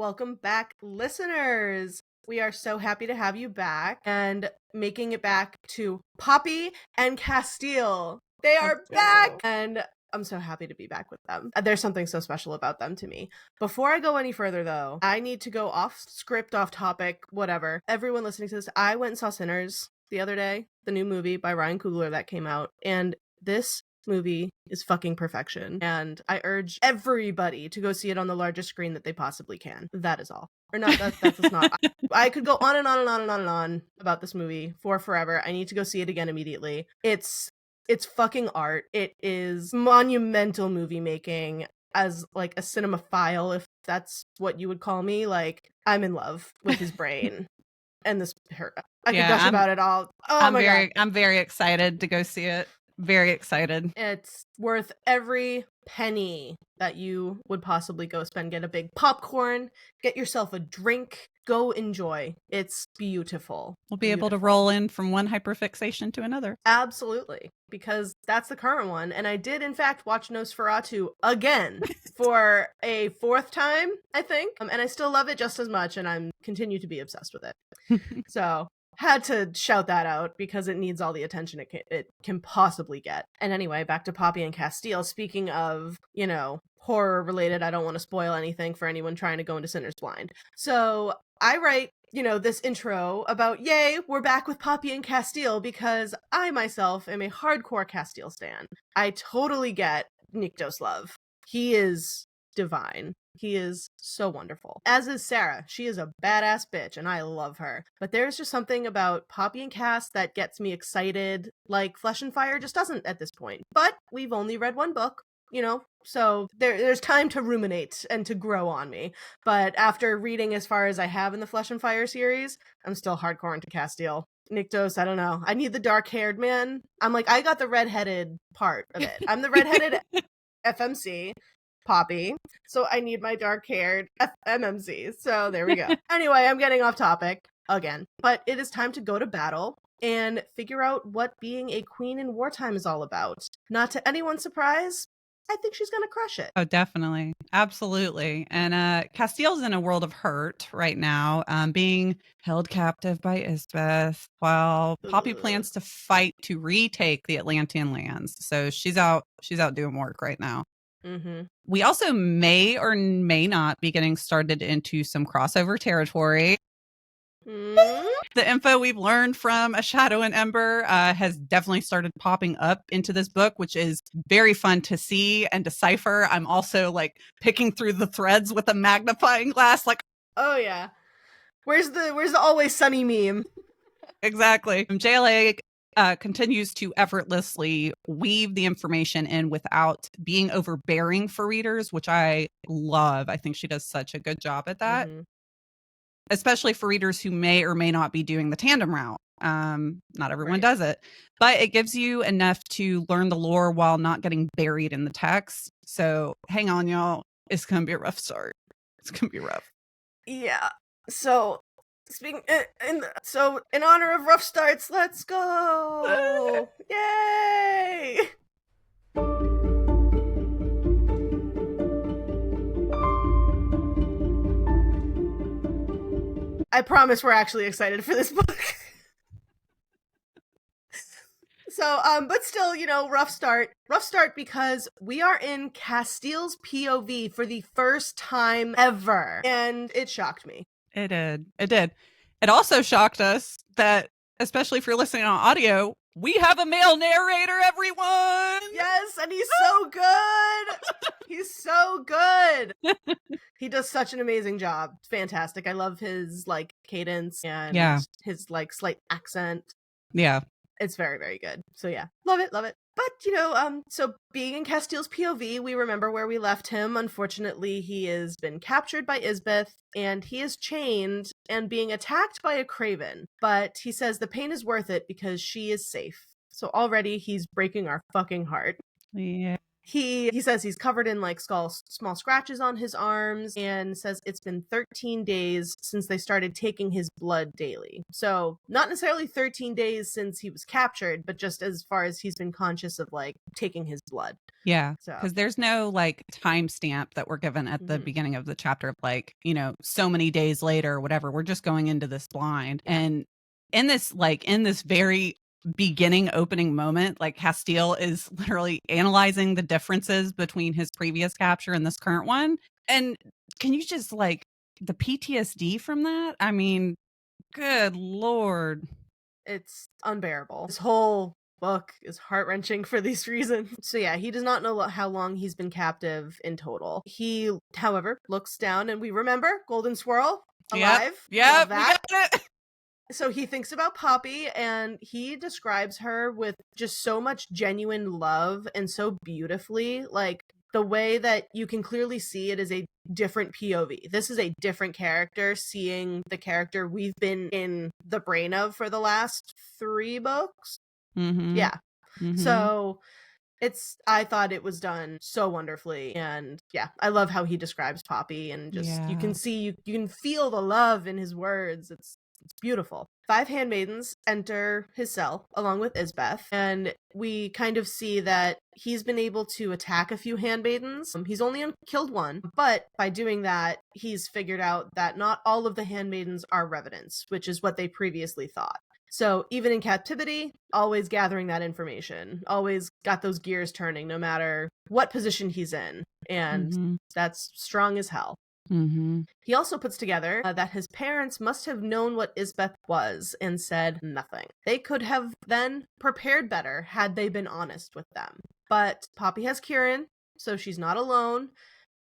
Welcome back, listeners. We are so happy to have you back and making it back to Poppy and Casteel. They are back, and I'm so happy to be back with them. There's something so special about them to me. Before I go any further, though, I need to go off script, off topic, whatever. Everyone listening to this, I went and saw Sinners the other day, the new movie by Ryan Coogler that came out, and this movie is fucking perfection, and I urge everybody to go see it on the largest screen that they possibly can. That is all. Or not, that's just not. I could go on and on and on and on and on about this movie for forever. I need to go see it again immediately. It's fucking art. It is monumental movie making. As like a cinemaphile, if that's what you would call me, like I'm in love with his brain and this. I could gush about it all. Oh my God. I'm very excited to go see it. Very excited. It's worth every penny that you would possibly go spend. Get a big popcorn, get yourself a drink, go enjoy. It's beautiful. We'll be able to roll in from one hyperfixation to another. Absolutely, because that's the current one. And I did, in fact, watch Nosferatu again for a fourth time, I think. And I still love it just as much, and I'm continue to be obsessed with it. So had to shout that out because it needs all the attention it can possibly get. And anyway, back to Poppy and Casteel. Speaking of, horror related, I don't want to spoil anything for anyone trying to go into Sinners blind. So I write, this intro about, yay, we're back with Poppy and Casteel because I myself am a hardcore Casteel stan. I totally get Nikdos love. He is divine. He is so wonderful. As is Sarah. She is a badass bitch, and I love her. But there's just something about Poppy and Cass that gets me excited, like Flesh and Fire just doesn't at this point. But we've only read one book, so there's time to ruminate and to grow on me. But after reading as far as I have in the Flesh and Fire series, I'm still hardcore into Casteel. Nikdos, I don't know. I need the dark-haired man. I'm like, I got the redheaded part of it. I'm the redheaded FMC. Poppy, so I need my dark-haired MMC. So there we go. Anyway, I'm getting off topic again, but it is time to go to battle and figure out what being a queen in wartime is all about. Not to anyone's surprise, I think she's gonna crush it. Oh, definitely. Absolutely. And Casteel's in a world of hurt right now, being held captive by Isbeth, while Poppy plans to fight to retake the Atlantean lands. So she's out doing work right now. Mm-hmm. We also may or may not be getting started into some crossover territory. Mm-hmm. The info we've learned from A Shadow and Ember has definitely started popping up into this book, which is very fun to see and decipher. I'm also like picking through the threads with a magnifying glass, like, oh yeah, where's the always sunny meme? Exactly. JLA continues to effortlessly weave the information in without being overbearing for readers, which I love. I think she does such a good job at that, especially for readers who may or may not be doing the tandem route. Not everyone does it, but it gives you enough to learn the lore while not getting buried in the text. So hang on, y'all. It's going to be a rough start. It's going to be rough. Yeah. So in honor of rough starts, let's go! Yay! I promise we're actually excited for this book. So, but still, rough start. Rough start because we are in Casteel's POV for the first time ever, and it shocked me. It did. It also shocked us that, especially if you're listening on audio, we have a male narrator, everyone! Yes, and he's so good! He's so good! He does such an amazing job. It's fantastic. I love his, cadence and his, slight accent. Yeah. It's very, very good. So yeah, love it. But, so being in Casteel's POV, we remember where we left him. Unfortunately, he has been captured by Isbeth, and he is chained and being attacked by a craven. But he says the pain is worth it because she is safe. So already he's breaking our fucking heart. Yeah. He says he's covered in like small scratches on his arms, and says it's been 13 days since they started taking his blood daily. So not necessarily 13 days since he was captured, but just as far as he's been conscious of like taking his blood. Yeah, So because there's no like timestamp that we're given at the beginning of the chapter of like, you know, so many days later or whatever. We're just going into this blind. Yeah. And in this very beginning opening moment, like Casteel is literally analyzing the differences between his previous capture and this current one. And can you just like the PTSD from that? I mean, good Lord. It's unbearable. This whole book is heart-wrenching for these reasons. So yeah, he does not know how long he's been captive in total. He, however, looks down and we remember Golden Swirl alive. Yeah, Love that. we got it. So he thinks about Poppy and he describes her with just so much genuine love and so beautifully. Like the way that you can clearly see it is a different POV. This is a different character seeing the character we've been in the brain of for the last 3 books. Mm-hmm. Yeah. Mm-hmm. So I thought it was done so wonderfully. And yeah, I love how he describes Poppy and just you can see you can feel the love in his words. It's beautiful. 5 handmaidens enter his cell along with Isbeth, and we kind of see that he's been able to attack a few handmaidens. He's only killed one, but by doing that, he's figured out that not all of the handmaidens are revenants, which is what they previously thought. So even in captivity, always gathering that information, always got those gears turning no matter what position he's in. And that's strong as hell. Mm-hmm. He also puts together that his parents must have known what Isbeth was and said nothing. They could have then prepared better had they been honest with them. But Poppy has Kieran, so she's not alone.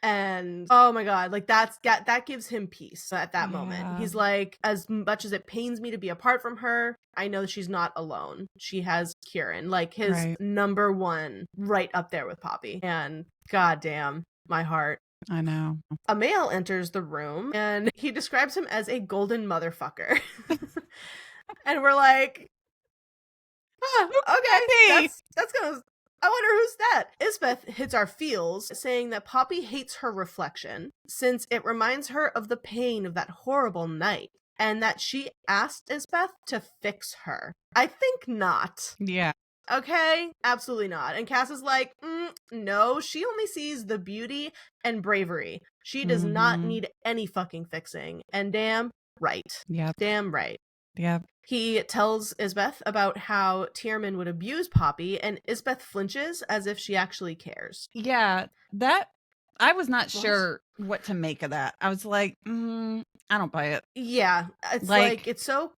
And oh my god, like that gives him peace at that moment. He's like, as much as it pains me to be apart from her, I know she's not alone. She has Kieran, like his number one, right up there with Poppy. And goddamn, my heart. I know. A male enters the room and he describes him as a golden motherfucker. And we're like, okay, that's gonna, I wonder who's that? Isbeth hits our feels, saying that Poppy hates her reflection since it reminds her of the pain of that horrible night, and that she asked Isbeth to fix her. I think not. Yeah. Okay, absolutely not. And Cass is like, no, she only sees the beauty and bravery. She does not need any fucking fixing. And damn right. Yeah. Damn right. Yeah. He tells Isbeth about how Tierman would abuse Poppy, and Isbeth flinches as if she actually cares. Yeah, that I was not sure what to make of that. I was like, I don't buy it. Yeah, it's like it's so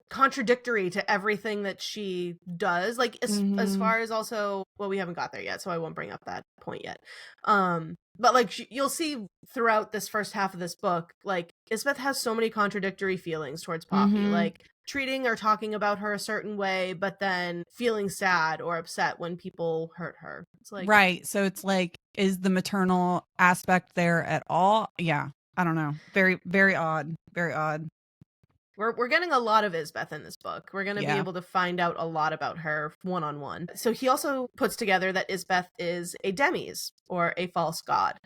contradictory to everything that she does, like as far as also, well, we haven't got there yet, so I won't bring up that point yet, but like you'll see throughout this first half of this book, like Isbeth has so many contradictory feelings towards Poppy, like treating or talking about her a certain way, but then feeling sad or upset when people hurt her. It's like, right, so it's like, is the maternal aspect there at all? Yeah, I don't know. Very, very odd. Very odd. We're getting a lot of Isbeth in this book. We're going to be able to find out a lot about her one-on-one. So he also puts together that Isbeth is a demis, or a false god.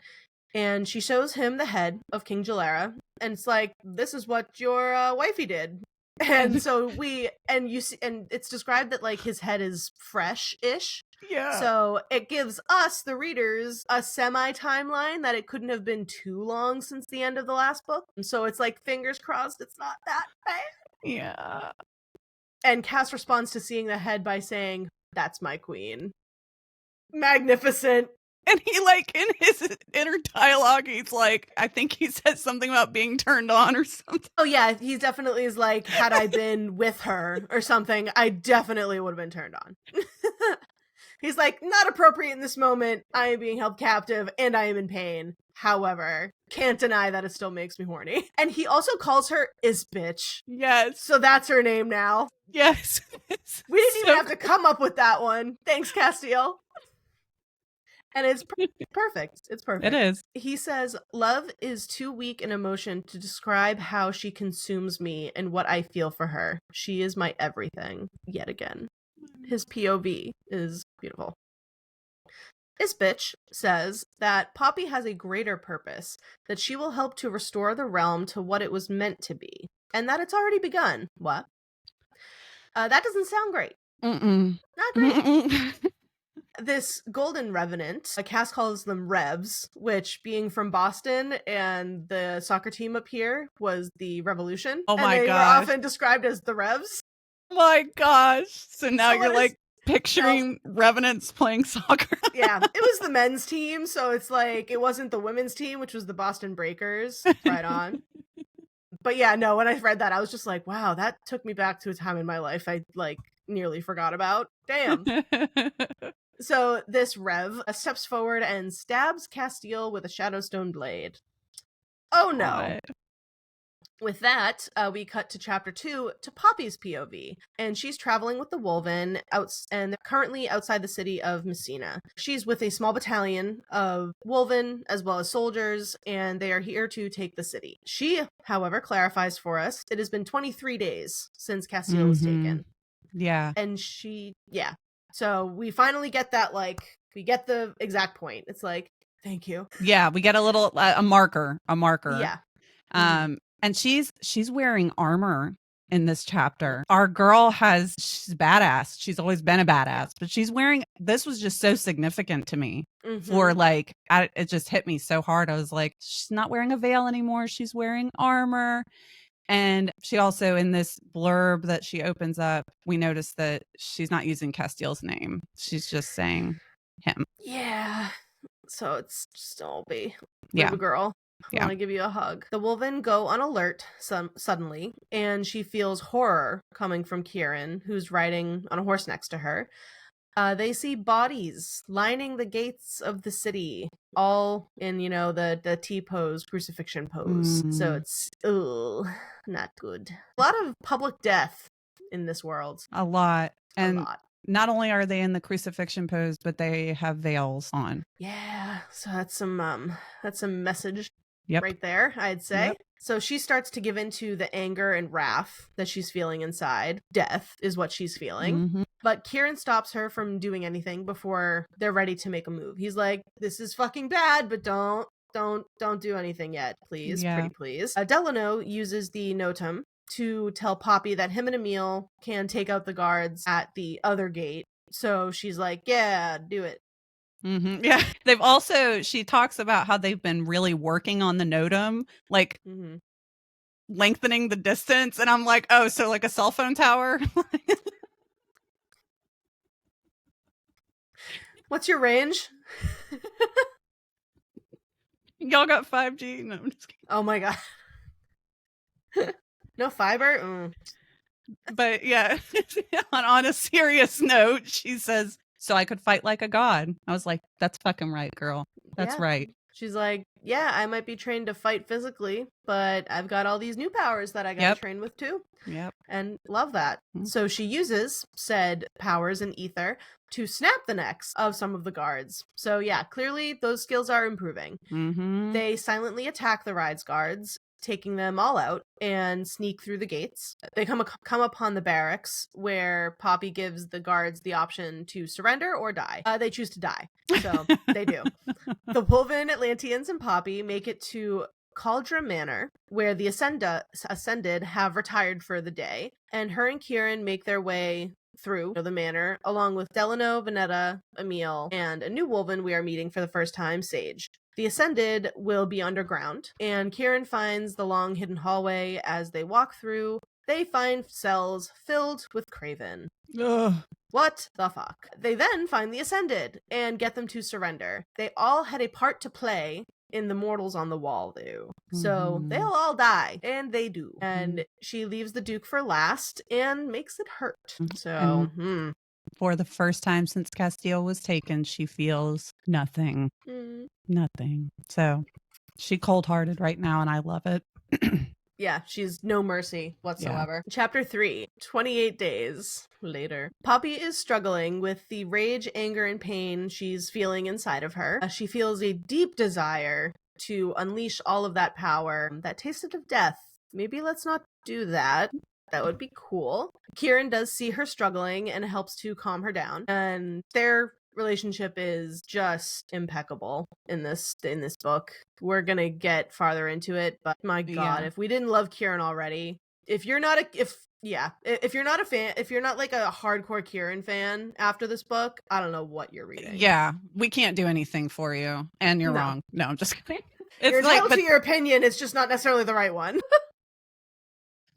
And she shows him the head of King Jalera, and it's like, this is what your wifey did. And so you see, and it's described that like his head is fresh-ish. Yeah. So it gives us, the readers, a semi-timeline that it couldn't have been too long since the end of the last book. And so it's like, fingers crossed, it's not that bad. Yeah. And Cass responds to seeing the head by saying, "That's my queen." Magnificent. And he, like, in his inner dialogue, he's like, I think he said something about being turned on or something. Oh, yeah, he definitely is like, had I been with her or something, I definitely would have been turned on. He's like, not appropriate in this moment. I am being held captive and I am in pain. However, can't deny that it still makes me horny. And he also calls her Isbitch. Yes. So that's her name now. Yes. We didn't even have to come up with that one. Thanks, Casteel. And it's perfect. It's perfect. It is. He says, love is too weak an emotion to describe how she consumes me and what I feel for her. She is my everything. Yet again. His POV is beautiful. Isbitch says that Poppy has a greater purpose, that she will help to restore the realm to what it was meant to be, and that it's already begun. What? That doesn't sound great. Mm-mm. Not great. Mm-mm. This Golden Revenant, Cass calls them Revs, which being from Boston and the soccer team up here was the Revolution. Oh my and they gosh. were often described as the Revs. My gosh. So now So you're like picturing revenants playing soccer. Yeah, it was the men's team, so it's like it wasn't the women's team, which was the Boston Breakers. Right on. But yeah, no, when I read that, I was just like, wow, that took me back to a time in my life I like nearly forgot about. Damn. So this Rev steps forward and stabs Casteel with a Shadowstone blade. Oh no. God. With that, we cut to chapter 2 to Poppy's POV, and she's traveling with the Wolven and they're currently outside the city of Messina. She's with a small battalion of Wolven as well as soldiers, and they are here to take the city. She, however, clarifies for us it has been 23 days since Casteel was taken. Yeah. And yeah. So we finally get that, we get the exact point. It's like, thank you. Yeah, we get a little, a marker. Yeah. And she's wearing armor in this chapter. Our girl she's badass. She's always been a badass, but this was just so significant to me for it just hit me so hard. I was like, she's not wearing a veil anymore. She's wearing armor. And she also, in this blurb that she opens up, we notice that she's not using Casteel's name. She's just saying him. Yeah. So it's just all baby girl. I Yeah. want to give you a hug. The Wolven go on alert suddenly, and she feels horror coming from Kieran, who's riding on a horse next to her. They see bodies lining the gates of the city, all in, the T-pose, crucifixion pose. So it's, not good. A lot of public death in this world. A lot. And a lot. Not only are they in the crucifixion pose, but they have veils on. Yeah, so that's some message Yep. right there, I'd say. Yep. So she starts to give into the anger and wrath that she's feeling inside. Death is what she's feeling. But Kieran stops her from doing anything before they're ready to make a move. He's like, this is fucking bad, but don't do anything yet, please. Yeah. Pretty please. Delano uses the Notum to tell Poppy that him and Emil can take out the guards at the other gate. So she's like, yeah, do it. Yeah. She talks about how they've been really working on the Notum, lengthening the distance. And I'm like, oh, so like a cell phone tower? What's your range? Y'all got 5G? No, I'm just kidding. Oh my God. No fiber? But yeah, on a serious note, she says, so I could fight like a god. I was like, that's fucking right, girl. That's right. She's like, yeah, I might be trained to fight physically, but I've got all these new powers that I gotta train with too. Yep. And love that. So she uses said powers in ether to snap the necks of some of the guards. So yeah, clearly those skills are improving. They silently attack the ride's guards, taking them all out, and sneak through the gates. They come upon the barracks, where Poppy gives the guards the option to surrender or die. They choose to die, so they do. The Wolven, Atlanteans, and Poppy make it to Cauldron Manor, where the Ascended have retired for the day, and her and Kieran make their way through the manor, along with Delano, Venetta, Emil, and a new Wolven we are meeting for the first time, Sage. The Ascended will be underground, and Kieran finds the long hidden hallway. As they walk through, they find cells filled with Craven. Ugh. What the fuck? They then find the Ascended and get them to surrender. They all had a part to play in the mortals on the wall, though. So they'll all die, and they do. And she leaves the Duke for last and makes it hurt. So, for the first time since Casteel was taken, she feels nothing. Nothing. So she cold-hearted right now, and I love it. Yeah, she's no mercy whatsoever. Yeah. Chapter 3, 28 days later. Poppy is struggling with the rage, anger, and pain she's feeling inside of her. She feels a deep desire to unleash all of that power that tasted of death. Maybe let's not do that. That would be cool. Kieran does see her struggling and helps to calm her down. And they're relationship is just impeccable in this book. We're gonna get farther into it, but my god, if we didn't love Kieran already, if you're not a fan, if you're not like a hardcore Kieran fan after this book, I don't know what you're reading. Yeah, we can't do anything for you, and you're wrong. No, I'm just kidding. It's you're entitled to your opinion. It's just not necessarily the right one.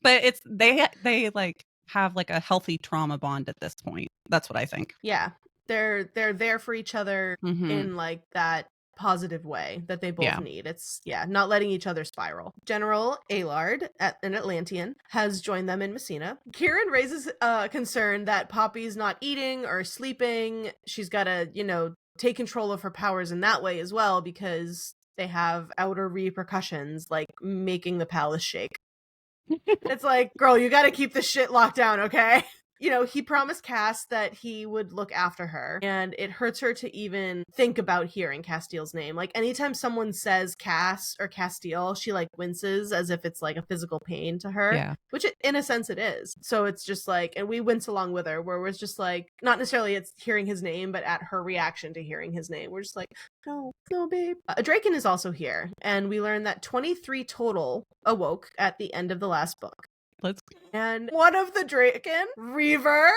But it's they like have like a healthy trauma bond at this point. That's what I think. Yeah, they're there for each other in like that positive way that they both need. It's not letting each other spiral. General Aelard, an Atlantean, has joined them in Messina. Kieran raises concern that Poppy's not eating or sleeping. She's got to, take control of her powers in that way as well, because they have outer repercussions like making the palace shake. It's like, girl, you got to keep this shit locked down, okay? He promised Cass that he would look after her, and it hurts her to even think about hearing Casteel's name. Like, anytime someone says Cass or Casteel, she, like, winces as if it's, like, a physical pain to her, which in a sense it is. So it's just like, and we wince along with her, where it's just like, not necessarily it's hearing his name, but at her reaction to hearing his name, we're just like, no, babe. Draken is also here, and we learn that 23 total awoke at the end of the last book. And one of the Draken, Reaver's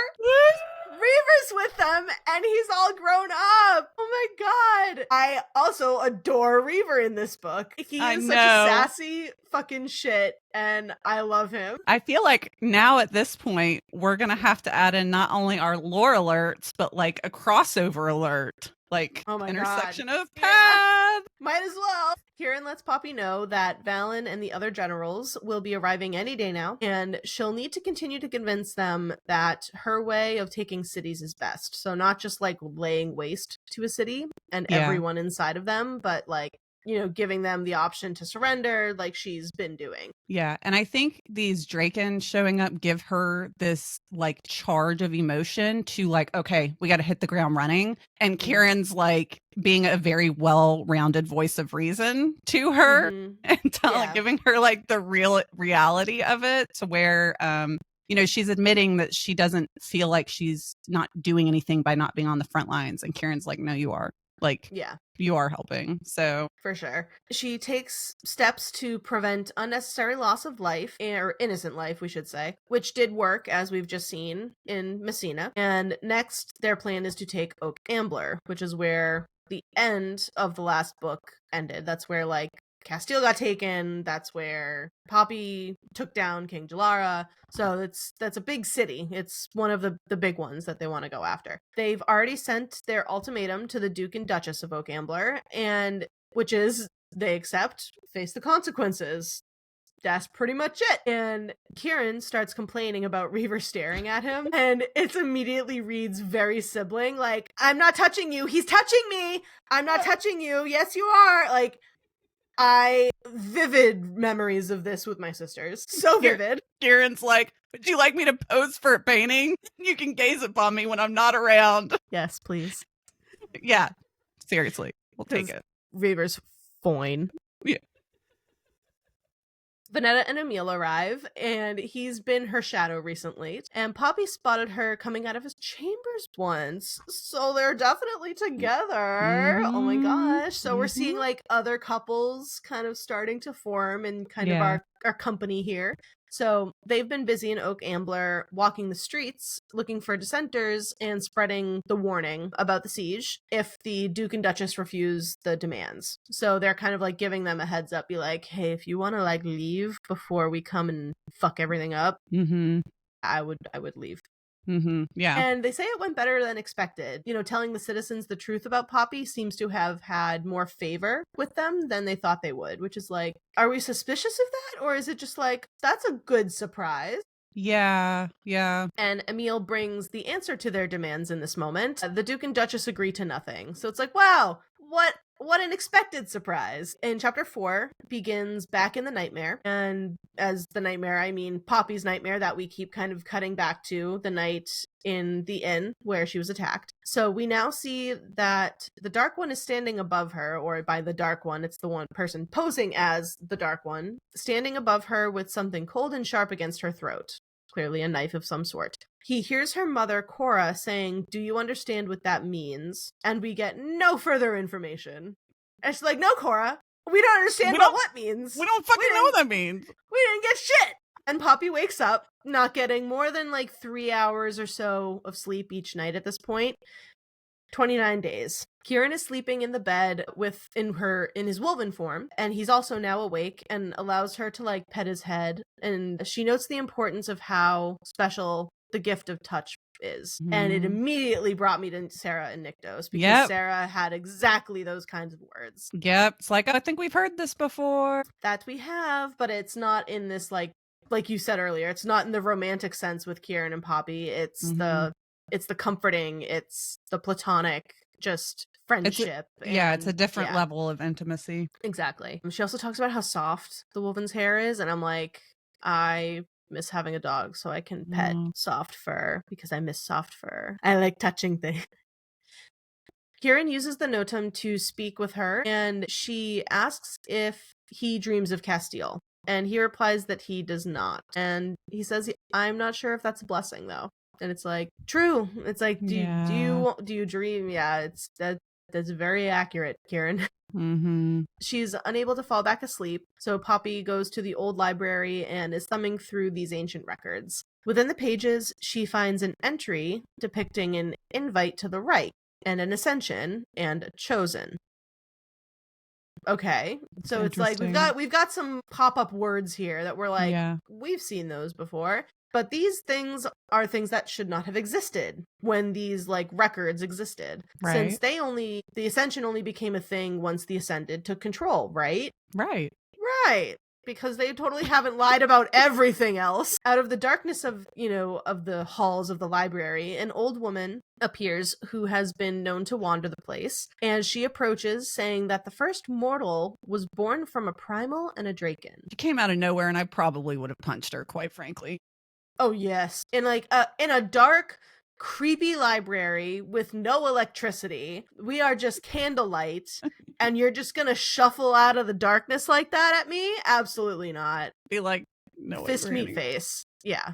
with them, and he's all grown up. Oh my god. I also adore Reaver in this book. He is such a sassy fucking shit, and I love him. I feel like now at this point, we're going to have to add in not only our lore alerts, but like a crossover alert. Like, intersection of paths. Might as well. Kieran lets Poppy know that Valen and the other generals will be arriving any day now, and she'll need to continue to convince them that her way of taking cities is best. So not just like laying waste to a city and everyone inside of them, but like, giving them the option to surrender like she's been doing. Yeah. And I think these Draken showing up give her this like charge of emotion to like, okay, we got to hit the ground running. And Kieran's like being a very well-rounded voice of reason to her and giving her like the real reality of it, to where, she's admitting that she doesn't feel like she's not doing anything by not being on the front lines. And Kieran's like, no, you are. Like, you are helping. So for sure. She takes steps to prevent unnecessary loss of life, or innocent life, we should say, which did work, as we've just seen in Messina. And next, their plan is to take Oak Ambler, which is where the end of the last book ended. That's where, like, Casteel got taken. That's where Poppy took down King Jalara. So that's a big city. It's one of the big ones that they want to go after. They've already sent their ultimatum to the Duke and Duchess of Oak Ambler, and which is they accept, face the consequences. That's pretty much it. And Kieran starts complaining about Reaver staring at him, and it immediately reads very sibling, like, I'm not touching you. He's touching me. I'm not touching you. Yes, you are. Like, vivid memories of this with my sisters. So vivid. Kieran's like, would you like me to pose for a painting? You can gaze upon me when I'm not around. Yes, please. Yeah. Seriously. We'll take it. Reaver's fine. Yeah. Vanetta and Emil arrive, and he's been her shadow recently, and Poppy spotted her coming out of his chambers once, so they're definitely together. Oh my gosh. So we're seeing like other couples kind of starting to form in kind of our company here. So they've been busy in Oak Ambler, walking the streets, looking for dissenters, and spreading the warning about the siege if the Duke and Duchess refuse the demands. So they're kind of like giving them a heads up, be like, hey, if you want to like leave before we come and fuck everything up, I would leave. Yeah. And they say it went better than expected. Telling the citizens the truth about Poppy seems to have had more favor with them than they thought they would, which is like, are we suspicious of that? Or is it just like, that's a good surprise? Yeah. And Emil brings the answer to their demands in this moment. The Duke and Duchess agree to nothing. So it's like, wow, what an expected surprise. And chapter 4 begins back in the nightmare. And as the nightmare, I mean Poppy's nightmare that we keep kind of cutting back to, the night in the inn where she was attacked. So we now see that the Dark One is standing above her, or by the Dark One, it's the one person posing as the Dark One, standing above her with something cold and sharp against her throat. Clearly a knife of some sort. He hears her mother, Cora, saying, "Do you understand what that means?" And we get no further information. And she's like, "No, Cora, we don't understand what means. We don't fucking know what that means. We didn't get shit." And Poppy wakes up, not getting more than like 3 hours or so of sleep each night at this point. 29 days. Kieran is sleeping in the bed in his woven form, and he's also now awake and allows her to like pet his head. And she notes the importance of how special the gift of touch is. And it immediately brought me to Sarah and Nyktos, because Sarah had exactly those kinds of words. Yep. It's like, I think we've heard this before. That we have, but it's not in this like you said earlier, it's not in the romantic sense with Kieran and Poppy. It's the comforting, it's the platonic, just friendship. It's a different level of intimacy. Exactly. She also talks about how soft the woman's hair is, and I'm like, I miss having a dog so I can pet soft fur, because I miss soft fur. I like touching things. Kieran uses the Notum to speak with her, and she asks if he dreams of Casteel. And he replies that he does not. And he says, "I'm not sure if that's a blessing, though." And it's like, true. It's like, do you dream? Yeah, that's very accurate, Kieran. She's unable to fall back asleep, so Poppy goes to the old library and is thumbing through these ancient records. Within the pages, she finds an entry depicting an invite to the right, and an ascension, and a chosen. Okay, so it's like we've got some pop-up words here that we're like, we've seen those before, but these things are things that should not have existed when these like records existed, since the ascension only became a thing once the ascended took control, right, because they totally haven't lied about everything else. Out of the darkness of the halls of the library, an old woman appears who has been known to wander the place, and she approaches, saying that the first mortal was born from a primal and a draken. She came out of nowhere, and I probably would have punched her, quite frankly. Oh yes, in a dark, creepy library with no electricity. We are just candlelight, and you're just gonna shuffle out of the darkness like that at me? Absolutely not. Be like, no, fist meat face. Yeah.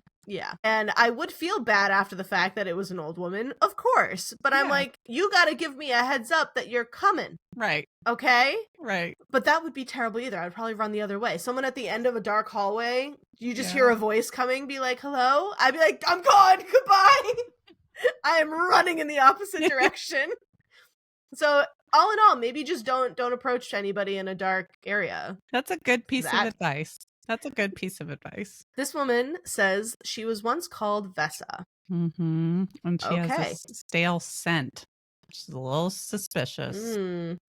And I would feel bad after the fact that it was an old woman, of course. But I'm like, you gotta give me a heads up that you're coming. Right. Okay? Right. But that would be terrible either. I'd probably run the other way. Someone at the end of a dark hallway, you just hear a voice coming, be like, "Hello?" I'd be like, "I'm gone. Goodbye." I am running in the opposite direction. So all in all, maybe just don't approach anybody in a dark area. That's a good piece of advice. This woman says she was once called Vessa. And she has a stale scent, which is a little suspicious.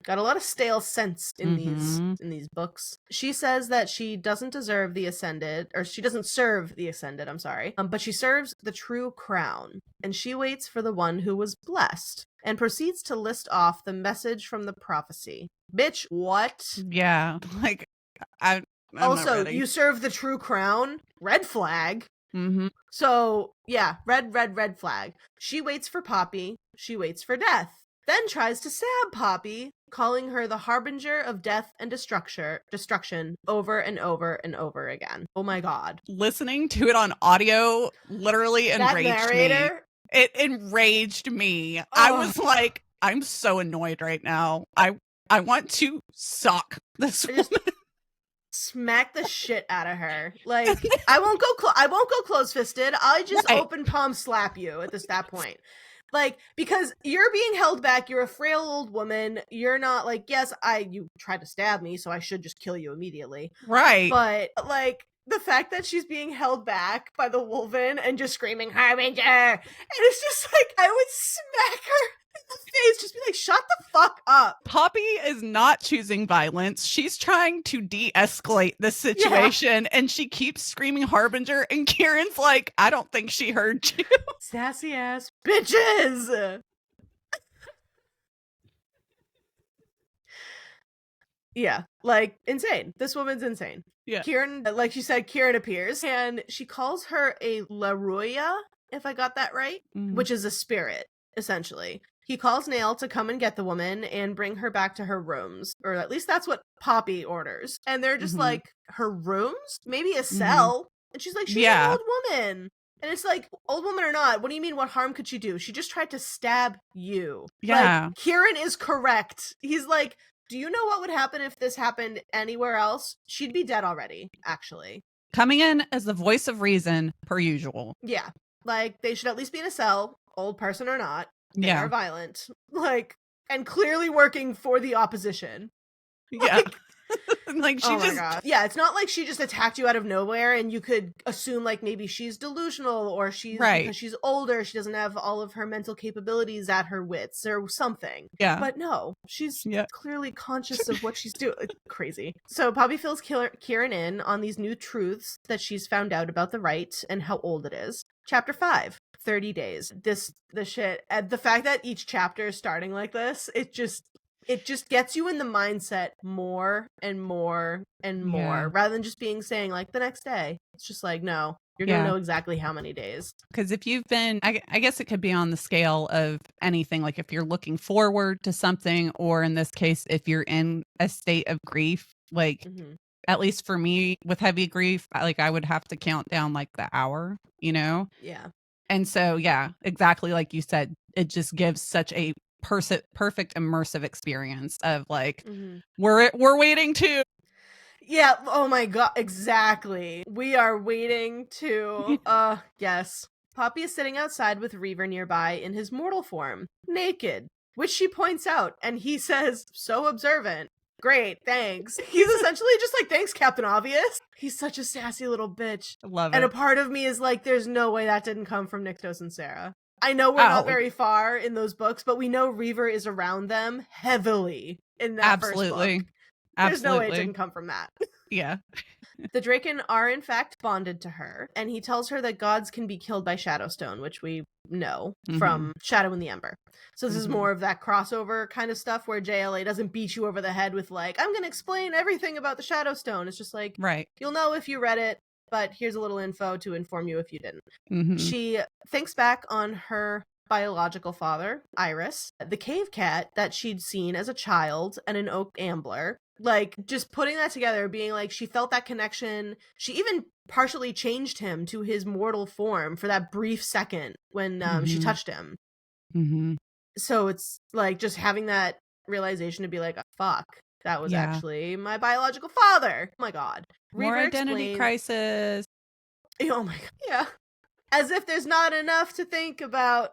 Got a lot of stale scents in these books. She says that she doesn't deserve the ascended, or she doesn't serve the ascended, I'm sorry, but she serves the true crown, and she waits for the one who was blessed, and proceeds to list off the message from the prophecy. Bitch, what? Yeah, like, I'm also, you serve the true crown? Red flag. So, yeah, red flag. She waits for Poppy. She waits for death. Then tries to stab Poppy, calling her the harbinger of death and destruction over and over and over again. Oh my god. Listening to it on audio literally enraged me. It enraged me. Oh. I was like, I'm so annoyed right now. I want to sock this woman. Smack the shit out of her. Like, I won't go close-fisted. I just open palm slap you at that point. Like, because you're being held back, you're a frail old woman, you're not like, yes, you tried to stab me, so I should just kill you immediately. Right. But, like, the fact that she's being held back by the Wolven and just screaming, "Harbinger!" And it's just like, I would smack her in the face, just be like, shut the fuck up. Poppy is not choosing violence. She's trying to de-escalate the situation, and she keeps screaming "Harbinger," and Kieran's like, I don't think she heard you. Sassy ass bitches! Yeah, like, insane. This woman's insane. Yeah. Kieran, like she said, Kieran appears, and she calls her a Laruya, if I got that right, which is a spirit, essentially. He calls Nail to come and get the woman and bring her back to her rooms, or at least that's what Poppy orders. And they're just like, her rooms? Maybe a cell? And she's like, she's an old woman. And it's like, old woman or not, what do you mean, what harm could she do? She just tried to stab you. Yeah. Like, Kieran is correct. He's like, do you know what would happen if this happened anywhere else? She'd be dead already, actually. Coming in as the voice of reason, per usual. Yeah. Like, they should at least be in a cell, old person or not. They are violent. Like, and clearly working for the opposition. Yeah. Like, she my God. Yeah, it's not like she just attacked you out of nowhere and you could assume like maybe she's delusional or she's because she's older, she doesn't have all of her mental capabilities at her wits or something. Yeah. But no, she's clearly conscious of what she's doing. It's crazy. So Poppy fills Kieran in on these new truths that she's found out about the rite and how old it is. Chapter 5. 30 days. The shit. The fact that each chapter is starting like this, it just gets you in the mindset more and more and more, rather than just saying like the next day. It's just like, no, you're going to know exactly how many days. Because if you've been, I guess it could be on the scale of anything, like if you're looking forward to something, or in this case, if you're in a state of grief, like at least for me with heavy grief, I would have to count down like the hour, you know? Yeah. And so, yeah, exactly like you said, it just gives such a perfect immersive experience of like, we're waiting to. Yeah. Oh my God. Exactly. We are waiting to, yes. Poppy is sitting outside with Reaver nearby in his mortal form, naked, which she points out, and he says, so observant. Great, thanks. He's essentially just like, thanks, Captain Obvious. He's such a sassy little bitch. I love it. And a part of me is like, there's no way that didn't come from Nyktos and Sarah. I know we're not very far in those books, but we know Reaver is around them heavily in that first book. There's no way it didn't come from that. Yeah. The Draken are in fact bonded to her, and he tells her that gods can be killed by Shadowstone, which we know from Shadow in the Ember. So this is more of that crossover kind of stuff where JLA doesn't beat you over the head with like, I'm going to explain everything about the Shadowstone. It's just like, you'll know if you read it, but here's a little info to inform you if you didn't. She thinks back on her biological father, Iris, the cave cat that she'd seen as a child, and an oak ambler. Like, just putting that together, being like, she felt that connection. She even partially changed him to his mortal form for that brief second when she touched him. So it's like just having that realization to be like, oh, fuck, that was actually my biological father. Oh my God. More identity crisis. Oh my God. Yeah. As if there's not enough to think about.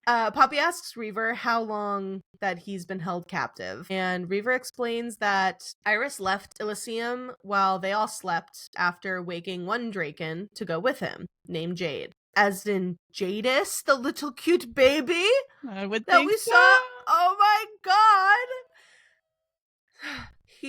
Poppy asks Reaver how long that he's been held captive, and Reaver explains that Iris left Elysium while they all slept after waking one Draken to go with him, named Jade. As in Jadis, the little cute baby I would that think we so. saw. Oh my God.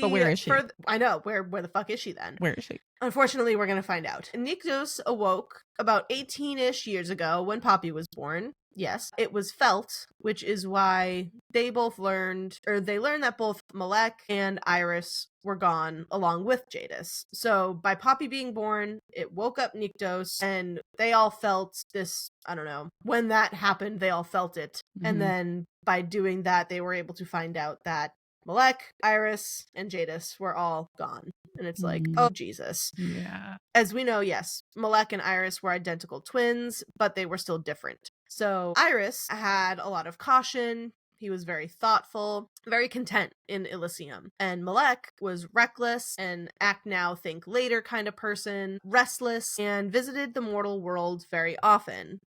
But where is she? I know. Where the fuck is she then? Where is she? Unfortunately, we're going to find out. Nyktos awoke about 18-ish years ago when Poppy was born. Yes, it was felt, which is why they learned that both Malek and Iris were gone along with Jadis. So by Poppy being born, it woke up Nyktos, and they all felt this, I don't know, when that happened, they all felt it. And then by doing that, they were able to find out that Malek, Iris, and Jadis were all gone. And it's like, oh, Jesus. Yeah. As we know, yes, Malek and Iris were identical twins, but they were still different. So Iris had a lot of caution. He was very thoughtful, very content in Elysium. And Malek was reckless and act now, think later kind of person, restless, and visited the mortal world very often.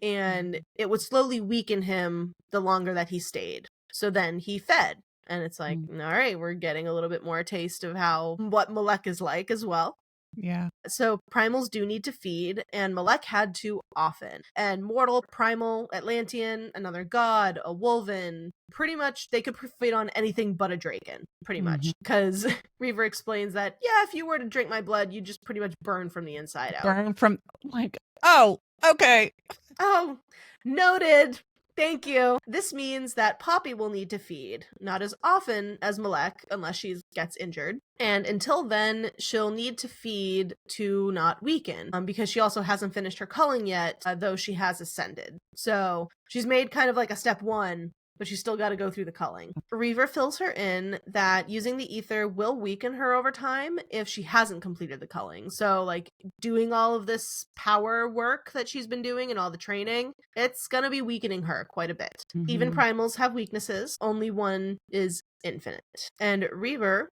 And it would slowly weaken him the longer that he stayed. So then he fed. And it's like, all right, we're getting a little bit more taste of what Malek is like as well. Yeah. So primals do need to feed, and Malek had to often. And mortal, primal, Atlantean, another god, a wolven, pretty much they could feed on anything but a Draken, pretty much. Because Reaver explains that, yeah, if you were to drink my blood, you'd just pretty much burn from the inside out. Burn from, like, oh, okay. Oh, noted. Thank you. This means that Poppy will need to feed, not as often as Malek, unless she gets injured. And until then, she'll need to feed to not weaken, because she also hasn't finished her culling yet, though she has ascended. So she's made kind of like a step 1 but she's still got to go through the culling. Reaver fills her in that using the ether will weaken her over time if she hasn't completed the culling. So, like, doing all of this power work that she's been doing and all the training, it's gonna be weakening her quite a bit. Even primals have weaknesses. Only one is infinite. And Reaver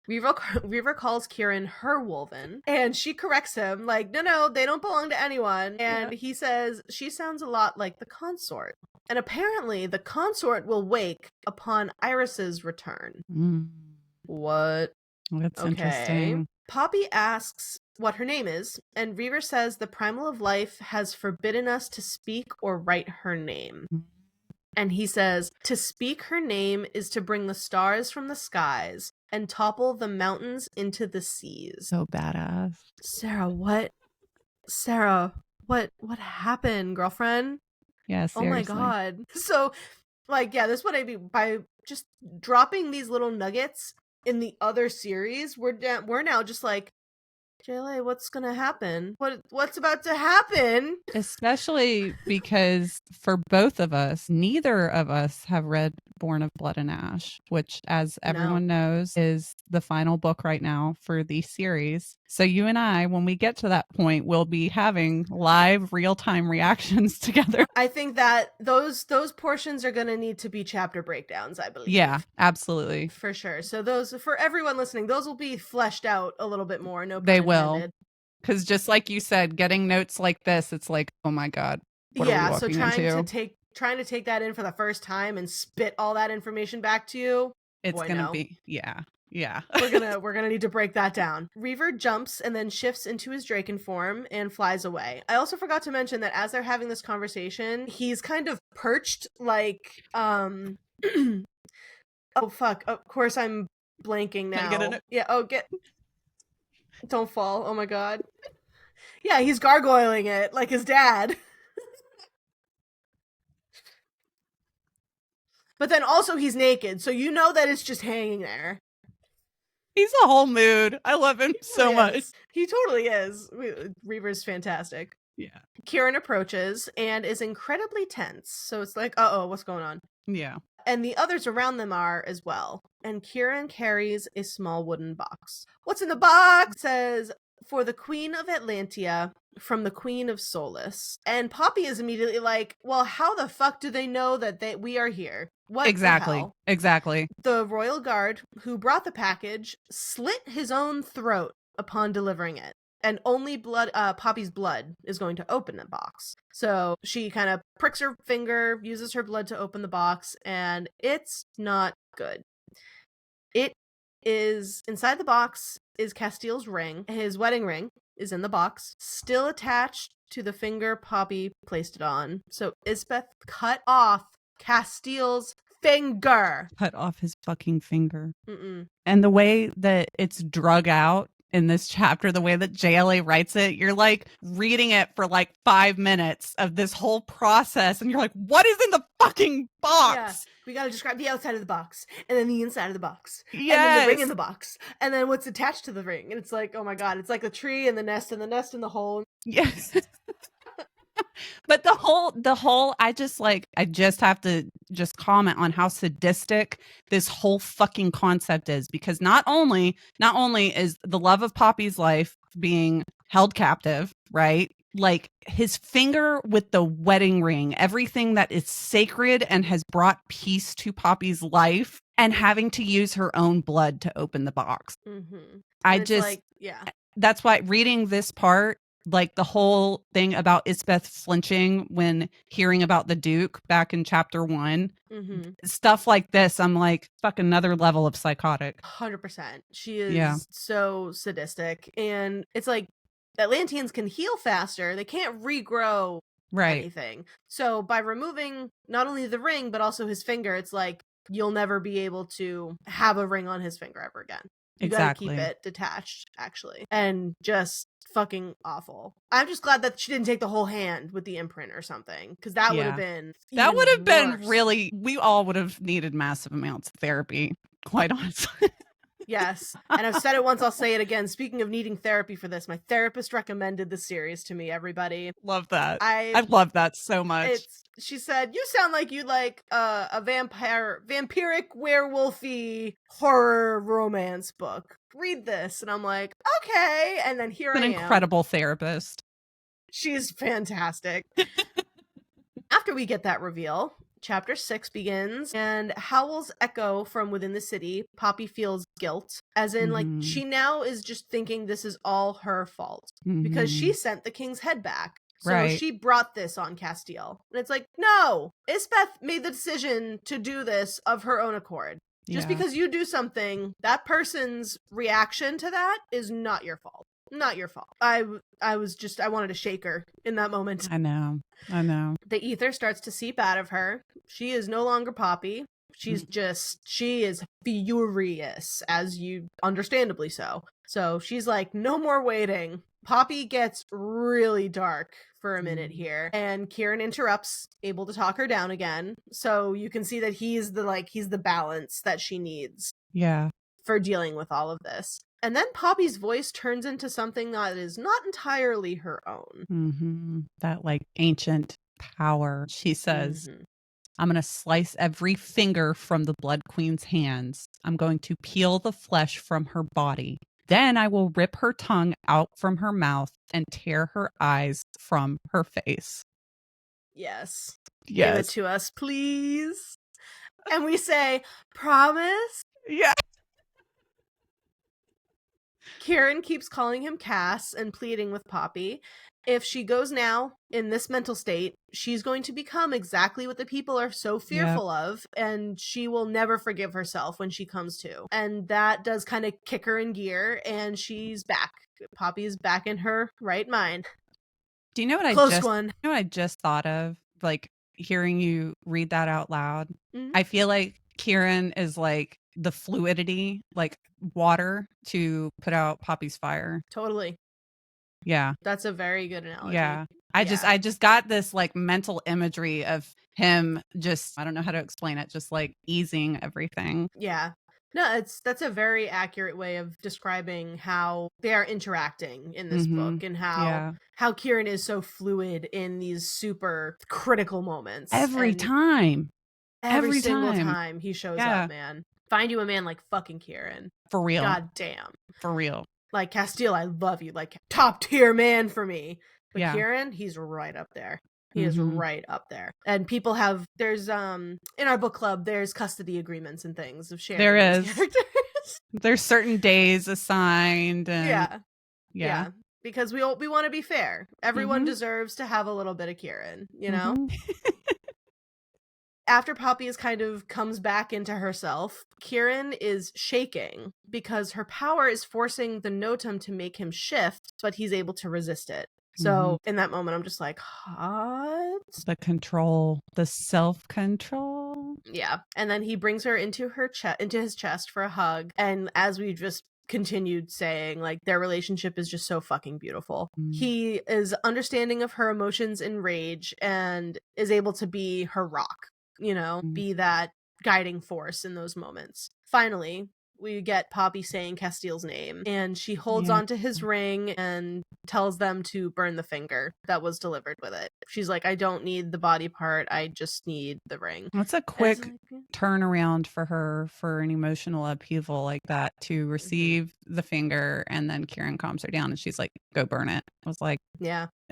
calls Kieran her Wolven, and she corrects him, like, no, they don't belong to anyone. And he says she sounds a lot like the consort. And apparently the consort will wake upon Iris's return. What? That's interesting. Poppy asks what her name is, and Reaver says the primal of life has forbidden us to speak or write her name. And he says, to speak her name is to bring the stars from the skies and topple the mountains into the seas. So badass. Sarah, what happened, girlfriend? Yeah, seriously. Oh my God. So, like, yeah, this is what I mean by just dropping these little nuggets in the other series. We're now just like, JLA, what's gonna happen? What's about to happen? Especially because for both of us, neither of us have read Born of Blood and Ash, which, as everyone knows, is the final book right now for the series. So you and I, when we get to that point, will be having live real-time reactions together. I think that those portions are going to need to be chapter breakdowns, I believe. Yeah, absolutely. For sure. So those, for everyone listening, those will be fleshed out a little bit more. No pun They intended. will. Because just like you said, getting notes like this, it's like, oh my God, what are we walking into? Trying to take that in for the first time and spit all that information back to you. It's gonna be, yeah. we're gonna need to break that down. Reaver jumps and then shifts into his Draken form and flies away. I also forgot to mention that as they're having this conversation, he's kind of perched like oh fuck. Of course I'm blanking now. Don't fall. Oh my God. Yeah, he's gargoyling it like his dad. But then also he's naked, so you know that it's just hanging there. He's a whole mood. I love him so much. He totally is. Reaver's fantastic. Yeah. Kieran approaches and is incredibly tense. So it's like, uh-oh, what's going on? Yeah. And the others around them are as well. And Kieran carries a small wooden box. What's in the box? It says, for the Queen of Atlantia, from the Queen of Solace. And Poppy is immediately like, well, how the fuck do they know that we are here? What exactly. the hell? Exactly. The royal guard who brought the package slit his own throat upon delivering it. And only Poppy's blood is going to open the box. So she kind of pricks her finger, uses her blood to open the box, and it's not good. It is, inside the box is Casteel's ring. His wedding ring is in the box, still attached to the finger Poppy placed it on. So Isbeth cut off Casteel's finger. Cut off his fucking finger. Mm-mm. And the way that it's drug out in this chapter, the way that JLA writes it, you're like reading it for like 5 minutes of this whole process, and you're like, what is in the fucking box? Yeah. We gotta describe the outside of the box, and then the inside of the box, yes. And then the ring in the box, and then what's attached to the ring. And it's like, oh my God, it's like the tree and the nest and the hole. Yes. But the whole, I just have to just comment on how sadistic this whole fucking concept is, because not only is the love of Poppy's life being held captive, right? Like his finger with the wedding ring, everything that is sacred and has brought peace to Poppy's life, and having to use her own blood to open the box. Mm-hmm. That's why reading this part, like the whole thing about Isbeth flinching when hearing about the Duke back in chapter 1, mm-hmm. Stuff like this, I'm like, fuck, another level of psychotic. 100%. She is so sadistic. And it's like, Atlanteans can heal faster. They can't regrow anything. So by removing not only the ring, but also his finger, it's like, you'll never be able to have a ring on his finger ever again. You gotta keep it detached, actually. And just fucking awful. I'm just glad that she didn't take the whole hand with the imprint or something, because that would have been really, we all would have needed massive amounts of therapy, quite honestly. Yes. And I've said it once, I'll say it again. Speaking of needing therapy for this, my therapist recommended the series to me, everybody. Love that. I love that so much. She said, you sound like you like a vampiric werewolfy horror romance book. Read this. And I'm like, okay. And then here I am. An incredible therapist. She's fantastic. After we get that reveal, Chapter 6 begins, and howls echo from within the city. Poppy feels guilt, as in, like, she now is just thinking this is all her fault, because she sent the king's head back. So she brought this on Casteel. And it's like, no, Isbeth made the decision to do this of her own accord. Just because you do something, that person's reaction to that is not your fault. Not your fault. I wanted to shake her in that moment. I know. The ether starts to seep out of her. She is no longer Poppy. She is furious, as you understandably so. So she's like, no more waiting. Poppy gets really dark for a minute here, and Kieran interrupts, able to talk her down again. So you can see that he's the balance that she needs. Yeah. For dealing with all of this. And then Poppy's voice turns into something that is not entirely her own. That like ancient power. She says, I'm going to slice every finger from the Blood Queen's hands. I'm going to peel the flesh from her body. Then I will rip her tongue out from her mouth and tear her eyes from her face. Yes. Give it to us, please. And we say, promise? Yeah. Kieran keeps calling him Cass and pleading with Poppy. If she goes now, in this mental state, she's going to become exactly what the people are so fearful of, and she will never forgive herself when she comes to. And that does kind of kick her in gear, and she's back. Poppy's back in her right mind. Do you know what I just thought of? Like, hearing you read that out loud. I feel like Kieran is like the fluidity, like water to put out Poppy's fire. Totally. Yeah. That's a very good analogy. Yeah. I just got this like mental imagery of him just, I don't know how to explain it, just like easing everything. Yeah. No, that's a very accurate way of describing how they are interacting in this book, and how Kieran is so fluid in these super critical moments. Every single time he shows up, man. Find you a man like fucking Kieran. For real. God damn. For real. Like, Casteel, I love you. Like, top tier man for me. But Kieran, he's right up there. He is right up there. And people have, there's, in our book club, there's custody agreements and things of sharing these characters. There's certain days assigned. And yeah. Because we want to be fair. Everyone deserves to have a little bit of Kieran, you know? After Poppy comes back into herself, Kieran is shaking because her power is forcing the Notum to make him shift, but he's able to resist it. So in that moment, I'm just like, hot. The control, the self-control. Yeah. And then he brings her into his chest for a hug. And as we just continued saying, like, their relationship is just so fucking beautiful. He is understanding of her emotions and rage and is able to be her rock. You know, be that guiding force in those moments. Finally, we get Poppy saying Casteel's name, and she holds onto his ring and tells them to burn the finger that was delivered with it. She's like, I don't need the body part, I just need the ring. That's a quick turnaround for her for an emotional upheaval like that, to receive the finger, and then Kieran calms her down and she's like, go burn it. I was like,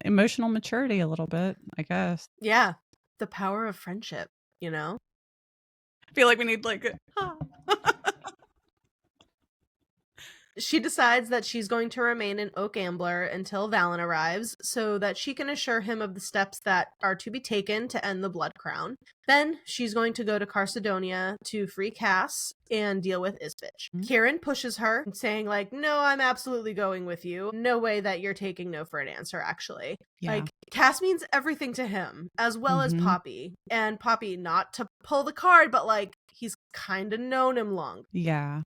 emotional maturity a little bit, I guess. Yeah. The power of friendship. You know? I feel like we need like She decides that she's going to remain an Oak Ambler until Valen arrives, so that she can assure him of the steps that are to be taken to end the Blood Crown. Then she's going to go to Carcedonia to free Cass and deal with Isbitch. Kieran pushes her, saying like, no, I'm absolutely going with you. No way that you're taking no for an answer, actually. Like, Cass means everything to him, as well as Poppy. And Poppy, not to pull the card, but like, he's kind of known him long. Yeah.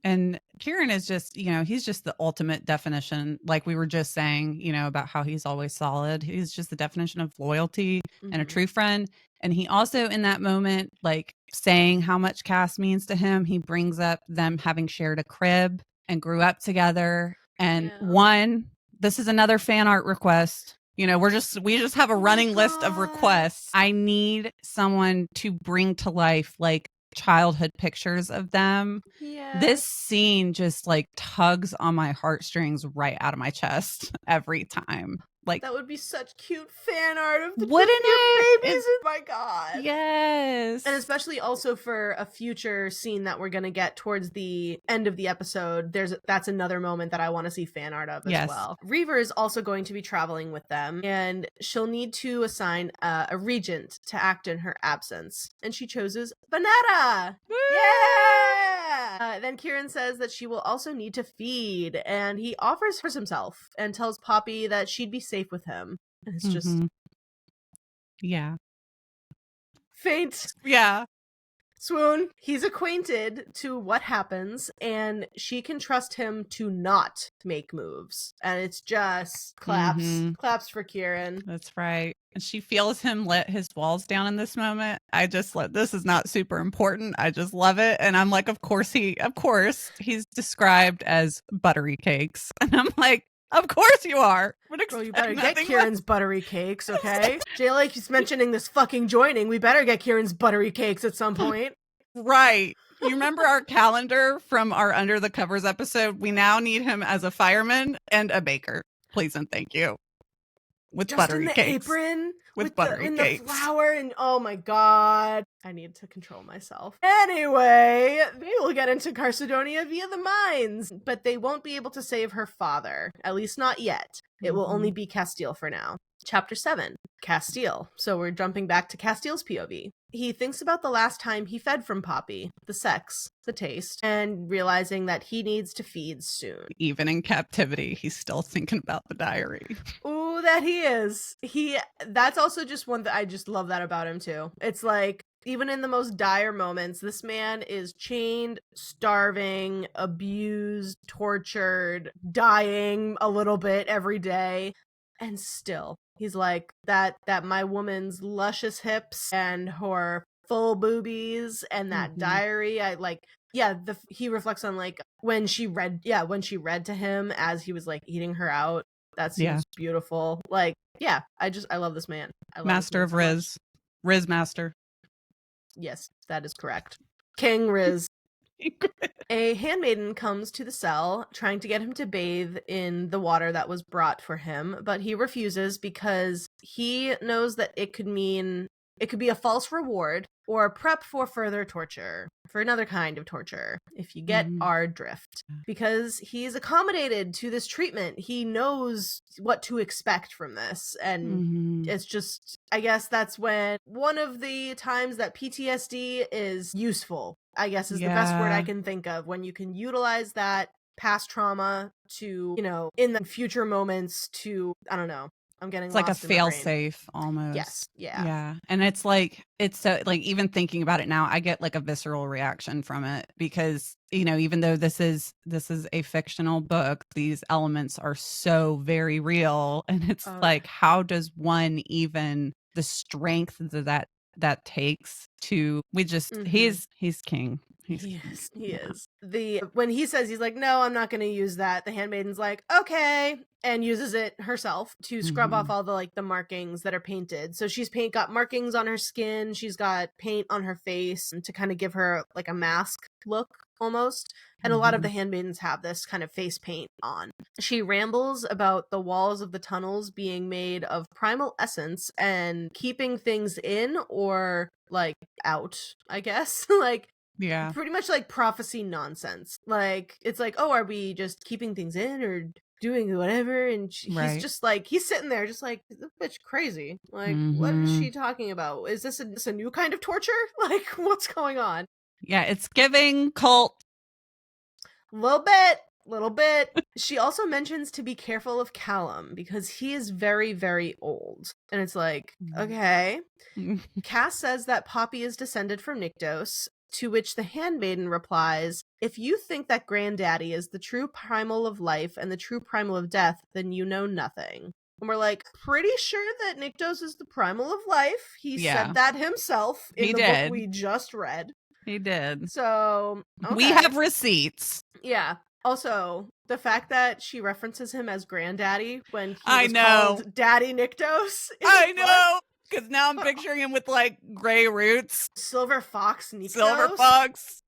And Kieran is just, he's just the ultimate definition, like we were just saying, about how he's always solid. He's just the definition of loyalty and a true friend. And he also, in that moment, like, saying how much Cass means to him. He brings up them having shared a crib and grew up together. And this is another fan art request. You know, we just have a running list of requests. I need someone to bring to life like childhood pictures of them. Yeah. This scene just like tugs on my heartstrings right out of my chest every time. Like, that would be such cute fan art of the wouldn't it? babies. Oh my God. Yes. And especially also for a future scene that we're going to get towards the end of the episode, that's another moment that I want to see fan art of as well. Reaver is also going to be traveling with them, and she'll need to assign a regent to act in her absence. And she chooses Vanetta. Woo! Yeah! Then Kieran says that she will also need to feed, and he offers himself and tells Poppy that she'd be safe with him. And it's just... yeah. Faint. Yeah. Swoon. He's acquainted to what happens, and she can trust him to not make moves. And it's just claps. Claps for Kieran. That's right. And she feels him let his walls down in this moment. This is not super important. I just love it. And I'm like, of course he's described as buttery cakes. And I'm like, of course you are. Well, you better get Kieran's buttery cakes, okay? JLA keeps mentioning this fucking joining. We better get Kieran's buttery cakes at some point. Right. You remember our calendar from our Under the Covers episode? We now need him as a fireman and a baker. Please and thank you. With just buttery in the cakes. Apron. With buttery cakes. The flour and oh my God. I need to control myself. Anyway, they will get into Carcedonia via the mines, but they won't be able to save her father. At least not yet. It will only be Casteel for now. Chapter 7, Casteel. So we're jumping back to Casteel's POV. He thinks about the last time he fed from Poppy, the sex, the taste, and realizing that he needs to feed soon. Even in captivity, he's still thinking about the diary. Ooh, that he is. That's also just one that I just love that about him too. It's like, even in the most dire moments, this man is chained, starving, abused, tortured, dying a little bit every day. And still, he's like, that my woman's luscious hips and her full boobies and that diary, he reflects on like when she read to him as he was like eating her out. That seems beautiful. Like, yeah, I love this man. Master of Riz. Riz master. Yes, that is correct. King Riz. A handmaiden comes to the cell, trying to get him to bathe in the water that was brought for him, but he refuses because he knows that it could be a false reward or prep for further torture, for another kind of torture, if you get our drift. Because he's accommodated to this treatment. He knows what to expect from this. And it's just, I guess that's when one of the times that PTSD is useful, I guess is the best word I can think of, when you can utilize that past trauma to, in the future moments to, I don't know. I'm getting it's lost like a fail safe almost. Yes. Yeah. Yeah. And it's so like, even thinking about it now, I get like a visceral reaction from it because, even though this is a fictional book, these elements are so very real. And it's like, how does one even the strength that takes to, he's king. He is. When he says, he's like, no, I'm not going to use that. The handmaiden's like, okay, and uses it herself to scrub off all the markings that are painted. So she's got markings on her skin. She's got paint on her face to kind of give her like a mask look almost. And a lot of the handmaidens have this kind of face paint on. She rambles about the walls of the tunnels being made of primal essence and keeping things in or like out, I guess. Yeah. Pretty much like prophecy nonsense. Like, it's like, oh, are we just keeping things in or doing whatever? And he's just like, he's sitting there just like, this bitch crazy. Like, what is she talking about? Is this a new kind of torture? Like, what's going on? Yeah, it's giving cult. Little bit. She also mentions to be careful of Callum because he is very, very old. And it's like, okay. Cass says that Poppy is descended from Nyktos, to which the handmaiden replies, if you think that granddaddy is the true primal of life and the true primal of death, then you know nothing. And we're like, pretty sure that Nyktos is the primal of life. He Yeah. said that himself in He the did. book we just read. He did. So, We okay. have receipts. Yeah. Also, the fact that she references him as granddaddy when he I was know. called Daddy Nyktos. I know. Because now I'm picturing him with like gray roots. Silver Fox Nyktos. Silver Fox.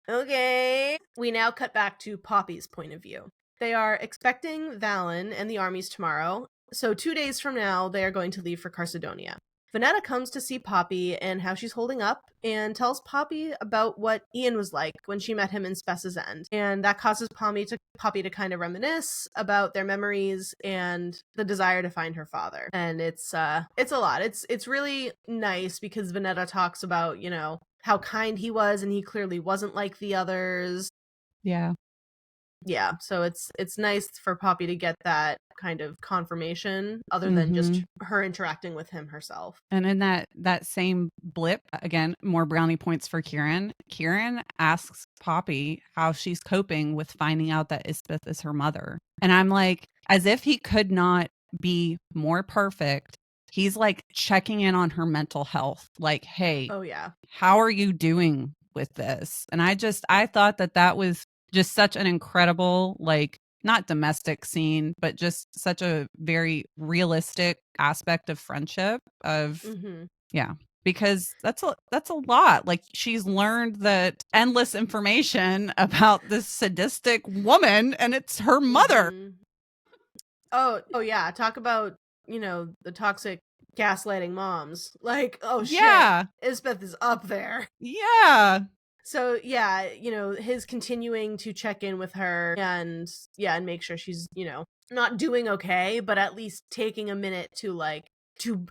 Okay. We now cut back to Poppy's point of view. They are expecting Valen and the armies tomorrow. So 2 days from now, they are going to leave for Carcedonia. Vanetta comes to see Poppy and how she's holding up and tells Poppy about what Ian was like when she met him in Spess's End. And that causes Poppy to kind of reminisce about their memories and the desire to find her father. And it's a lot. It's really nice because Vanetta talks about, you know, how kind he was and he clearly wasn't like the others. Yeah. Yeah, so it's nice for Poppy to get that kind of confirmation other than just her interacting with him herself. And in that same blip, again, more brownie points for Kieran. Kieran asks Poppy how she's coping with finding out that Isbeth is her mother. And I'm like, as if he could not be more perfect, he's like checking in on her mental health. Like, hey, oh yeah, how are you doing with this? And I thought that was just such an incredible, like, not domestic scene, but just such a very realistic aspect of friendship of, yeah, because that's a lot. Like, she's learned that endless information about this sadistic woman and it's her mother. Oh yeah. Talk about, you know, the toxic gaslighting moms. Like, oh yeah. shit, Isbeth is up there. Yeah. So yeah, you know, his continuing to check in with her and make sure she's, you know, not doing okay, but at least taking a minute to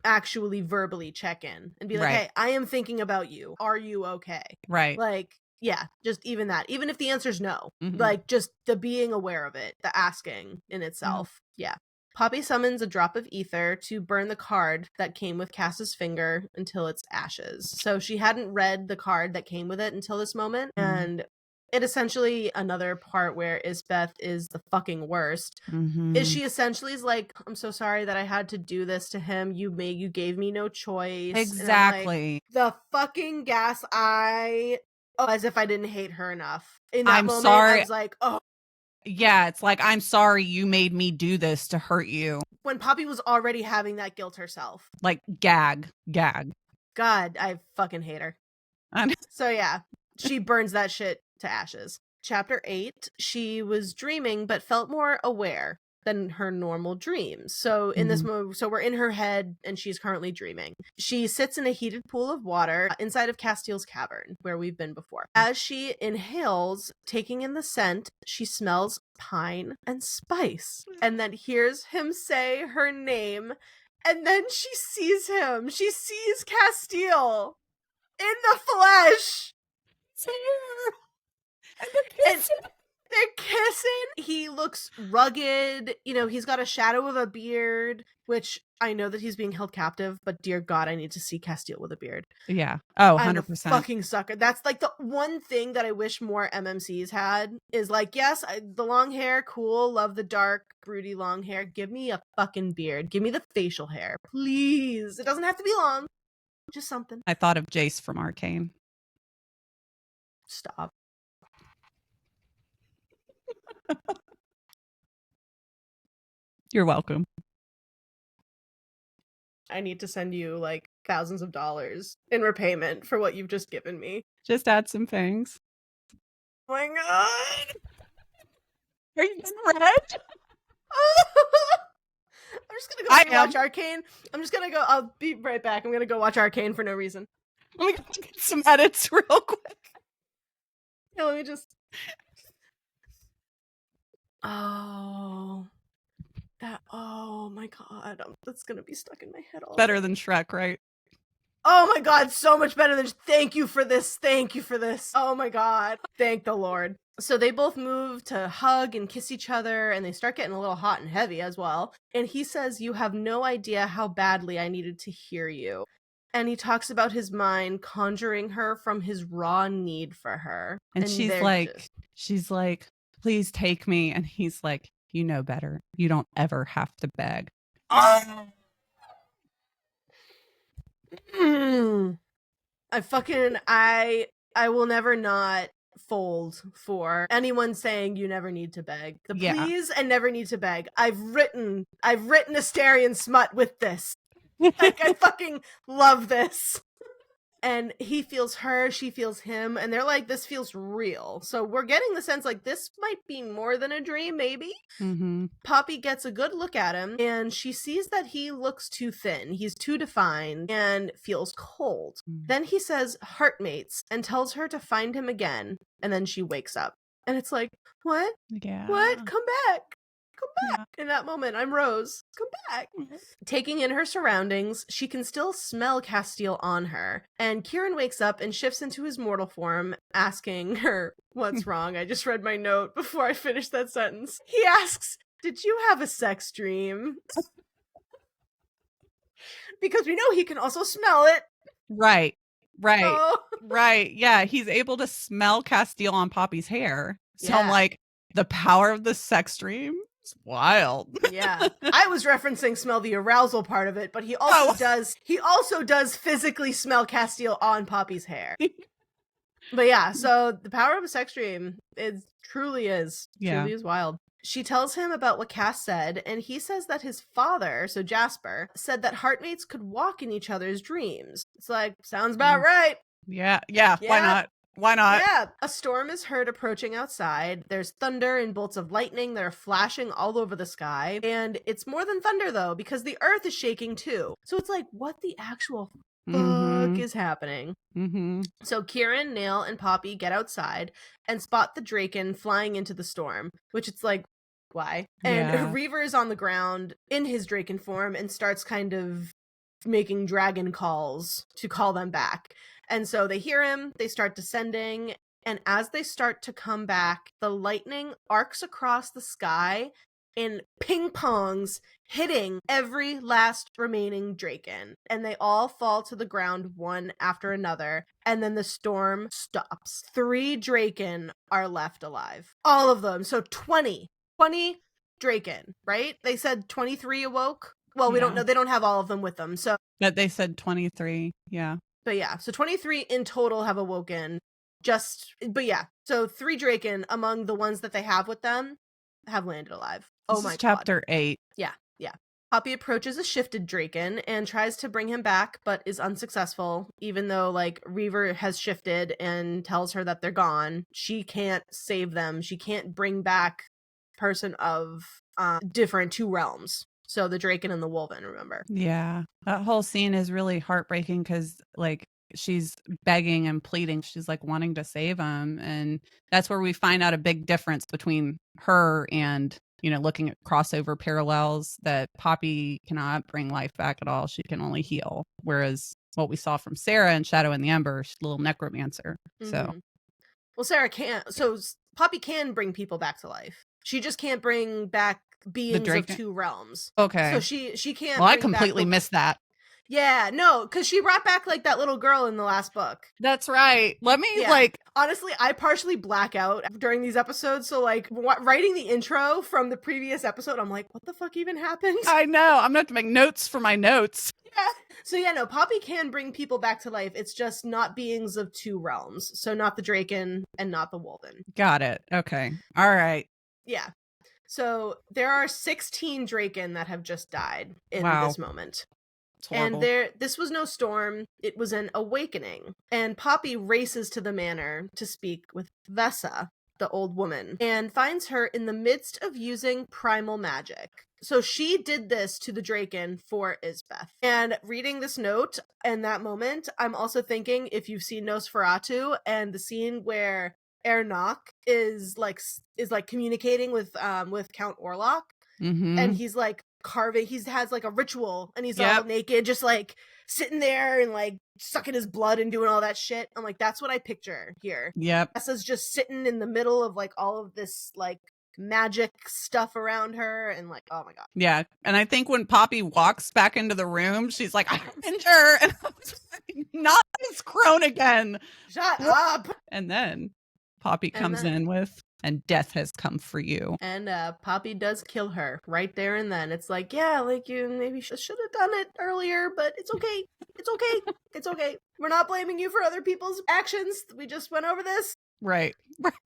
actually verbally check in and be like, hey, I am thinking about you. Are you okay? Right. Like, yeah, just even that. Even if the answer's no, like just the being aware of it, the asking in itself. Yeah. Poppy summons a drop of ether to burn the card that came with Cass's finger until it's ashes. So she hadn't read the card that came with it until this moment. And it essentially, another part where Isbeth is the fucking worst, is she essentially is like, I'm so sorry that I had to do this to him. You gave me no choice. Exactly. Like, the fucking gas as if I didn't hate her enough. In that moment, sorry. I was like, oh. Yeah, it's like, I'm sorry you made me do this to hurt you. When Poppy was already having that guilt herself. Like, gag. God, I fucking hate her. So yeah, she burns that shit to ashes. Chapter 8, she was dreaming but felt more aware than her normal dreams. So in this so we're in her head and she's currently dreaming. She sits in a heated pool of water inside of Casteel's cavern where we've been before. As she inhales, taking in the scent, she smells pine and spice and then hears him say her name, and then she sees him. She sees Casteel in the flesh. And they're kissing. He looks rugged. You know, he's got a shadow of a beard, which I know that he's being held captive, but dear God, I need to see Casteel with a beard. Yeah. Oh, 100%. I'm a fucking sucker. That's like the one thing that I wish more MMCs had is like, yes, the long hair, cool. Love the dark, broody long hair. Give me a fucking beard. Give me the facial hair, please. It doesn't have to be long. Just something. I thought of Jace from Arcane. Stop. You're welcome. I need to send you like thousands of dollars in repayment for what you've just given me. Just add some things. Oh my God. Are you getting red? I'm just gonna go watch Arcane. I'm just gonna go. I'll be right back. I'm gonna go watch Arcane for no reason. Let me get some edits real quick. Yeah, let me just. Oh, my God. That's gonna be stuck in my head all Better day. than Shrek, right? Oh my God, so much better than. Thank you for this. Thank you for this. Oh my God. Thank the Lord. So they both move to hug and kiss each other, and they start getting a little hot and heavy as well. And he says, "You have no idea how badly I needed to hear you." And he talks about his mind conjuring her from his raw need for her. And she's like, please take me. And he's like, You know better. You don't ever have to beg. I will never not fold for anyone saying you never need to beg. The please and never need to beg. I've written Asterian smut with this. Like, I fucking love this. And he feels her, she feels him, and they're like, this feels real. So we're getting the sense like this might be more than a dream, maybe. Mm-hmm. Poppy gets a good look at him, and she sees that he looks too thin. He's too defined and feels cold. Then he says heartmates and tells her to find him again, and then she wakes up. And it's like, what? Yeah. What? Come back. Come back. In that moment, I'm Rose. Come back. Taking in her surroundings, she can still smell Casteel on her. And Kieran wakes up and shifts into his mortal form, asking her, what's wrong? I just read my note before I finished that sentence. He asks, did you have a sex dream? Because we know he can also smell it. Right. Oh. Right. Yeah. He's able to smell Casteel on Poppy's hair. So I'm like, the power of the sex dream? It's wild. Yeah. I was referencing smell the arousal part of it, but he also does physically smell Casteel on Poppy's hair. But yeah, so the power of a sex dream, it truly is wild. She tells him about what Cass said, and he says that his father, so Jasper, said that heartmates could walk in each other's dreams. It's like, sounds about right. Yeah. Why not? Why not? Yeah. A storm is heard approaching outside. There's thunder and bolts of lightning that are flashing all over the sky. And it's more than thunder, though, because the earth is shaking, too. So it's like, what the actual fuck is happening? Mm-hmm. So Kieran, Nail, and Poppy get outside and spot the Draken flying into the storm, which it's like, why? And Reaver is on the ground in his Draken form and starts kind of making dragon calls to call them back. And so they hear him, they start descending, and as they start to come back, the lightning arcs across the sky in ping-pongs, hitting every last remaining Draken. And they all fall to the ground one after another, and then the storm stops. 3 Draken are left alive. All of them. So 20 Draken, right? They said 23 awoke? Well, we don't know. They don't have all of them with them, so... But they said 23, yeah. But yeah, so 23 in total have awoken. So 3 Draken among the ones that they have with them have landed alive. This is chapter 8. Yeah. Poppy approaches a shifted Draken and tries to bring him back, but is unsuccessful. Even though, like, Reaver has shifted and tells her that they're gone, she can't save them. She can't bring back person of different 2 realms. So the Draken and the Wolven, remember? Yeah. That whole scene is really heartbreaking because, like, she's begging and pleading. She's, like, wanting to save him. And that's where we find out a big difference between her and, looking at crossover parallels, that Poppy cannot bring life back at all. She can only heal. Whereas what we saw from Sarah in Shadow and the Ember, she's a little necromancer. So. Well, Sarah can't. So Poppy can bring people back to life. She just can't bring back beings of 2 realms. Okay. So she can't. Well, I completely missed that. Yeah, no, because she brought back, like, that little girl in the last book. That's right. Let me, honestly, I partially black out during these episodes, so, like, writing the intro from the previous episode, I'm like, what the fuck even happened? I know. I'm gonna have to make notes for my notes. Yeah. So, yeah, no, Poppy can bring people back to life. It's just not beings of 2 realms. So not the Draken and not the Wolven. Got it. Okay. All right. Yeah. So there are 16 Draken that have just died in this moment. And this was no storm, it was an awakening. And Poppy races to the manor to speak with Vessa, the old woman, and finds her in the midst of using primal magic. So she did this to the Draken for Isbeth. And reading this note in that moment, I'm also thinking, if you've seen Nosferatu and the scene where Ernok is communicating with Count Orlok, and he's like carving, he has like a ritual, and he's all naked, just like sitting there and like sucking his blood and doing all that shit. I'm like, that's what I picture here. Yep. Tessa's just sitting in the middle of like all of this like magic stuff around her, and like, oh my god. Yeah. And I think when Poppy walks back into the room, she's like, I'm her, and I was like, not this crone again. Shut up. And then Poppy comes in with and death has come for you. And Poppy does kill her right there and then. It's like, yeah, like you maybe should have done it earlier, but it's okay. It's okay. It's okay. We're not blaming you for other people's actions. We just went over this. Right.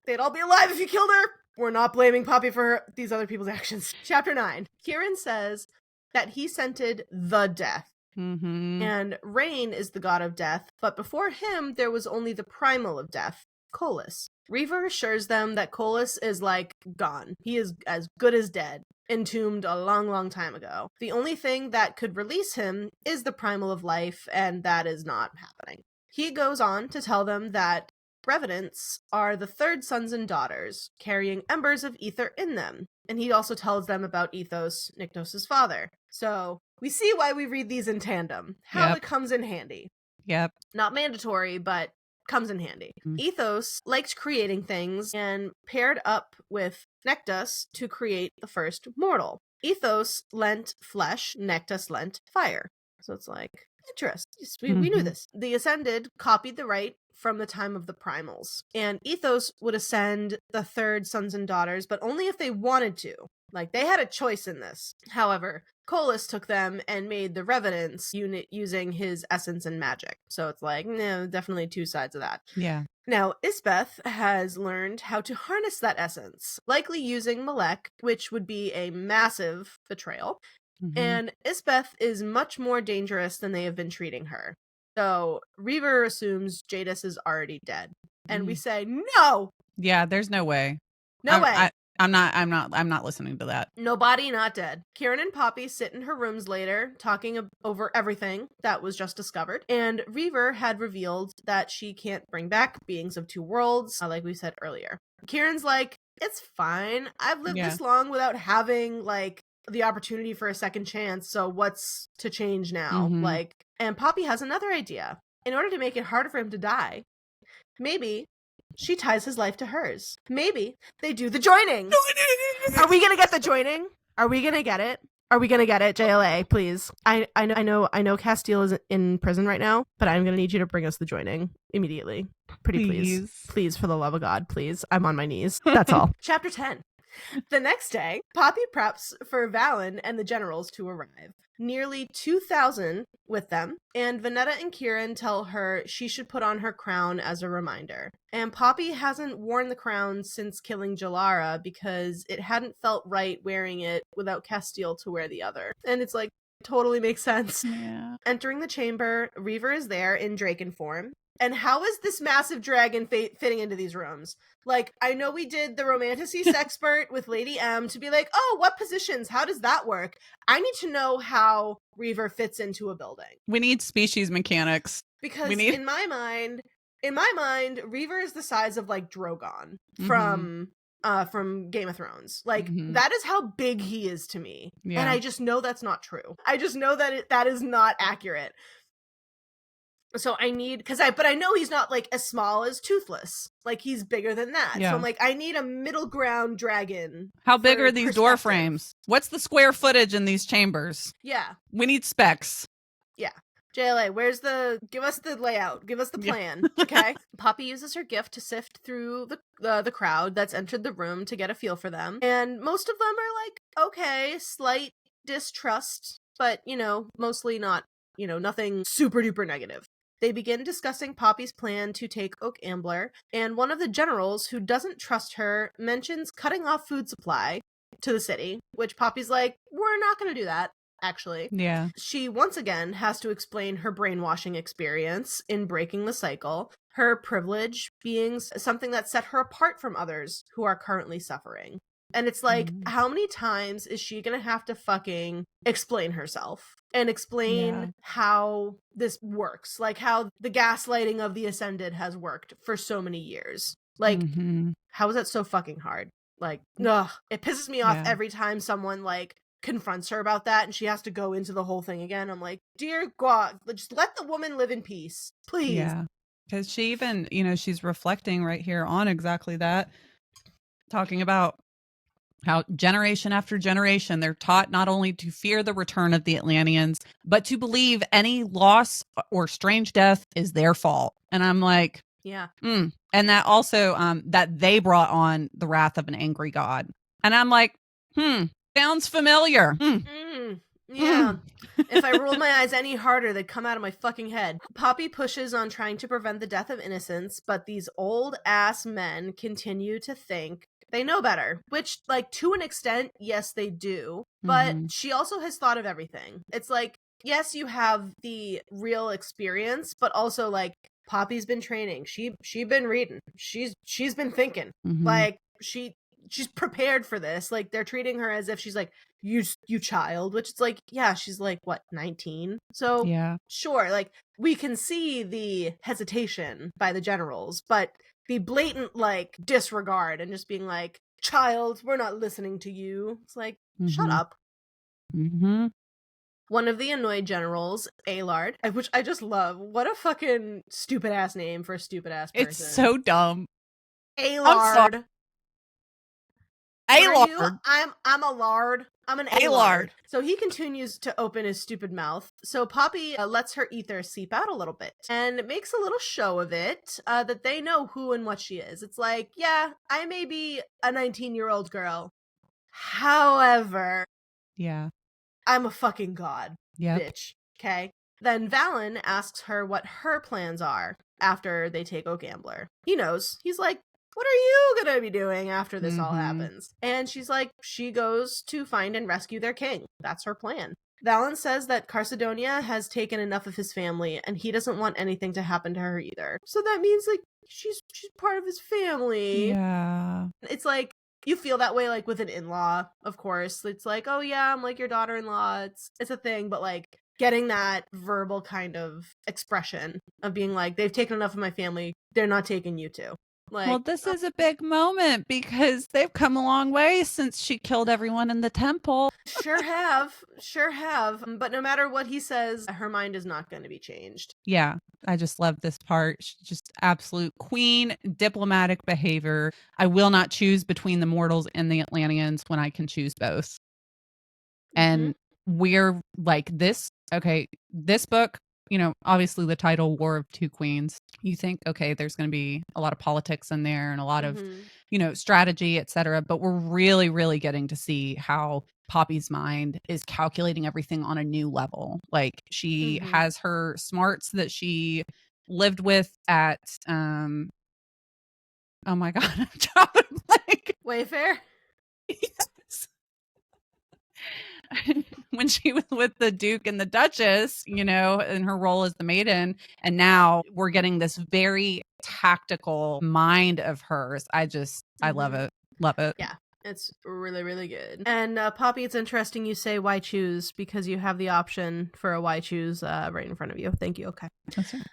They'd all be alive if you killed her. We're not blaming Poppy for these other people's actions. Chapter 9. Kieran says that he scented the death. Mm-hmm. And Rain is the god of death, but before him, there was only the primal of death, Colas. Reaver assures them that Colas is, like, gone. He is as good as dead, entombed a long, long time ago. The only thing that could release him is the primal of life, and that is not happening. He goes on to tell them that Revenants are the third sons and daughters, carrying embers of ether in them. And he also tells them about Ethos, Nyktos' father. So we see why we read these in tandem, how it comes in handy. Yep. Not mandatory, but comes in handy. Ethos liked creating things and paired up with Nyktos to create the first mortal. Ethos lent flesh, Nyktos lent fire. So it's like, interesting. We knew this. The Ascended copied the right from the time of the primals. And Ethos would ascend the third sons and daughters, but only if they wanted to. Like, they had a choice in this. However, Colas took them and made the Revenants unit using his essence and magic. So it's like, no, definitely two sides of that. Yeah. Now, Isbeth has learned how to harness that essence, likely using Malek, which would be a massive betrayal. Mm-hmm. And Isbeth is much more dangerous than they have been treating her. So Reaver assumes Jadis is already dead. And we say, no! Yeah, there's no way. No way. I'm not listening to that. No body, not dead. Kieran and Poppy sit in her rooms later, talking over everything that was just discovered. And Reaver had revealed that she can't bring back beings of two worlds, like we said earlier. Kieran's like, it's fine. I've lived this long without having, like, the opportunity for a second chance, so what's to change now? Like, and Poppy has another idea. In order to make it harder for him to die, maybe she ties his life to hers. Maybe they do the joining. Are we gonna get the joining? Are we gonna get it? Are we gonna get it? JLA, please. I know Casteel is in prison right now, but I'm gonna need you to bring us the joining immediately. Pretty please. Please, for the love of God, please. I'm on my knees. That's all. Chapter 10. The next day, Poppy preps for Valen and the generals to arrive. Nearly 2,000 with them, and Venetta and Kieran tell her she should put on her crown as a reminder. And Poppy hasn't worn the crown since killing Jalara because it hadn't felt right wearing it without Casteel to wear the other. And it's like, totally makes sense. Yeah. Entering the chamber, Reaver is there in Draken form. And how is this massive dragon fitting into these rooms? Like, I know we did the Romantices expert with Lady M to be like, oh, what positions? How does that work? I need to know how Reaver fits into a building. We need species mechanics. Because in my mind, Reaver is the size of, like, Drogon from Game of Thrones. Like, that is how big he is to me. Yeah. And I just know that's not true. I just know that that is not accurate. So I need, but I know he's not, like, as small as Toothless. Like, he's bigger than that. Yeah. So I'm like, I need a middle ground dragon. How big are these door frames? What's the square footage in these chambers? Yeah. We need specs. Yeah. JLA, give us the layout. Give us the plan. Yeah. Okay. Poppy uses her gift to sift through the crowd that's entered the room to get a feel for them. And most of them are like, okay, slight distrust, but, mostly not, nothing super duper negative. They begin discussing Poppy's plan to take Oak Ambler, and one of the generals who doesn't trust her mentions cutting off food supply to the city, which Poppy's like, we're not going to do that, actually. Yeah. She once again has to explain her brainwashing experience in breaking the cycle, her privilege being something that set her apart from others who are currently suffering. And it's like, how many times is she gonna have to fucking explain herself and explain how this works? Like, how the gaslighting of the Ascended has worked for so many years. Like, how is that so fucking hard? Like, ugh, it pisses me off every time someone, like, confronts her about that and she has to go into the whole thing again. I'm like, dear God, just let the woman live in peace, please. Yeah, because she even, she's reflecting right here on exactly that, talking about how generation after generation, they're taught not only to fear the return of the Atlanteans, but to believe any loss or strange death is their fault. And I'm like, Yeah. And that also that they brought on the wrath of an angry god. And I'm like, sounds familiar. Yeah. If I rolled my eyes any harder, they'd come out of my fucking head. Poppy pushes on trying to prevent the death of innocents, but these old ass men continue to think they know better. Which, like, to an extent, yes, they do. But she also has thought of everything. It's like, yes, you have the real experience, but also, like, Poppy's been training. She been reading. She's been thinking. Like, she's prepared for this. Like, they're treating her as if she's like, you child, which it's like, yeah, she's like, what, 19? So Yeah. sure, like, we can see the hesitation by the generals, but the blatant, like, disregard and just being like, child, we're not listening to you. It's like, shut up. One of the annoyed generals, Aelard, which I just love. What a fucking stupid ass name for a stupid ass person. It's so dumb. Aelard. Aelard. I'm a lard. I'm an Aelard. So he continues to open his stupid mouth. So Poppy lets her ether seep out a little bit and makes a little show of it, that they know who and what she is. It's like, yeah, I may be a 19-year-old girl. However, yeah, I'm a fucking god, bitch. Okay? Then Valen asks her what her plans are after they take O'Gambler. He knows. He's like, what are you gonna be doing after this all happens? And she's like, she goes to find and rescue their king. That's her plan. Valen says that Carcedonia has taken enough of his family, and he doesn't want anything to happen to her either. So that means, like, she's part of his family. Yeah. It's like, you feel that way, like, with an in-law, of course. It's like, oh yeah, I'm like your daughter-in-law. It's a thing, but, like, getting that verbal kind of expression of being like, they've taken enough of my family, they're not taking you too. Like, well, this is a big moment because they've come a long way since she killed everyone in the temple. Sure have. But no matter what he says, her mind is not going to be changed. Yeah, I just love this part. She's just absolute queen, diplomatic behavior. I will not choose between the mortals and the Atlanteans when I can choose both. And we're like this book, you know, obviously the title War of Two Queens, you think, okay, there's going to be a lot of politics in there and a lot of, you know, strategy, etc. But we're really, really getting to see how Poppy's mind is calculating everything on a new level. Like, she has her smarts that she lived with at, oh my God, I'm drawing a blank. Wayfair? Yes. When she was with the Duke and the Duchess, you know, in her role as the maiden. And now we're getting this very tactical mind of hers. I love it. Love it. Yeah. It's really, really good. And Poppy, it's interesting you say why choose, because you have the option for a why choose right in front of you. Thank you. Okay. That's right.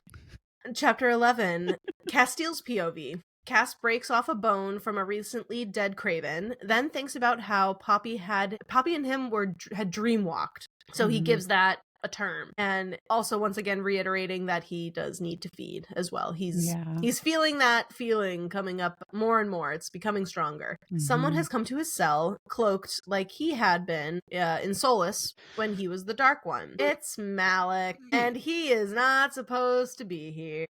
Chapter 11, Casteel's POV. Cass breaks off a bone from a recently dead Craven, then thinks about how Poppy and him had dreamwalked. So he gives that a term. And also, once again, reiterating that he does need to feed as well. He's feeling that feeling coming up more and more. It's becoming stronger. Someone has come to his cell, cloaked like he had been in Solus when he was the Dark One. It's Malik, and he is not supposed to be here.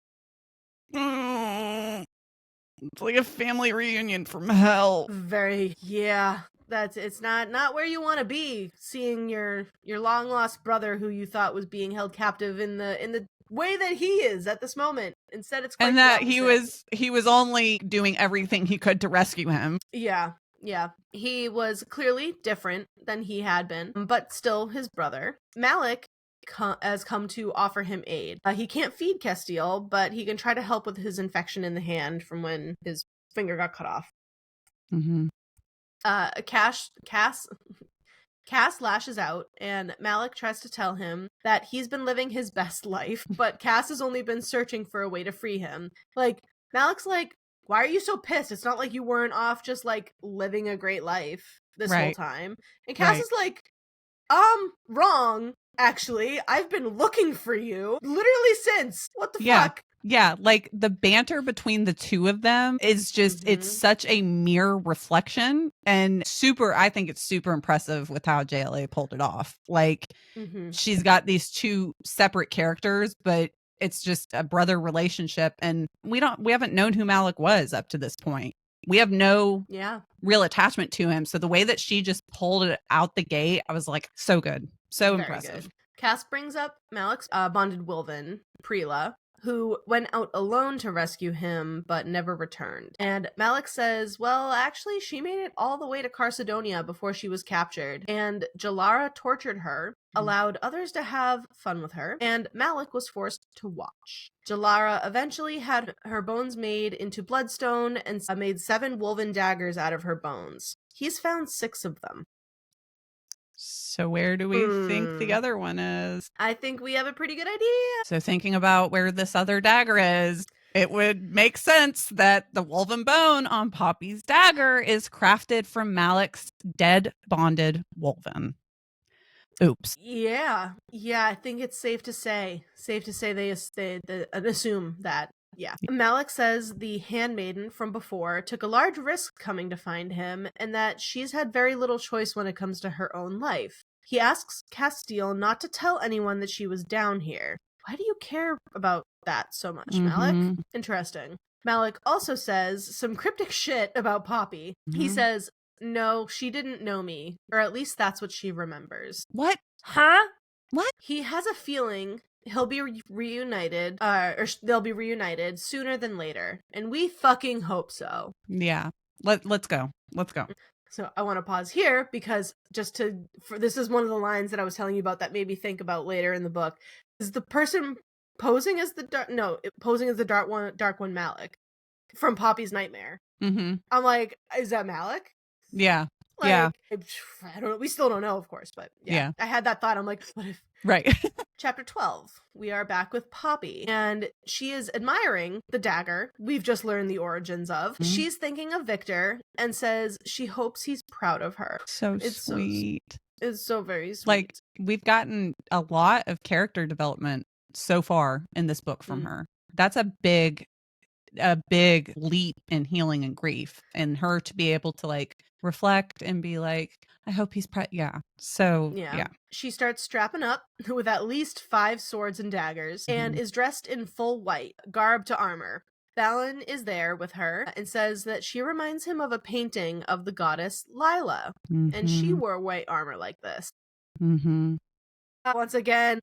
It's like a family reunion from hell. It's not where you want to be, seeing your long lost brother who you thought was being held captive in the way that he is at this moment. Instead, it's quite and that he was only doing everything he could to rescue him. Yeah. He was clearly different than he had been, but still his brother. Malik has come to offer him aid. He can't feed Casteel, but he can try to help with his infection in the hand from when his finger got cut off. Cass lashes out, and Malik tries to tell him that he's been living his best life, but Cass has only been searching for a way to free him. Like, Malik's like, why are you so pissed? It's not like you weren't off just, like, living a great life this whole time. And Cass is like, wrong. Actually, I've been looking for you literally since. What the fuck? Yeah, like the banter between the two of them is just, it's such a mirror reflection, and I think it's super impressive with how JLA pulled it off. Like, she's got these two separate characters, but it's just a brother relationship. And we haven't known who Malik was up to this point. We have no real attachment to him. So the way that she just pulled it out the gate, I was like, so good. So Very impressive. good. Cass brings up Malik's bonded Wilven, Preela, who went out alone to rescue him but never returned. And Malik says, well, actually, she made it all the way to Carcedonia before she was captured, and Jalara tortured her, allowed others to have fun with her, and Malik was forced to watch. Jalara eventually had her bones made into bloodstone and made 7 woven daggers out of her bones. He's found 6 of them. So where do we think the other one is? I think we have a pretty good idea. So thinking about where this other dagger is, it would make sense that the woven bone on Poppy's dagger is crafted from Malik's dead bonded woven. Oops. Yeah, I think it's safe to say they assume that. Yeah. Malik says the handmaiden from before took a large risk coming to find him, and that she's had very little choice when it comes to her own life. He asks Casteel not to tell anyone that she was down here. Why do you care about that so much, Malik? Interesting. Malik also says some cryptic shit about Poppy. He says, no, she didn't know me, or at least that's what she remembers. What? Huh? What? He has a feeling he'll be reunited, or they'll be reunited sooner than later, and we fucking hope so. Yeah. Let's go. So I want to pause here because this is one of the lines that I was telling you about that made me think about later in the book. Is the person posing as the dark one Malik from Poppy's Nightmare? I'm like, is that Malik? Yeah. I don't know. We still don't know, of course, but yeah. I had that thought. I'm like, what if? Right. Chapter 12. We are back with Poppy, and she is admiring the dagger we've just learned the origins of. She's thinking of Victor and says she hopes he's proud of her. It's sweet. It's so very sweet. Like, we've gotten a lot of character development so far in this book from her. That's a big leap in healing and grief, and her to be able to like reflect and be like, I hope he's So she starts strapping up with at least 5 swords and daggers and is dressed in full white, garb to armor. Balin is there with her and says that she reminds him of a painting of the goddess Lila, and she wore white armor like this. Once again,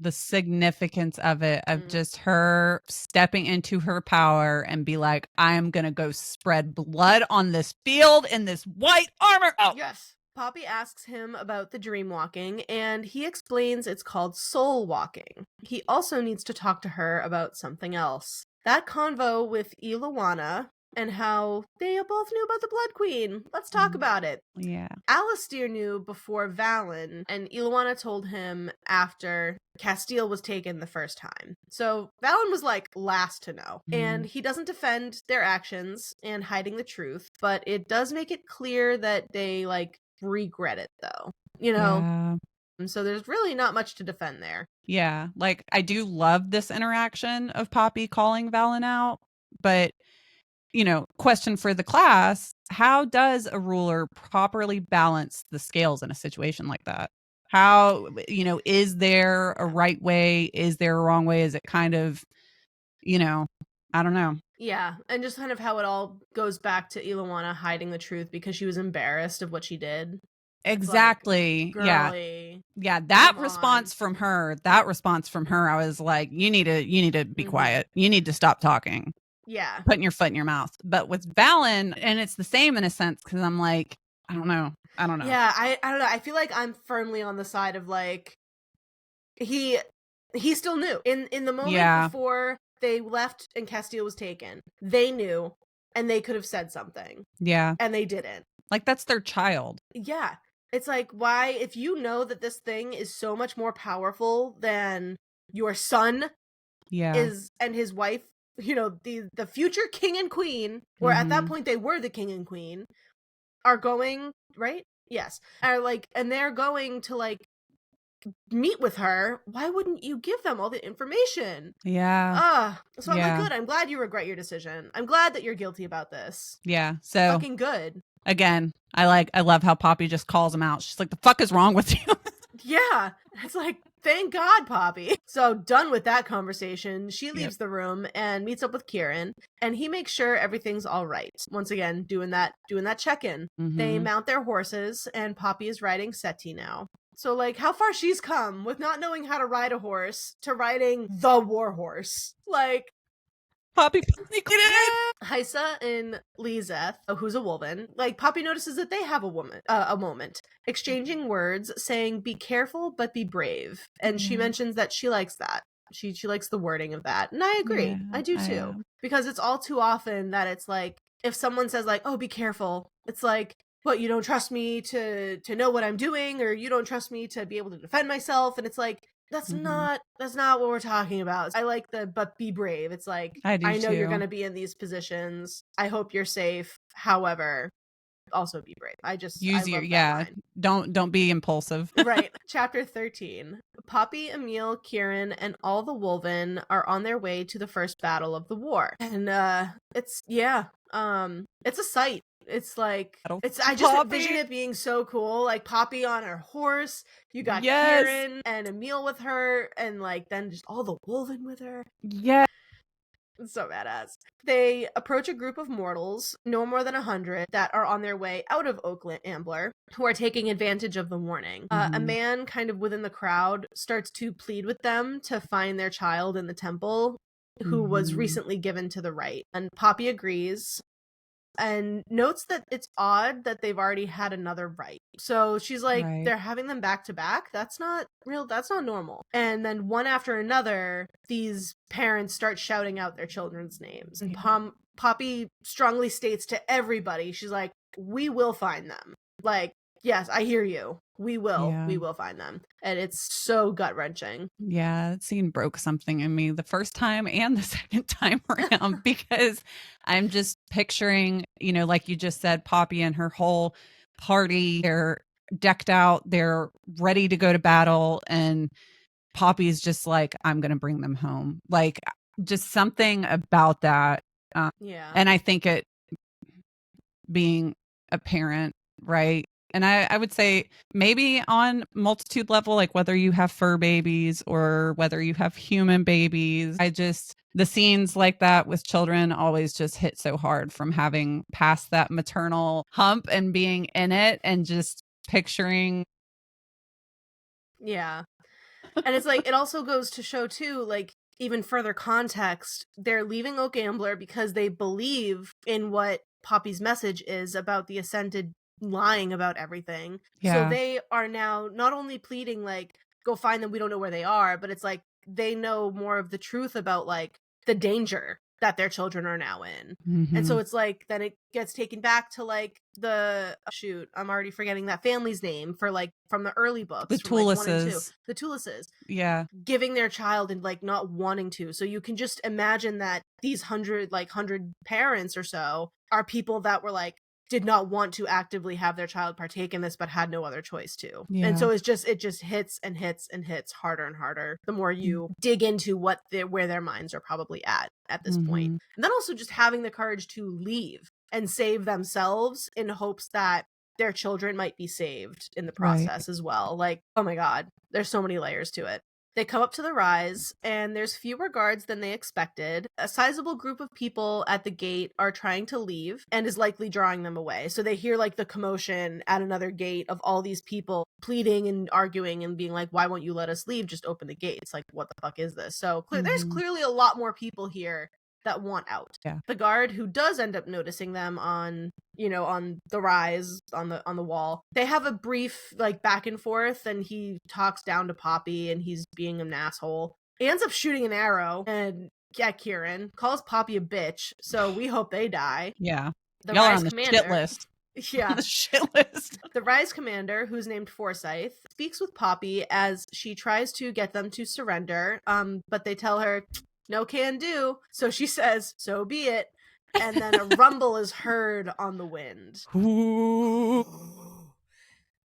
the significance of it, of just her stepping into her power and be like, I am going to go spread blood on this field in this white armor. Oh, yes. Poppy asks him about the dream walking, and he explains it's called soul walking. He also needs to talk to her about something else. That convo with Iluana and how they both knew about the Blood Queen. Let's talk about it. Yeah. Alistair knew before Valen, and Iluana told him after Casteel was taken the first time. So Valen was like last to know. And he doesn't defend their actions and hiding the truth, but it does make it clear that they like regret it though. You know? Yeah. And so there's really not much to defend there. Yeah. Like, I do love this interaction of Poppy calling Valen out, but question for the class, how does a ruler properly balance the scales in a situation like that? How, is there a right way? Is there a wrong way? Is it kind of, I don't know. Yeah, and just kind of how it all goes back to Iluana hiding the truth because she was embarrassed of what she did. Exactly. Like, girly, yeah. That response from her, I was like, you need to be quiet. You need to stop talking. Yeah. Putting your foot in your mouth. But with Valen, and it's the same in a sense, because I'm like, I don't know. Yeah, I don't know. I feel like I'm firmly on the side of like, he still knew. In the moment before they left and Casteel was taken, they knew and they could have said something. Yeah. And they didn't. Like, that's their child. Yeah. It's like, why, if you know that this thing is so much more powerful than your son is, and his wife, the future king and queen, or at that point they were the king and queen, are going, right? Yes. And they're going to like meet with her. Why wouldn't you give them all the information? Yeah. So I'm like, good. I'm glad you regret your decision. I'm glad that you're guilty about this. Yeah. So fucking good. Again, I love how Poppy just calls him out. She's like, the fuck is wrong with you? Yeah. It's like, Thank God, Poppy. So done with that conversation, she leaves the room and meets up with Kieran, and he makes sure everything's all right. Once again, doing that check-in. They mount their horses, and Poppy is riding Seti now. So, like, how far she's come with not knowing how to ride a horse to riding the war horse. Like, Poppy Hysa and Lizeth, who's a woman, like, Poppy notices that they have a moment, exchanging words, saying, be careful, but be brave. And she mentions that she likes that. She likes the wording of that. And I agree. Yeah, I do too. Because it's all too often that it's like, if someone says like, oh, be careful, it's like, what, you don't trust me to know what I'm doing, or you don't trust me to be able to defend myself. And it's like, that's not what we're talking about. I like but be brave. It's like, I know you're going to be in these positions. I hope you're safe. However, also be brave. I love that line. Don't be impulsive. Right. Chapter 13. Poppy, Emil, Kieran, and all the Wolven are on their way to the first battle of the war. And it's a sight. It's like, I just envision it being so cool. Like, Poppy on her horse, you got Kieran and Emil with her, and like then just all the Wolven with her. Yeah. It's so badass. They approach a group of mortals, no more than 100, that are on their way out of Oakland Ambler, who are taking advantage of the warning. A man kind of within the crowd starts to plead with them to find their child in the temple, who was recently given to the right. And Poppy agrees, and notes that it's odd that they've already had another rite. So she's like, they're having them back to back? That's not real. That's not normal. And then one after another, these parents start shouting out their children's names. And Poppy strongly states to everybody, she's like, we will find them. Like, yes, I hear you. We will find them. And it's so gut-wrenching. Yeah, that scene broke something in me the first time and the second time around, because I'm just picturing, like you just said, Poppy and her whole party, they're decked out, they're ready to go to battle, and Poppy's just like, I'm going to bring them home. Like, just something about that. And I think it being a parent, right? And I would say maybe on multitude level, like whether you have fur babies or whether you have human babies, the scenes like that with children always just hit so hard, from having passed that maternal hump and being in it and just picturing. Yeah. And it's like, it also goes to show too, like, even further context, they're leaving Oak Ambler because they believe in what Poppy's message is about the Ascended lying about everything. So they are now not only pleading like, go find them, we don't know where they are, but it's like they know more of the truth about like the danger that their children are now in. And so it's like, then it gets taken back to like I'm already forgetting that family's name for like from the early books, the Tulises. The Tulises. Yeah. Giving their child and like not wanting to. So you can just imagine that these 100 parents or so are people that were like, did not want to actively have their child partake in this, but had no other choice to. Yeah. And so it just hits and hits and hits harder and harder the more you dig into where their minds are probably at this point. And then also just having the courage to leave and save themselves in hopes that their children might be saved in the process as well. Like, oh my God, there's so many layers to it. They come up to the rise, and there's fewer guards than they expected. A sizable group of people at the gate are trying to leave and is likely drawing them away. So they hear like the commotion at another gate of all these people pleading and arguing and being like, why won't you let us leave? Just open the gate. It's like, what the fuck is this? So there's clearly a lot more people here that want out. Yeah. The guard who does end up noticing them on the rise on the wall, they have a brief like back and forth, and he talks down to Poppy and he's being an asshole. He ends up shooting an arrow and Kieran calls Poppy a bitch, so we hope they die. Yeah. Y'all are on the shit list. Yeah. The shit list. The Rise commander, who's named Forsyth, speaks with Poppy as she tries to get them to surrender, but they tell her no can do. So she says, so be it. And then a rumble is heard on the wind. Ooh.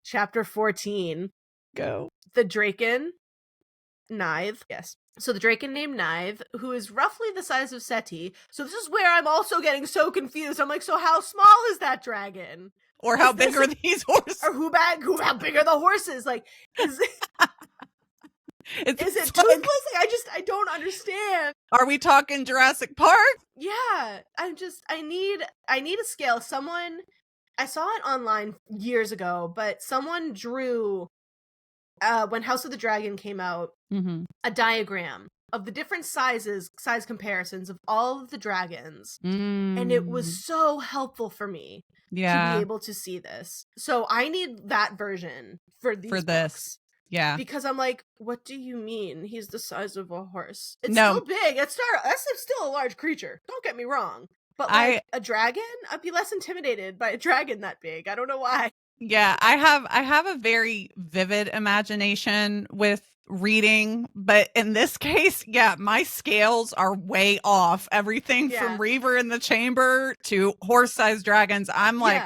Chapter 14. Go. The Draken, Nithe. Yes. So the Draken named Nithe, who is roughly the size of Seti. So this is where I'm also getting so confused. I'm like, so how small is that dragon? Or how big are these horses? Or how big are the horses? Like, Is it toothless? Like, I don't understand. Are we talking Jurassic Park? Yeah, I need a scale. I saw it online years ago, but someone drew when House of the Dragon came out, a diagram of the different size comparisons of all of the dragons. And it was so helpful for me to be able to see this. So I need that version for these books. Yeah. Because I'm like, what do you mean he's the size of a horse? It's still big. That's still a large creature. Don't get me wrong. But like a dragon, I'd be less intimidated by a dragon that big. I don't know why. Yeah, I have a very vivid imagination with reading, but in this case, yeah, my scales are way off. Everything from Reaver in the chamber to horse-sized dragons. I'm like,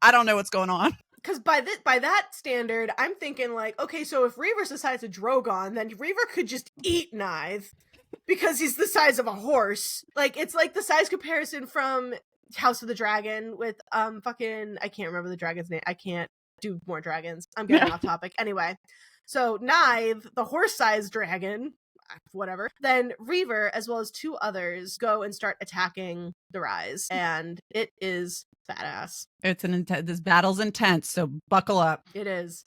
I don't know what's going on. Because by that standard, I'm thinking like, okay, so if Reaver's the size of Drogon, then Reaver could just eat Knife because he's the size of a horse. Like, it's like the size comparison from House of the Dragon with I can't remember the dragon's name. I can't do more dragons. I'm getting off topic. Anyway, so Knive, the horse-sized dragon, whatever. Then Reaver, as well as two others, go and start attacking the Rise, and it is badass. This battle's intense, so buckle up. It is.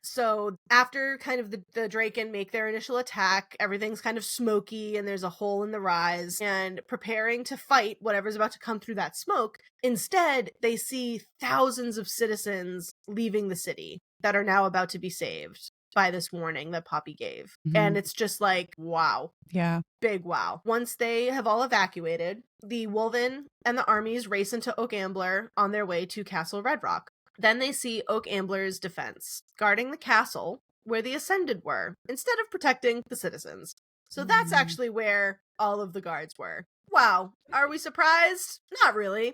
So after kind of the Draken make their initial attack, everything's kind of smoky and there's a hole in the Rise, and preparing to fight whatever's about to come through that smoke, instead they see thousands of citizens leaving the city that are now about to be saved by this warning that Poppy gave. And it's just like, wow. Yeah. Big wow. Once they have all evacuated, the Wolven and the armies race into Oak Ambler on their way to Castle Red Rock. Then they see Oak Ambler's defense, guarding the castle where the Ascended were, instead of protecting the citizens. So that's actually where all of the guards were. Wow. Are we surprised? Not really.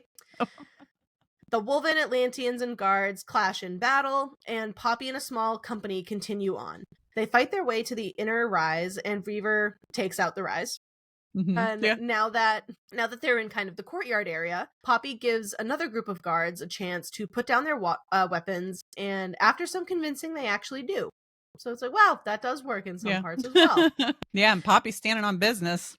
The Wolven, Atlanteans, and guards clash in battle, and Poppy and a small company continue on. They fight their way to the inner Rise, and Reaver takes out the Rise. And now that they're in kind of the courtyard area, Poppy gives another group of guards a chance to put down their weapons, and after some convincing, they actually do. So it's like, wow, that does work in some parts as well. Yeah, and Poppy's standing on business.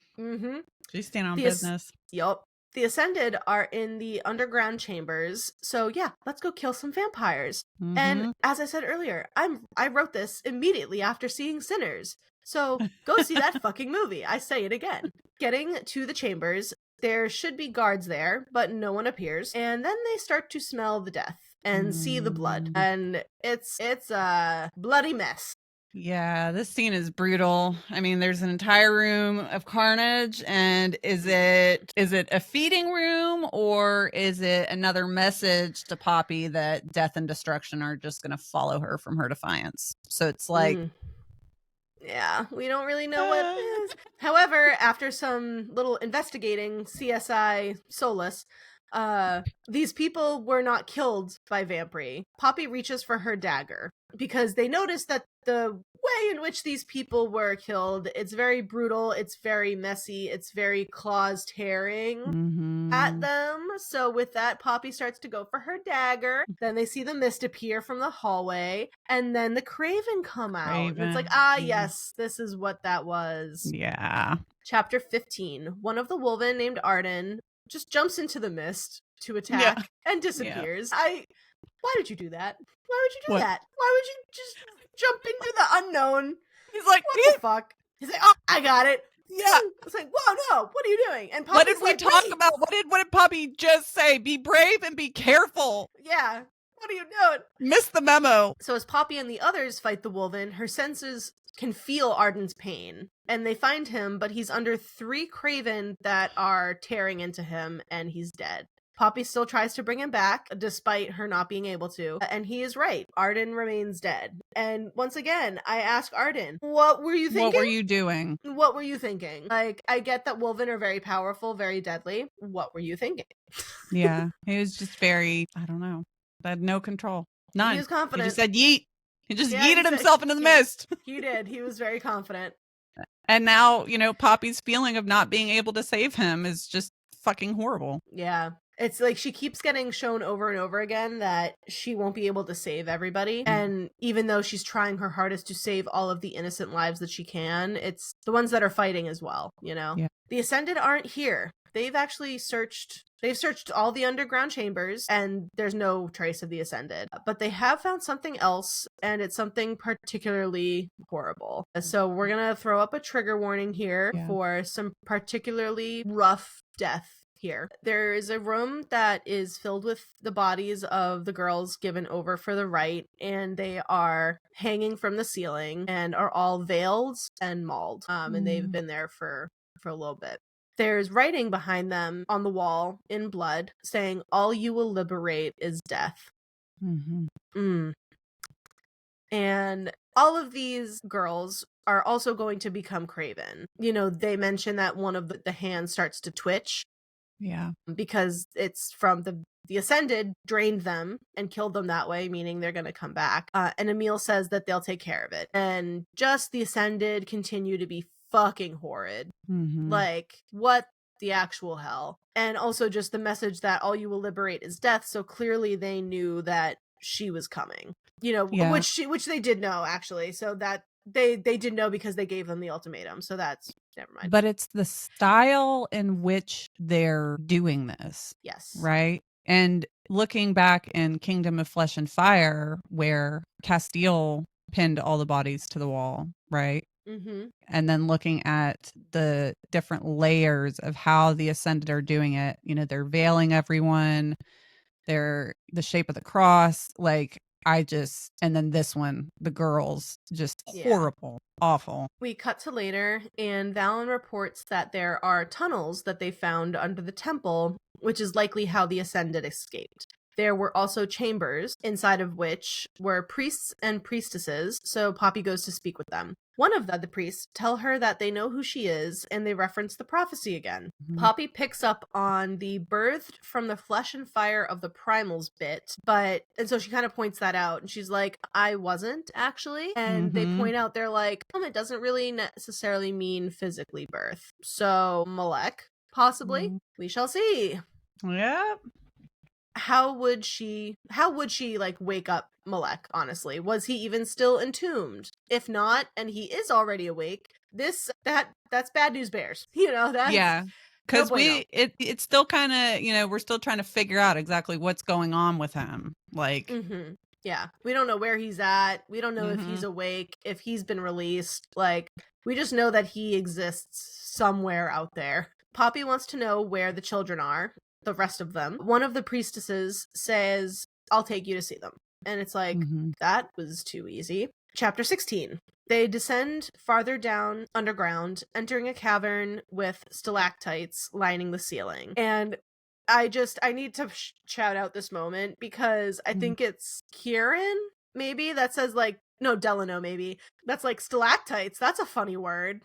She's standing on business. Yup. The Ascended are in the underground chambers, so yeah, let's go kill some vampires. And as I said earlier, I wrote this immediately after seeing Sinners. So go see that fucking movie. I say it again. Getting to the chambers, there should be guards there, but no one appears. And then they start to smell the death and see the blood. And it's a bloody mess. Yeah, this scene is brutal. I mean, there's an entire room of carnage, and is it a feeding room, or is it another message to Poppy that death and destruction are just going to follow her from her defiance? So it's like... Yeah, we don't really know what it is. However, after some little investigating, CSI Solus, these people were not killed by Vampry. Poppy reaches for her dagger because they notice that the way in which these people were killed, it's very brutal, it's very messy, it's very claws tearing at them. So with that, Poppy starts to go for her dagger. Then they see the mist appear from the hallway, and then the Craven come out. And it's like, yes, this is what that was. Yeah. Chapter 15. One of the Wolven named Arden just jumps into the mist to attack and disappears. Why did you do that? Why would you do that? Why would you just jump into the unknown? He's like, what the fuck? He's like, oh, I got it. Yeah. It's like, whoa, no, what are you doing? And Poppy's what did we talk about? What did Poppy just say? Be brave and be careful. Yeah. What are you doing? Missed the memo. So as Poppy and the others fight the Wolven, her senses can feel Arden's pain. And they find him, but he's under 3 Craven that are tearing into him, and he's dead. Poppy still tries to bring him back, despite her not being able to. And he is right. Arden remains dead. And once again, I ask Arden, what were you thinking? What were you doing? What were you thinking? Like, I get that Wolven are very powerful, very deadly. What were you thinking? Yeah, he was just very, I don't know. Had no control. None. He was confident. He just said yeet. He just yeeted himself into the mist. He did. He was very confident. And now, Poppy's feeling of not being able to save him is just fucking horrible. Yeah. It's like she keeps getting shown over and over again that she won't be able to save everybody. And even though she's trying her hardest to save all of the innocent lives that she can, it's the ones that are fighting as well, you know? Yeah. The Ascended aren't here. They've searched all the underground chambers and there's no trace of the Ascended. But they have found something else, and it's something particularly horrible. So we're going to throw up a trigger warning here for some particularly rough death here. There is a room that is filled with the bodies of the girls given over for the rite, and they are hanging from the ceiling and are all veiled and mauled. And they've been there for a little bit. There's writing behind them on the wall in blood saying, "All you will liberate is death." And all of these girls are also going to become craven. You know, they mention that one of the hands starts to twitch. Yeah. Because it's from the Ascended drained them and killed them that way, meaning they're going to come back. And Emil says that they'll take care of it. And just the Ascended continue to be fucking horrid. Like, what the actual hell? And also just the message that all you will liberate is death. So clearly they knew that she was coming, you know, which they did know, actually. So that they did know because they gave them the ultimatum. So that's never mind. But it's the style in which they're doing this. Yes. Right. And looking back in Kingdom of Flesh and Fire, where Casteel pinned all the bodies to the wall, right? And then looking at the different layers of how the Ascended are doing it, you know, they're veiling everyone, they're the shape of the cross, like and then this one, the girls, just horrible, awful. We cut to later, and Valen reports that there are tunnels that they found under the temple, which is likely how the Ascended escaped. There were also chambers, inside of which were priests and priestesses, so Poppy goes to speak with them. One of the priests tell her that they know who she is, and they reference the prophecy again. Poppy picks up on the birthed from the flesh and fire of the primals bit, and so she kind of points that out, and she's like, I wasn't, actually. And they point out, they're like, it doesn't really necessarily mean physically birth. So, Malek, possibly. We shall see. Yep. How would she like wake up Malek, honestly? Was he even still entombed? If not, and he is already awake, that's bad news bears. You know, that's because it's still kind of, you know, we're still trying to figure out exactly what's going on with him. Like yeah, we don't know where he's at. We don't know if he's awake, if he's been released. Like, we just know that he exists somewhere out there. Poppy wants to know where the children are, the rest of them. One of the priestesses says, I'll take you to see them. And it's like, that was too easy. Chapter 16. They descend farther down underground, entering a cavern with stalactites lining the ceiling. And I need to shout out this moment because I think it's Kieran, maybe, that says like, no, Delano, maybe. That's like, stalactites. That's a funny word.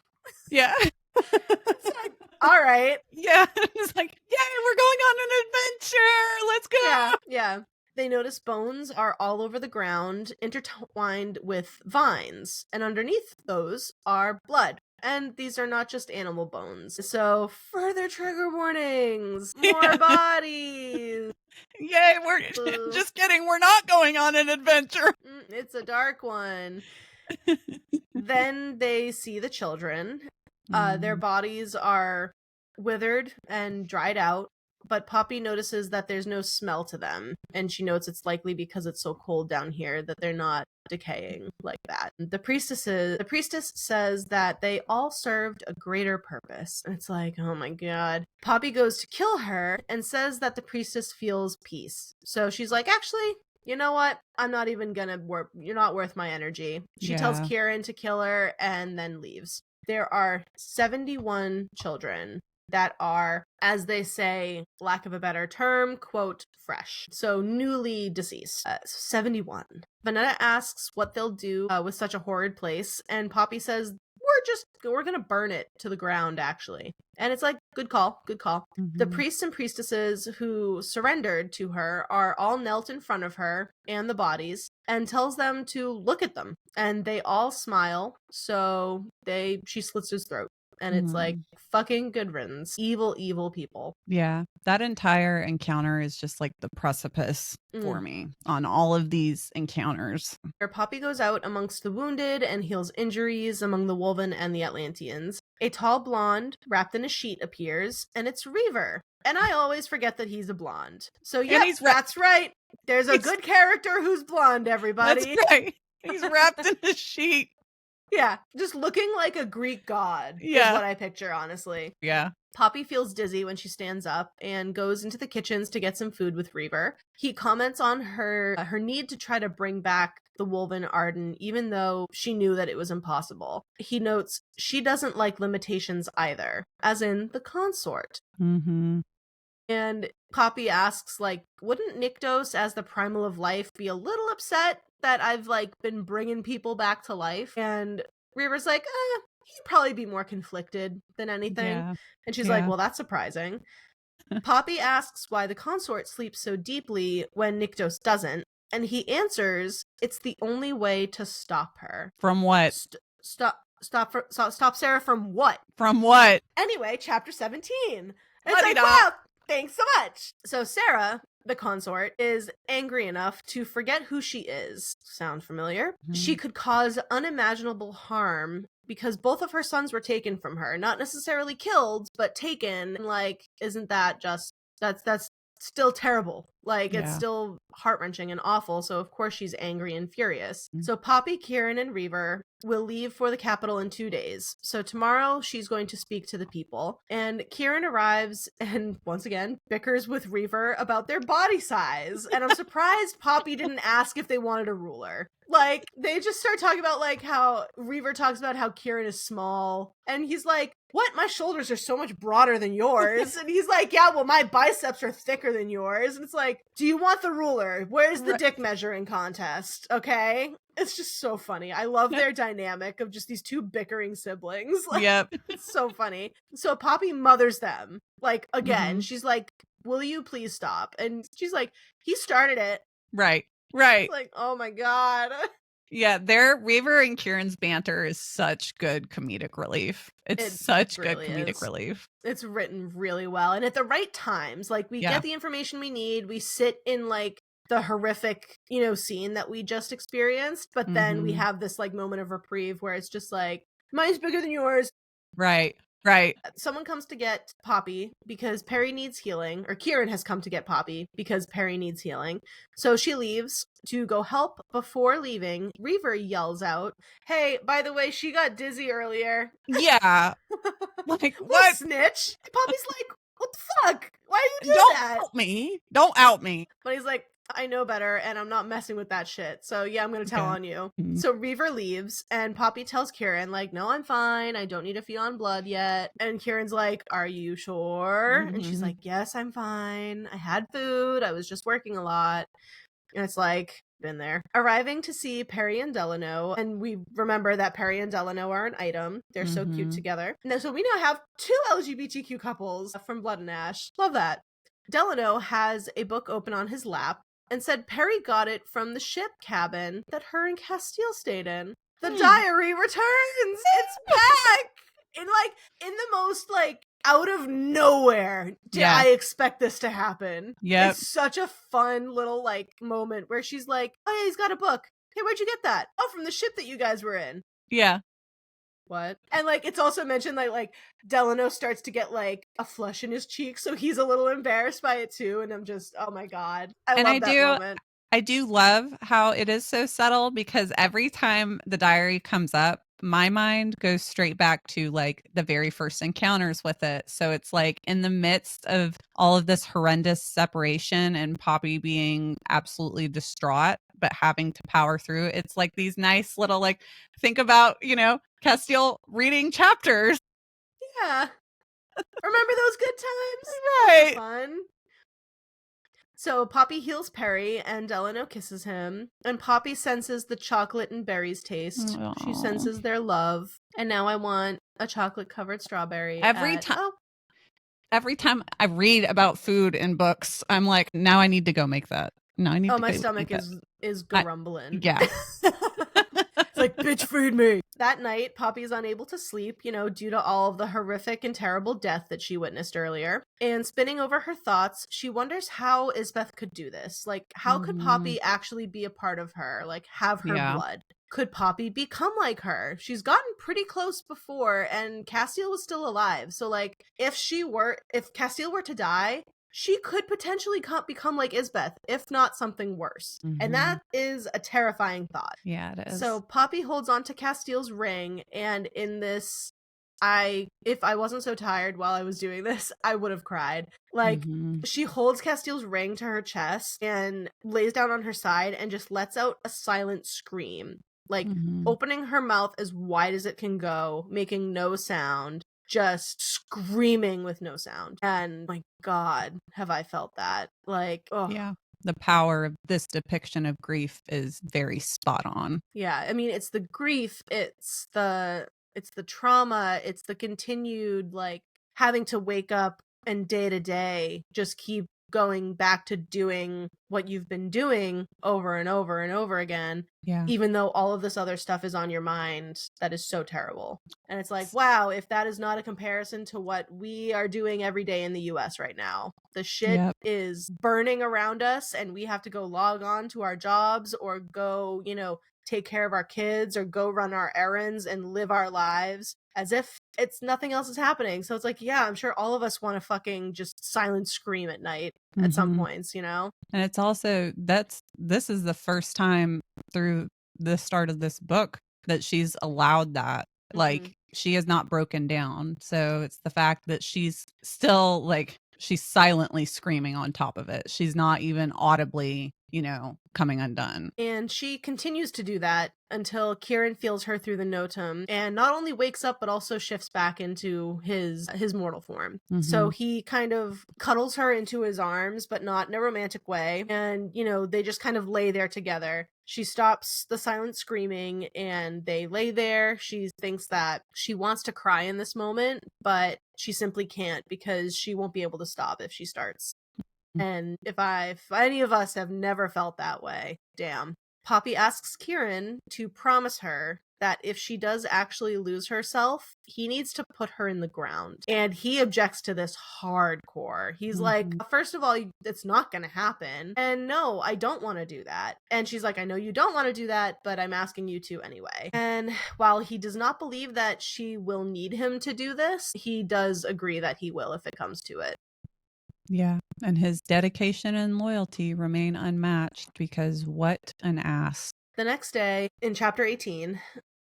Yeah. It's like, all right. Yeah. It's like, yay, we're going on an adventure. Let's go. Yeah. They notice bones are all over the ground, intertwined with vines, and underneath those are blood. And these are not just animal bones. So, further trigger warnings! More bodies! Yay, we're just kidding. We're not going on an adventure. It's a dark one. Then they see the children. Their bodies are withered and dried out. But Poppy notices that there's no smell to them, and she notes it's likely because it's so cold down here that they're not decaying like that. The priestess says that they all served a greater purpose. And it's like, oh my god. Poppy goes to kill her and says that the priestess feels peace. So she's like, actually, you know what? I'm not even gonna work. You're not worth my energy. She tells Kieran to kill her and then leaves. There are 71 children that are, as they say, lack of a better term, quote, fresh. So newly deceased. 71. Vanetta asks what they'll do with such a horrid place, and Poppy says, we're gonna burn it to the ground, actually. And it's like, good call. The priests and priestesses who surrendered to her are all knelt in front of her and the bodies, and tells them to look at them. And they all smile, so she slits his throat. And it's like, fucking good riddance. Evil, evil people. Yeah. That entire encounter is just like the precipice for me on all of these encounters. Where Poppy goes out amongst the wounded and heals injuries among the Wolven and the Atlanteans. A tall blonde wrapped in a sheet appears, and it's Reaver. And I always forget that he's a blonde. So yeah, that's right. There's a good character who's blonde, everybody. That's right. He's wrapped in a sheet. Yeah, just looking like a Greek god is what I picture, honestly. Yeah. Poppy feels dizzy when she stands up and goes into the kitchens to get some food with Reaver. He comments on her need to try to bring back the Wolven Arden, even though she knew that it was impossible. He notes she doesn't like limitations either, as in the consort. Mm-hmm. And Poppy asks, like, wouldn't Nyktos, as the primal of life, be a little upset that I've, like, been bringing people back to life? And Reaver's like, he'd probably be more conflicted than anything. Yeah. And she's like, well, that's surprising. Poppy asks why the consort sleeps so deeply when Nyktos doesn't. And he answers, it's the only way to stop her. From what? Stop Sarah from what? From what? Anyway, chapter 17. It's like, wow, thanks so much. So Sarah, the consort, is angry enough to forget who she is. Sound familiar? Mm-hmm. She could cause unimaginable harm because both of her sons were taken from her. Not necessarily killed, but taken. Like, isn't that just, that's still terrible. Like, it's still heart-wrenching and awful. So, of course, she's angry and furious. Mm-hmm. So Poppy, Kieran, and Reaver will leave for the capital in 2 days. So tomorrow she's going to speak to the people. And Kieran arrives and, once again, bickers with Reaver about their body size. And I'm surprised Poppy didn't ask if they wanted a ruler. Like, they just start talking about, like, how Reaver talks about how Kieran is small. And he's like, what? My shoulders are so much broader than yours. And he's like, yeah, well, my biceps are thicker than yours. And it's like, do you want the ruler? Where's the dick measuring contest? Okay? It's just so funny. I love their dynamic of just these two bickering siblings. Like, it's so funny. So Poppy mothers them. Like, again, she's like, will you please stop? And she's like, he started it. Right. It's like, oh my God. Yeah, their Reaver and Kieran's banter is such good comedic relief. It's such good comedic relief. It's written really well. And at the right times, like, we get the information we need. We sit in, like, the horrific, scene that we just experienced. But then we have this, like, moment of reprieve where it's just like, mine's bigger than yours. Right. Someone comes to get Poppy because Perry needs healing, or Kieran has come to get Poppy because Perry needs healing. So she leaves to go help. Before leaving, Reaver yells out, hey, by the way, she got dizzy earlier. Yeah. Like, what? Snitch. Poppy's like, what the fuck? Why are you doing that? Don't out me. But he's like, I know better, and I'm not messing with that shit. So yeah, I'm gonna tell on you. Mm-hmm. So Reaver leaves, and Poppy tells Kieran, like, no, I'm fine. I don't need to feed on blood yet. And Kieran's like, are you sure? And she's like, yes, I'm fine. I had food. I was just working a lot. And it's like, been there. Arriving to see Perry and Delano, and we remember that Perry and Delano are an item. They're so cute together. And so we now have 2 LGBTQ couples from Blood and Ash. Love that. Delano has a book open on his lap and said Perry got it from the ship cabin that her and Casteel stayed in. The diary returns! It's back! In the most, like, out of nowhere did I expect this to happen. Yeah. It's such a fun little, like, moment where she's like, oh yeah, he's got a book. Hey, where'd you get that? Oh, from the ship that you guys were in. Yeah. What? And, like, it's also mentioned that, like, Delano starts to get, like, a flush in his cheek, so he's a little embarrassed by it, too, and I'm just, oh my God. I love that moment. I do love how it is so subtle, because every time the diary comes up, my mind goes straight back to, like, the very first encounters with it. So it's like, in the midst of all of this horrendous separation and Poppy being absolutely distraught, but having to power through, it's like these nice little, like, think about, Casteel reading chapters. Yeah. Remember those good times? Right. Fun. So Poppy heals Perry and Delano kisses him, and Poppy senses the chocolate and berries taste. Aww. She senses their love. And now I want a chocolate covered strawberry. Every time I read about food in books, I'm like, now I need to go make that. No, I need to my stomach is grumbling. Yeah. It's like, bitch freed me. That night, Poppy is unable to sleep, due to all of the horrific and terrible death that she witnessed earlier. And spinning over her thoughts, she wonders how Isbeth could do this. Like, how could Poppy actually be a part of her? Like, have her blood? Could Poppy become like her? She's gotten pretty close before, and Casteel was still alive. So, like, if Casteel were to die, she could potentially become like Isbeth, if not something worse. And that is a terrifying thought. Yeah, it is. So Poppy holds on to Casteel's ring, and in this, if I wasn't so tired while I was doing this, I would have cried. Like, she holds Casteel's ring to her chest and lays down on her side and just lets out a silent scream. Like, opening her mouth as wide as it can go, making no sound, just screaming with no sound. And my God, have I felt that. Like, oh. Yeah. The power of this depiction of grief is very spot on. Yeah. I mean, it's the grief, it's the trauma, it's the continued, like, having to wake up and day to day just keep going back to doing what you've been doing over and over and over again. Yeah. Even though all of this other stuff is on your mind, that is so terrible. And it's like, wow, if that is not a comparison to what we are doing every day in the US right now. The shit is burning around us, and we have to go log on to our jobs or go, take care of our kids or go run our errands and live our lives as if it's nothing else is happening. So it's like, yeah, I'm sure all of us want to fucking just silent scream at night at some points, And it's also, this is the first time through the start of this book that she's allowed that. Like, she has not broken down. So it's the fact that she's still, like, she's silently screaming on top of it. She's not even audibly, coming undone. And she continues to do that until Kieran feels her through the notum and not only wakes up, but also shifts back into his mortal form. So he kind of cuddles her into his arms, but not in a romantic way. And, they just kind of lay there together. She stops the silent screaming and they lay there. She thinks that she wants to cry in this moment, but she simply can't because she won't be able to stop if she starts. And if any of us have never felt that way, damn. Poppy asks Kieran to promise her that if she does actually lose herself, he needs to put her in the ground. And he objects to this hardcore. He's like, first of all, it's not going to happen. And no, I don't want to do that. And she's like, I know you don't want to do that, but I'm asking you to anyway. And while he does not believe that she will need him to do this, he does agree that he will if it comes to it. Yeah. And his dedication and loyalty remain unmatched because what an ass. The next day, in chapter 18,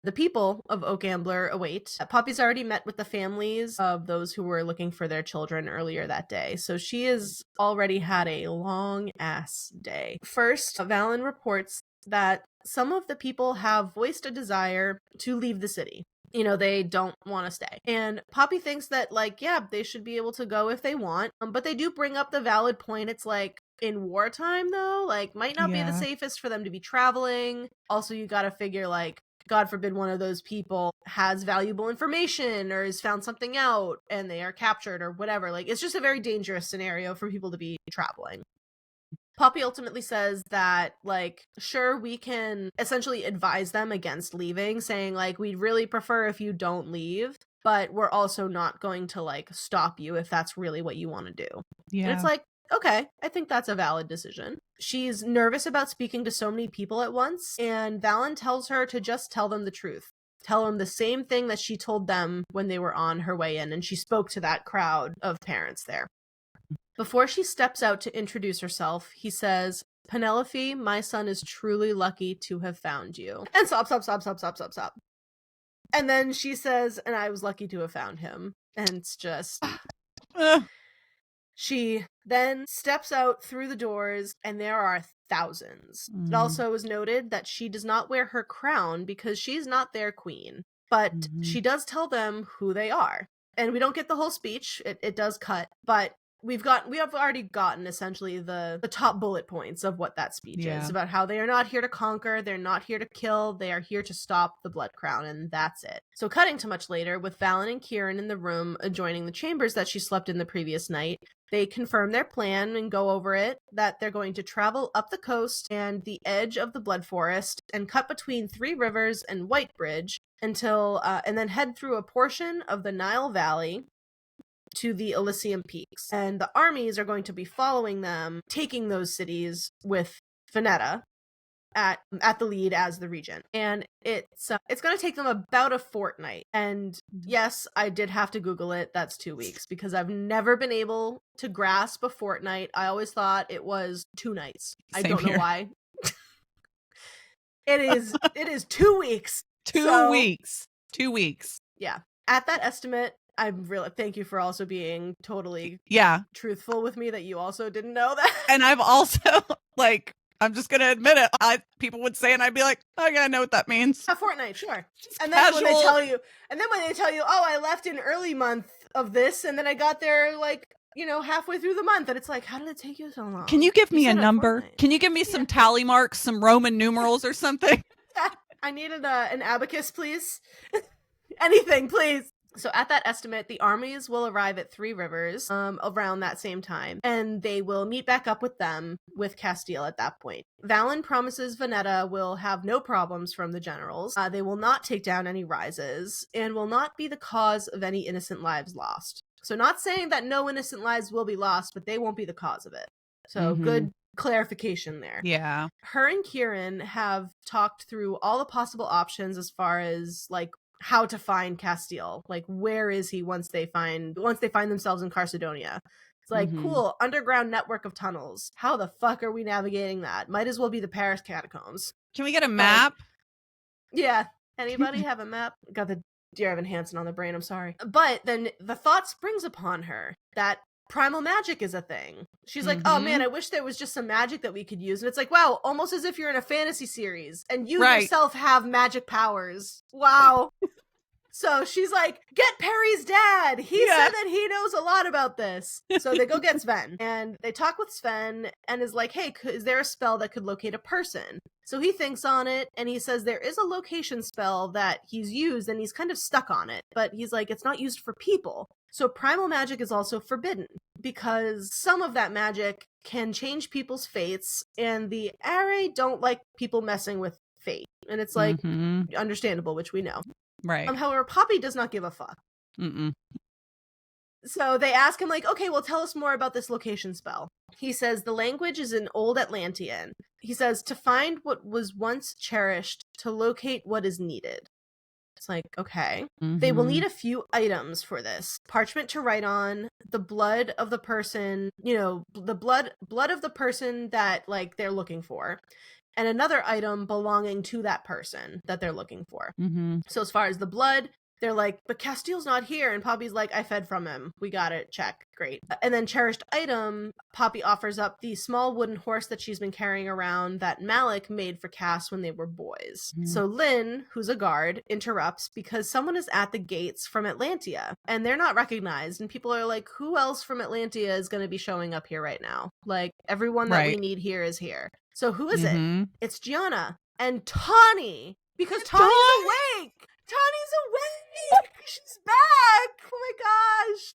the people of Oak Ambler await. Poppy's already met with the families of those who were looking for their children earlier that day, so she has already had a long-ass day. First, Valen reports that some of the people have voiced a desire to leave the city. They don't want to stay. And Poppy thinks that, like, yeah, they should be able to go if they want. But they do bring up the valid point. It's like, in wartime, though, like, might not be the safest for them to be traveling. Also, you gotta figure, like, God forbid one of those people has valuable information or has found something out and they are captured or whatever. Like, it's just a very dangerous scenario for people to be traveling. Poppy ultimately says that, like, sure, we can essentially advise them against leaving, saying, like, we'd really prefer if you don't leave, but we're also not going to, like, stop you if that's really what you want to do. Yeah. And it's like, okay, I think that's a valid decision. She's nervous about speaking to so many people at once, and Valen tells her to just tell them the truth. Tell them the same thing that she told them when they were on her way in, and she spoke to that crowd of parents there. Before she steps out to introduce herself, he says, Penelope, my son is truly lucky to have found you. And stop. And then she says, and I was lucky to have found him. And it's just... She then steps out through the doors, and there are thousands. It also is noted that she does not wear her crown because she's not their queen. But she does tell them who they are. And we don't get the whole speech. It does cut. But we have already gotten essentially the top bullet points of what that speech is, about how they are not here to conquer, they're not here to kill, they are here to stop the Blood Crown, and that's it. So cutting to much later, with Valen and Kieran in the room adjoining the chambers that she slept in the previous night, They confirm their plan and go over it, that they're going to travel up the coast and the edge of the Blood Forest and cut between Three Rivers and White Bridge until, and then head through a portion of the Nile Valley to the Elysium Peaks. And the armies are going to be following them, taking those cities with Venetta at the lead as the regent. And it's going to take them about a fortnight. And yes, I did have to Google it. That's 2 weeks because I've never been able to grasp a fortnight. I always thought it was 2 nights. I don't know why. It is 2 weeks. 2 weeks. 2 weeks. Yeah. At that estimate, I'm really thank you for also being totally truthful with me that you also didn't know that. And I've also like, I'm just gonna admit it. People would say, and I'd be like, "I gotta know what that means." A fortnight, sure. And then when they tell you, "Oh, I left in early month of this, and then I got there like halfway through the month," and it's like, how did it take you so long? Can you give me a number? Can you give me some tally marks, some Roman numerals, or something? I needed an abacus, please. Anything, please. So at that estimate, the armies will arrive at Three Rivers around that same time, and they will meet back up with them with Casteel at that point. Valen promises Venetta will have no problems from the generals. They will not take down any rises, and will not be the cause of any innocent lives lost. So not saying that no innocent lives will be lost, but they won't be the cause of it. So good clarification there. Yeah. Her and Kieran have talked through all the possible options as far as like how to find Casteel. Like, where is he once they find themselves in Carcedonia? It's like, cool, underground network of tunnels. How the fuck are we navigating that? Might as well be the Paris catacombs. Can we get a map? Yeah. Anybody have a map? Got the Dear Evan Hansen on the brain, I'm sorry. But then the thought springs upon her that primal magic is a thing. She's like, oh man, I wish there was just some magic that we could use. And it's like, wow, almost as if you're in a fantasy series and you yourself have magic powers. Wow. So she's like, get Perry's dad. He said that he knows a lot about this. So they go get Sven and they talk with Sven and is like, hey, is there a spell that could locate a person? So he thinks on it and he says there is a location spell that he's used and he's kind of stuck on it. But he's like, it's not used for people. So primal magic is also forbidden because some of that magic can change people's fates, and the Are don't like people messing with fate. And it's like understandable, which we know. Right. However, Poppy does not give a fuck. So they ask him like, okay, well, tell us more about this location spell. He says the language is in Old Atlantean. He says to find what was once cherished, to locate what is needed. It's like, okay. They will need a few items for this. Parchment to write on, the blood of the person, the blood of the person that, like, they're looking for, and another item belonging to that person that they're looking for. So as far as the blood, they're like, but Casteel's not here. And Poppy's like, I fed from him. We got it. Check. Great. And then cherished item, Poppy offers up the small wooden horse that she's been carrying around that Malik made for Cass when they were boys. So Lynn, who's a guard, interrupts because someone is at the gates from Atlantia and they're not recognized. And people are like, who else from Atlantia is going to be showing up here right now? Like, everyone that we need here is here. So who is it? It's Gianna and Tawny, because Tawny's awake. Tawny's awake! She's back! Oh my gosh!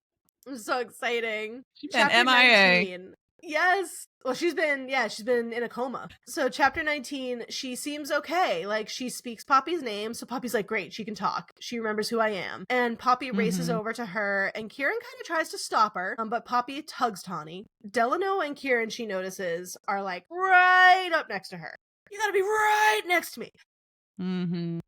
It was so exciting. She's been MIA. 19. Yes. Well, she's been in a coma. So chapter 19, she seems okay. Like, she speaks Poppy's name, so Poppy's like, great, she can talk. She remembers who I am. And Poppy races over to her, and Kieran kind of tries to stop her, but Poppy tugs Tawny. Delano and Kieran, she notices, are like right up next to her. You gotta be right next to me.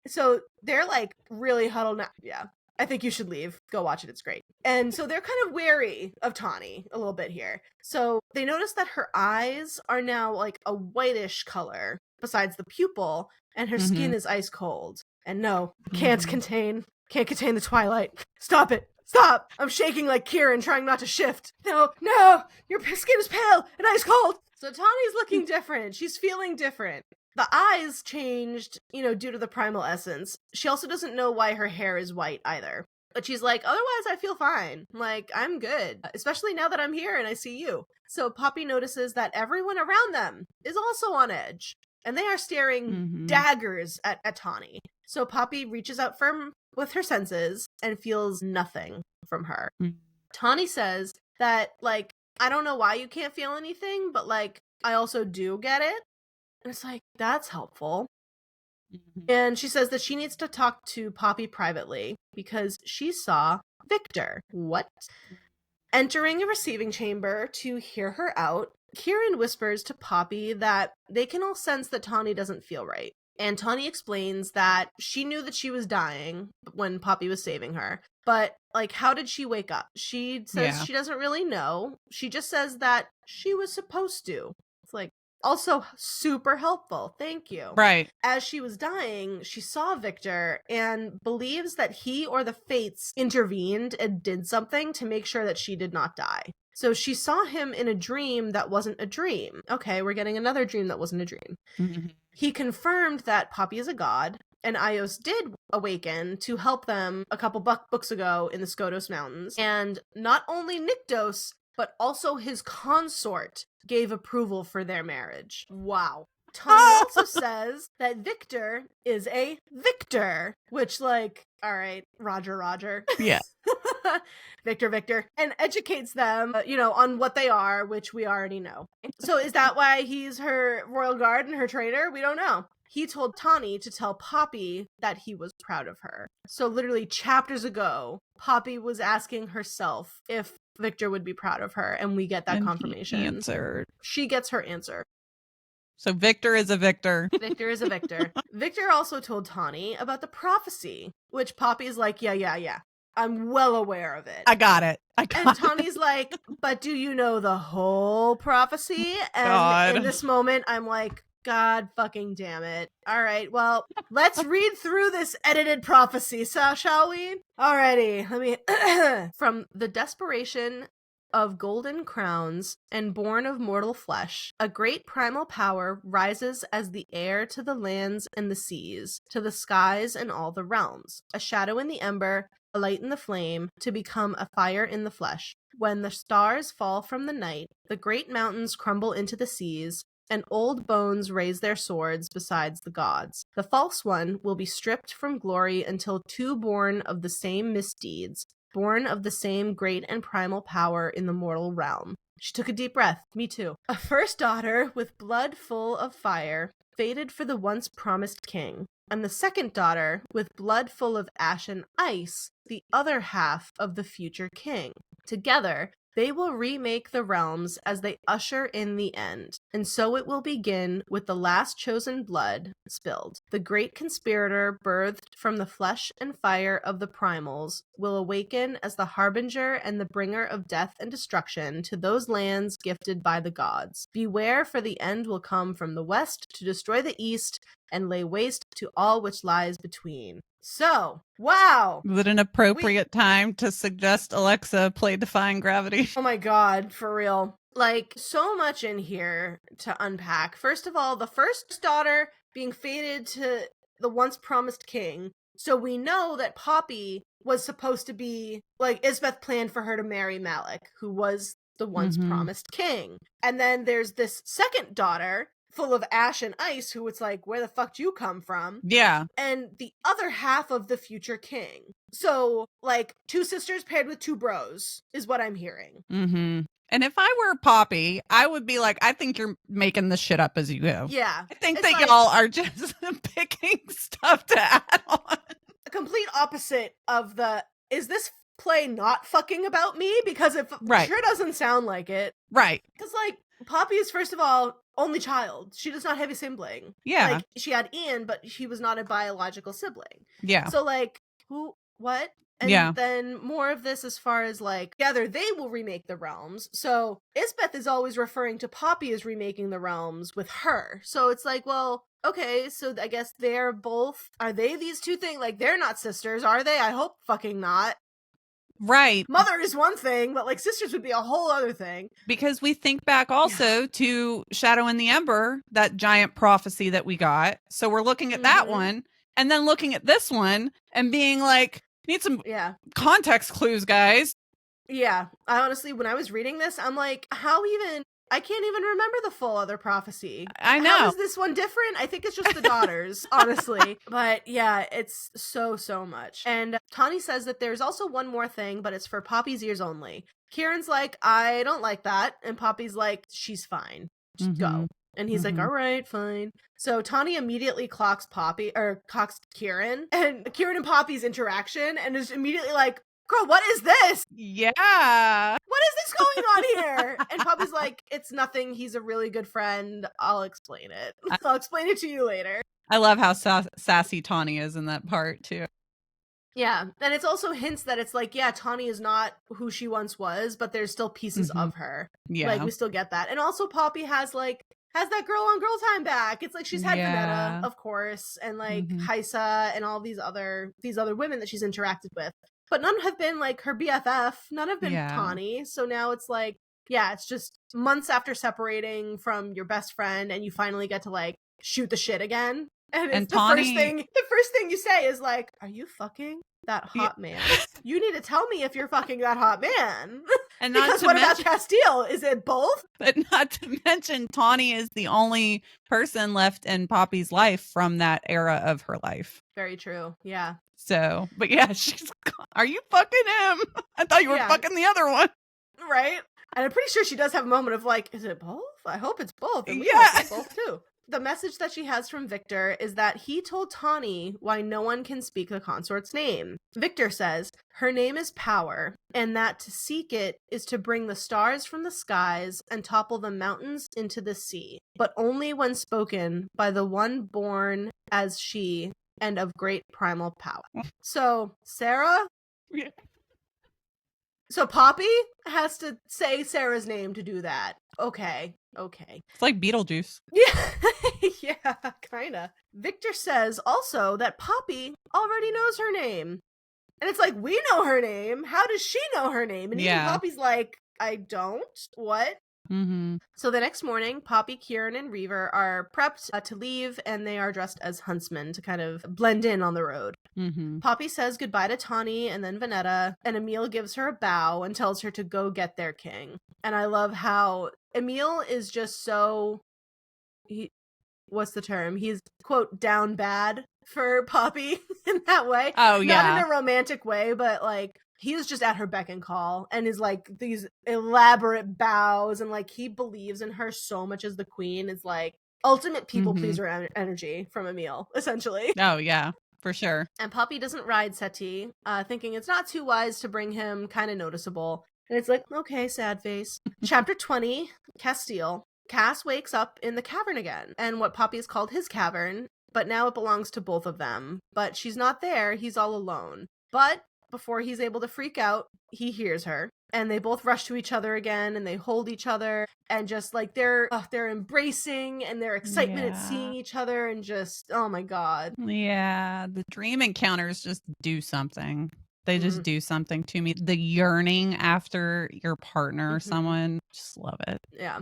So they're like really huddled now. Yeah. I think you should leave. Go watch it. It's great. And so they're kind of wary of Tawny a little bit here. So they notice that her eyes are now like a whitish color besides the pupil, and her skin is ice cold. And no, can't contain the twilight. Stop it. Stop. I'm shaking like Kieran, trying not to shift. No, your skin is pale and ice cold. So Tawny's looking different. She's feeling different. The eyes changed, due to the primal essence. She also doesn't know why her hair is white either. But she's like, otherwise I feel fine. Like, I'm good. Especially now that I'm here and I see you. So Poppy notices that everyone around them is also on edge. And they are staring daggers at Tawny. So Poppy reaches out firm with her senses and feels nothing from her. Tawny says that, like, I don't know why you can't feel anything, but, like, I also do get it. And it's like, that's helpful. And she says that she needs to talk to Poppy privately because she saw Victor. What? Entering a receiving chamber to hear her out, Kieran whispers to Poppy that they can all sense that Tawny doesn't feel right. And Tawny explains that she knew that she was dying when Poppy was saving her. But, like, how did she wake up? She says she doesn't really know. She just says that she was supposed to. It's like, also super helpful. Thank you. Right. As she was dying, she saw Victor and believes that he or the fates intervened and did something to make sure that she did not die. So she saw him in a dream that wasn't a dream. Okay, we're getting another dream that wasn't a dream. Mm-hmm. He confirmed that Poppy is a god, and Ios did awaken to help them a couple books ago in the Skodos Mountains. And not only Nyktos, but also his consort gave approval for their marriage. Wow. Tawny also says that Victor is a victor, which, like, all right, Roger. Yeah. Victor, and educates them, on what they are, which we already know. So is that why he's her royal guard and her trainer? We don't know. He told Tawny to tell Poppy that he was proud of her. So literally chapters ago, Poppy was asking herself if Victor would be proud of her, and we get that confirmation. He answered. She gets her answer. So Victor is a victor. Victor is a victor. Victor also told Tawny about the prophecy, which Poppy's like, yeah. I'm well aware of it. I got it. And Tawny's like, but do you know the whole prophecy? And God. In this moment, I'm like, God fucking damn it. All right, well, let's read through this edited prophecy, shall we? Alrighty, let me... From the desperation of golden crowns and born of mortal flesh, a great primal power rises as the air to the lands and the seas, to the skies and all the realms. A shadow in the ember, a light in the flame, to become a fire in the flesh. When the stars fall from the night, the great mountains crumble into the seas, and old bones raise their swords besides the gods. The false one will be stripped from glory until two born of the same misdeeds, born of the same great and primal power in the mortal realm. She took a deep breath. Me too. A first daughter with blood full of fire, fated for the once promised king. And the second daughter with blood full of ash and ice, the other half of the future king. Together, they will remake the realms as they usher in the end, and so it will begin with the last chosen blood spilled. The great conspirator, birthed from the flesh and fire of the primals, will awaken as the harbinger and the bringer of death and destruction to those lands gifted by the gods. Beware, for the end will come from the west to destroy the east and lay waste to all which lies between. So, wow. Was it an appropriate time to suggest Alexa play Defying Gravity? Oh my God, for real. Like, so much in here to unpack. First of all, the first daughter being fated to the once promised king. So we know that Poppy was supposed to be, like, Isbeth planned for her to marry Malik, who was the once promised king. And then there's this second daughter full of ash and ice, who it's like, where the fuck do you come from? Yeah. And the other half of the future king. So, like, two sisters paired with two bros is what I'm hearing. Mm-hmm. And if I were Poppy, I would be like, I think you're making this shit up as you go. Yeah. I think that y'all are just picking stuff to add on. A complete opposite of is this play not fucking about me? Because it sure doesn't sound like it. Right. Because, like, Poppy is, first of all, only child. She does not have a sibling. Yeah. Like, she had Ian, but he was not a biological sibling. Yeah. So, like, what? And then more of this as far as, like, together they will remake the realms. So Isbeth is always referring to Poppy as remaking the realms with her. So it's like, well, okay, so I guess they're both, are they these two things? Like, they're not sisters, are they? I hope fucking not. Right. Mother is one thing, but, like, sisters would be a whole other thing. Because we think back also to Shadow in the Ember, that giant prophecy that we got. So we're looking at that one and then looking at this one and being like, need some context clues, guys. Yeah. I honestly, when I was reading this, I'm like, how even I can't even remember the full other prophecy. I know. How is this one different? I think it's just the daughters, honestly. But yeah, it's so much. And Tawny says that there's also one more thing, but it's for Poppy's ears only. Kieran's like, I don't like that. And Poppy's like, she's fine. Just go. And he's like, all right, fine. So Tawny immediately clocks Kieran, and Kieran and Poppy's interaction, and is immediately like, girl, what is this? Yeah. What is this going on here? And Poppy's like, it's nothing. He's a really good friend. I'll explain it. I'll explain it to you later. I love how sassy Tawny is in that part, too. Yeah. And it's also hints that it's like, yeah, Tawny is not who she once was, but there's still pieces of her. Yeah. Like, we still get that. And also Poppy has that girl on girl time back. It's like she's had Vanetta, of course, and like Heisa and all these other women that she's interacted with. But none have been like her BFF. None have been Tawny. So now it's like, yeah, it's just months after separating from your best friend, and you finally get to like shoot the shit again. And Tawny, the first thing you say is like, are you fucking that hot man? You need to tell me if you're fucking that hot man. And because what about Casteel? Is it both? But not to mention, Tawny is the only person left in Poppy's life from that era of her life. Very true. Yeah. So, but yeah, she's, are you fucking him? I thought you were fucking the other one. Right? And I'm pretty sure she does have a moment of like, is it both? I hope it's both. And we hope it's both too. The message that she has from Victor is that he told Tawny why no one can speak the consort's name. Victor says, her name is power, and that to seek it is to bring the stars from the skies and topple the mountains into the sea, but only when spoken by the one born as she and of great primal power. So, Sarah? Yeah. So Poppy has to say Sarah's name to do that. Okay. It's like Beetlejuice. Yeah. Yeah, kinda. Victor says also that Poppy already knows her name. And it's like, we know her name. How does she know her name? And even Poppy's like, I don't. What? So the next morning, Poppy, Kieran, and Reaver are prepped to leave, and they are dressed as huntsmen to kind of blend in on the road. Poppy says goodbye to Tawny and then Vanetta, and Emil gives her a bow and tells her to go get their king. And I love how Emil is just so... what's the term? He's, quote, down bad for Poppy in that way. Oh, yeah. Not in a romantic way, but like... he is just at her beck and call and is like these elaborate bows, and like he believes in her so much as the queen. Is like ultimate people pleaser energy from Emil, essentially. Oh yeah, for sure. And Poppy doesn't ride Seti, thinking it's not too wise to bring him, kind of noticeable. And it's like, okay, sad face. Chapter 20, Casteel. Cass wakes up in the cavern again, and what Poppy has called his cavern, but now it belongs to both of them. But she's not there, he's all alone. But before he's able to freak out, he hears her, and they both rush to each other again, and they hold each other, and just like they're embracing, and their excitement at seeing each other, and just, oh my god. Yeah, the dream encounters just do something. They just do something to me. The yearning after your partner or someone, just love it. Yeah,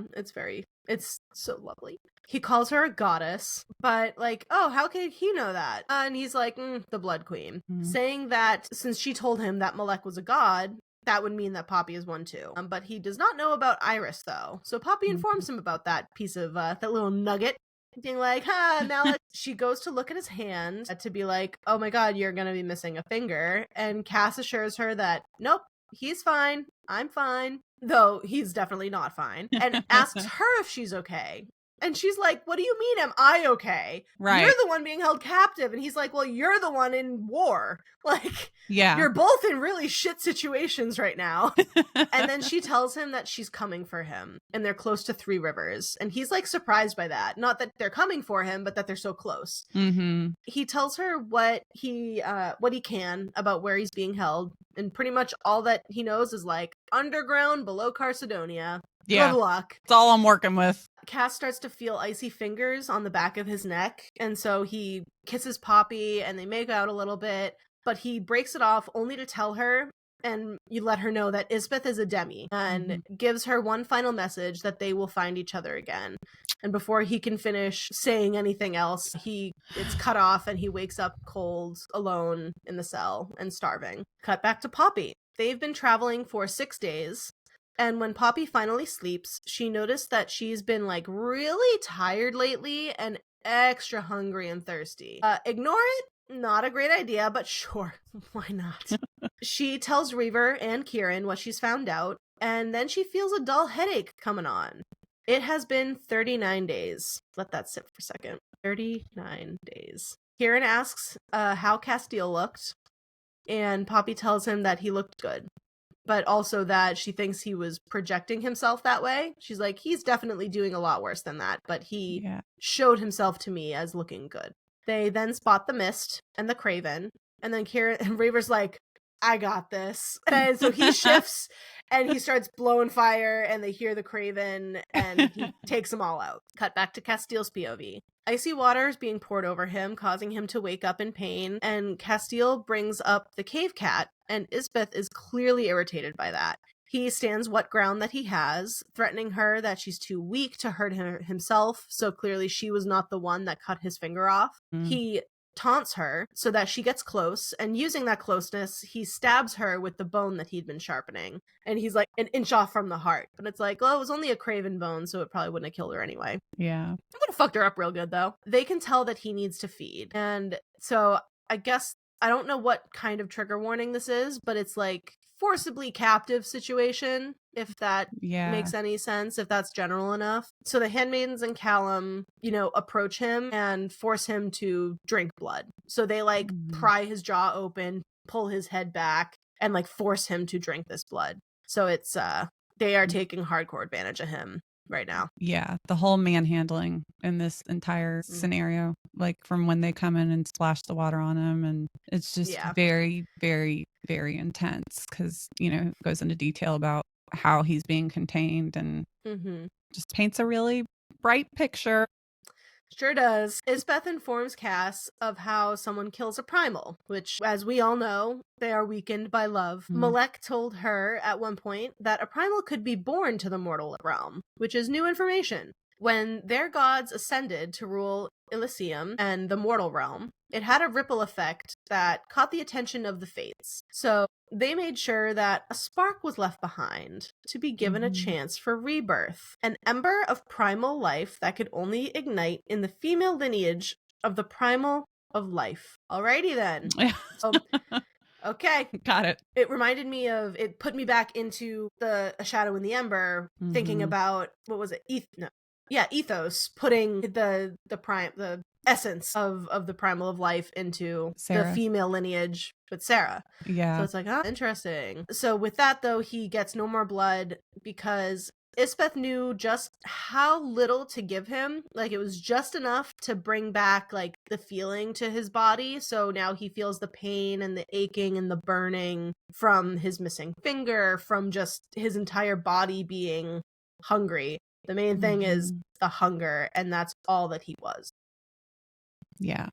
it's so lovely. He calls her a goddess, but like, oh, how could he know that? And he's like, the Blood Queen, saying that since she told him that Malek was a god, that would mean that Poppy is one too. But he does not know about Iris, though. So Poppy informs him about that piece of, that little nugget, being like, Malek. She goes to look at his hand to be like, oh my god, you're gonna be missing a finger. And Cass assures her that, nope, he's fine. I'm fine. Though he's definitely not fine. And asks her if she's okay. And she's like, what do you mean, am I okay? Right. You're the one being held captive. And he's like, well, you're the one in war. Like, yeah, you're both in really shit situations right now. And then she tells him that she's coming for him. And they're close to Three Rivers. And he's like surprised by that. Not that they're coming for him, but that they're so close. He tells her what he can about where he's being held. And pretty much all that he knows is like underground below Carcedonia. Yeah. Good luck. It's all I'm working with. Cass starts to feel icy fingers on the back of his neck, and so he kisses Poppy, and they make out a little bit, but he breaks it off only to tell her, and you let her know that Isbeth is a demi, and gives her one final message that they will find each other again. And before he can finish saying anything else, it's cut off, and he wakes up cold, alone in the cell, and starving. Cut back to Poppy. They've been traveling for 6 days. And when Poppy finally sleeps, she noticed that she's been like really tired lately and extra hungry and thirsty. Ignore it. Not a great idea, but sure, why not? She tells Reaver and Kieran what she's found out, and then she feels a dull headache coming on. It has been 39 days. Let that sit for a second. 39 days. Kieran asks how Casteel looked, and Poppy tells him that he looked good, but also that she thinks he was projecting himself that way. She's like, he's definitely doing a lot worse than that, but he showed himself to me as looking good. They then spot the mist and the Craven, and then Kieran and Reaver's like, I got this. And so he shifts and he starts blowing fire, and they hear the Craven, and he takes them all out. Cut back to Casteel's POV. Icy water is being poured over him, causing him to wake up in pain, and Casteel brings up the cave cat, and Isbeth is clearly irritated by that. He stands what ground that he has, threatening her that she's too weak to hurt himself, so clearly she was not the one that cut his finger off. He taunts her so that she gets close, and using that closeness, he stabs her with the bone that he'd been sharpening, and he's like an inch off from the heart. But it's like, well, it was only a Craven bone, so it probably wouldn't have killed her anyway. Yeah. I would have fucked her up real good, though. They can tell that he needs to feed, and so I guess I don't know what kind of trigger warning this is, but it's like forcibly captive situation, if that makes any sense, if that's general enough. So the handmaidens and Callum, approach him and force him to drink blood. So they like pry his jaw open, pull his head back, and like force him to drink this blood. So it's they are taking hardcore advantage of him right now. Yeah, the whole manhandling in this entire scenario, like from when they come in and splash the water on him, and it's just very, very, very intense because, it goes into detail about how he's being contained and just paints a really bright picture. Sure does. Isbeth informs Cass of how someone kills a primal, which, as we all know, they are weakened by love. Malek told her at one point that a primal could be born to the mortal realm, which is new information. When their gods ascended to rule Elysium and the mortal realm, it had a ripple effect that caught the attention of the Fates. So they made sure that a spark was left behind to be given a chance for rebirth. An ember of primal life that could only ignite in the female lineage of the primal of life. Alrighty then. Okay. Got it. It reminded me of, it put me back into A Shadow in the Ember, thinking about, what was it? Ethos, putting the essence of the primal of life into Sarah. The female lineage with Sarah. Yeah. So it's like, interesting. So with that, though, he gets no more blood because Isbeth knew just how little to give him. Like, it was just enough to bring back, like, the feeling to his body. So now he feels the pain and the aching and the burning from his missing finger, from just his entire body being hungry. The main thing is the hunger, and that's all that he was. Yeah.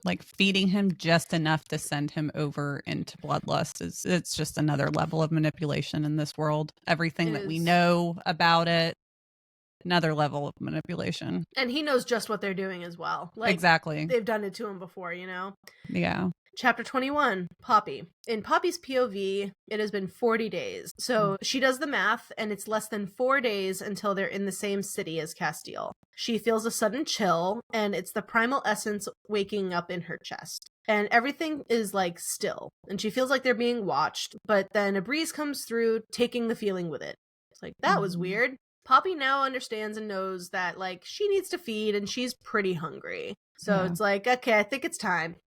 Like feeding him just enough to send him over into bloodlust it's just another level of manipulation in this world. Everything that we know about it, another level of manipulation. And he knows just what they're doing as well. Like, exactly. They've done it to him before, Yeah. Chapter 21, Poppy. In Poppy's POV, it has been 40 days. So she does the math, and it's less than 4 days until they're in the same city as Casteel. She feels a sudden chill, and it's the primal essence waking up in her chest. And everything is, like, still. And she feels like they're being watched, but then a breeze comes through, taking the feeling with it. It's like, that was weird. Poppy now understands and knows that, like, she needs to feed, and she's pretty hungry. So it's like, okay, I think it's time.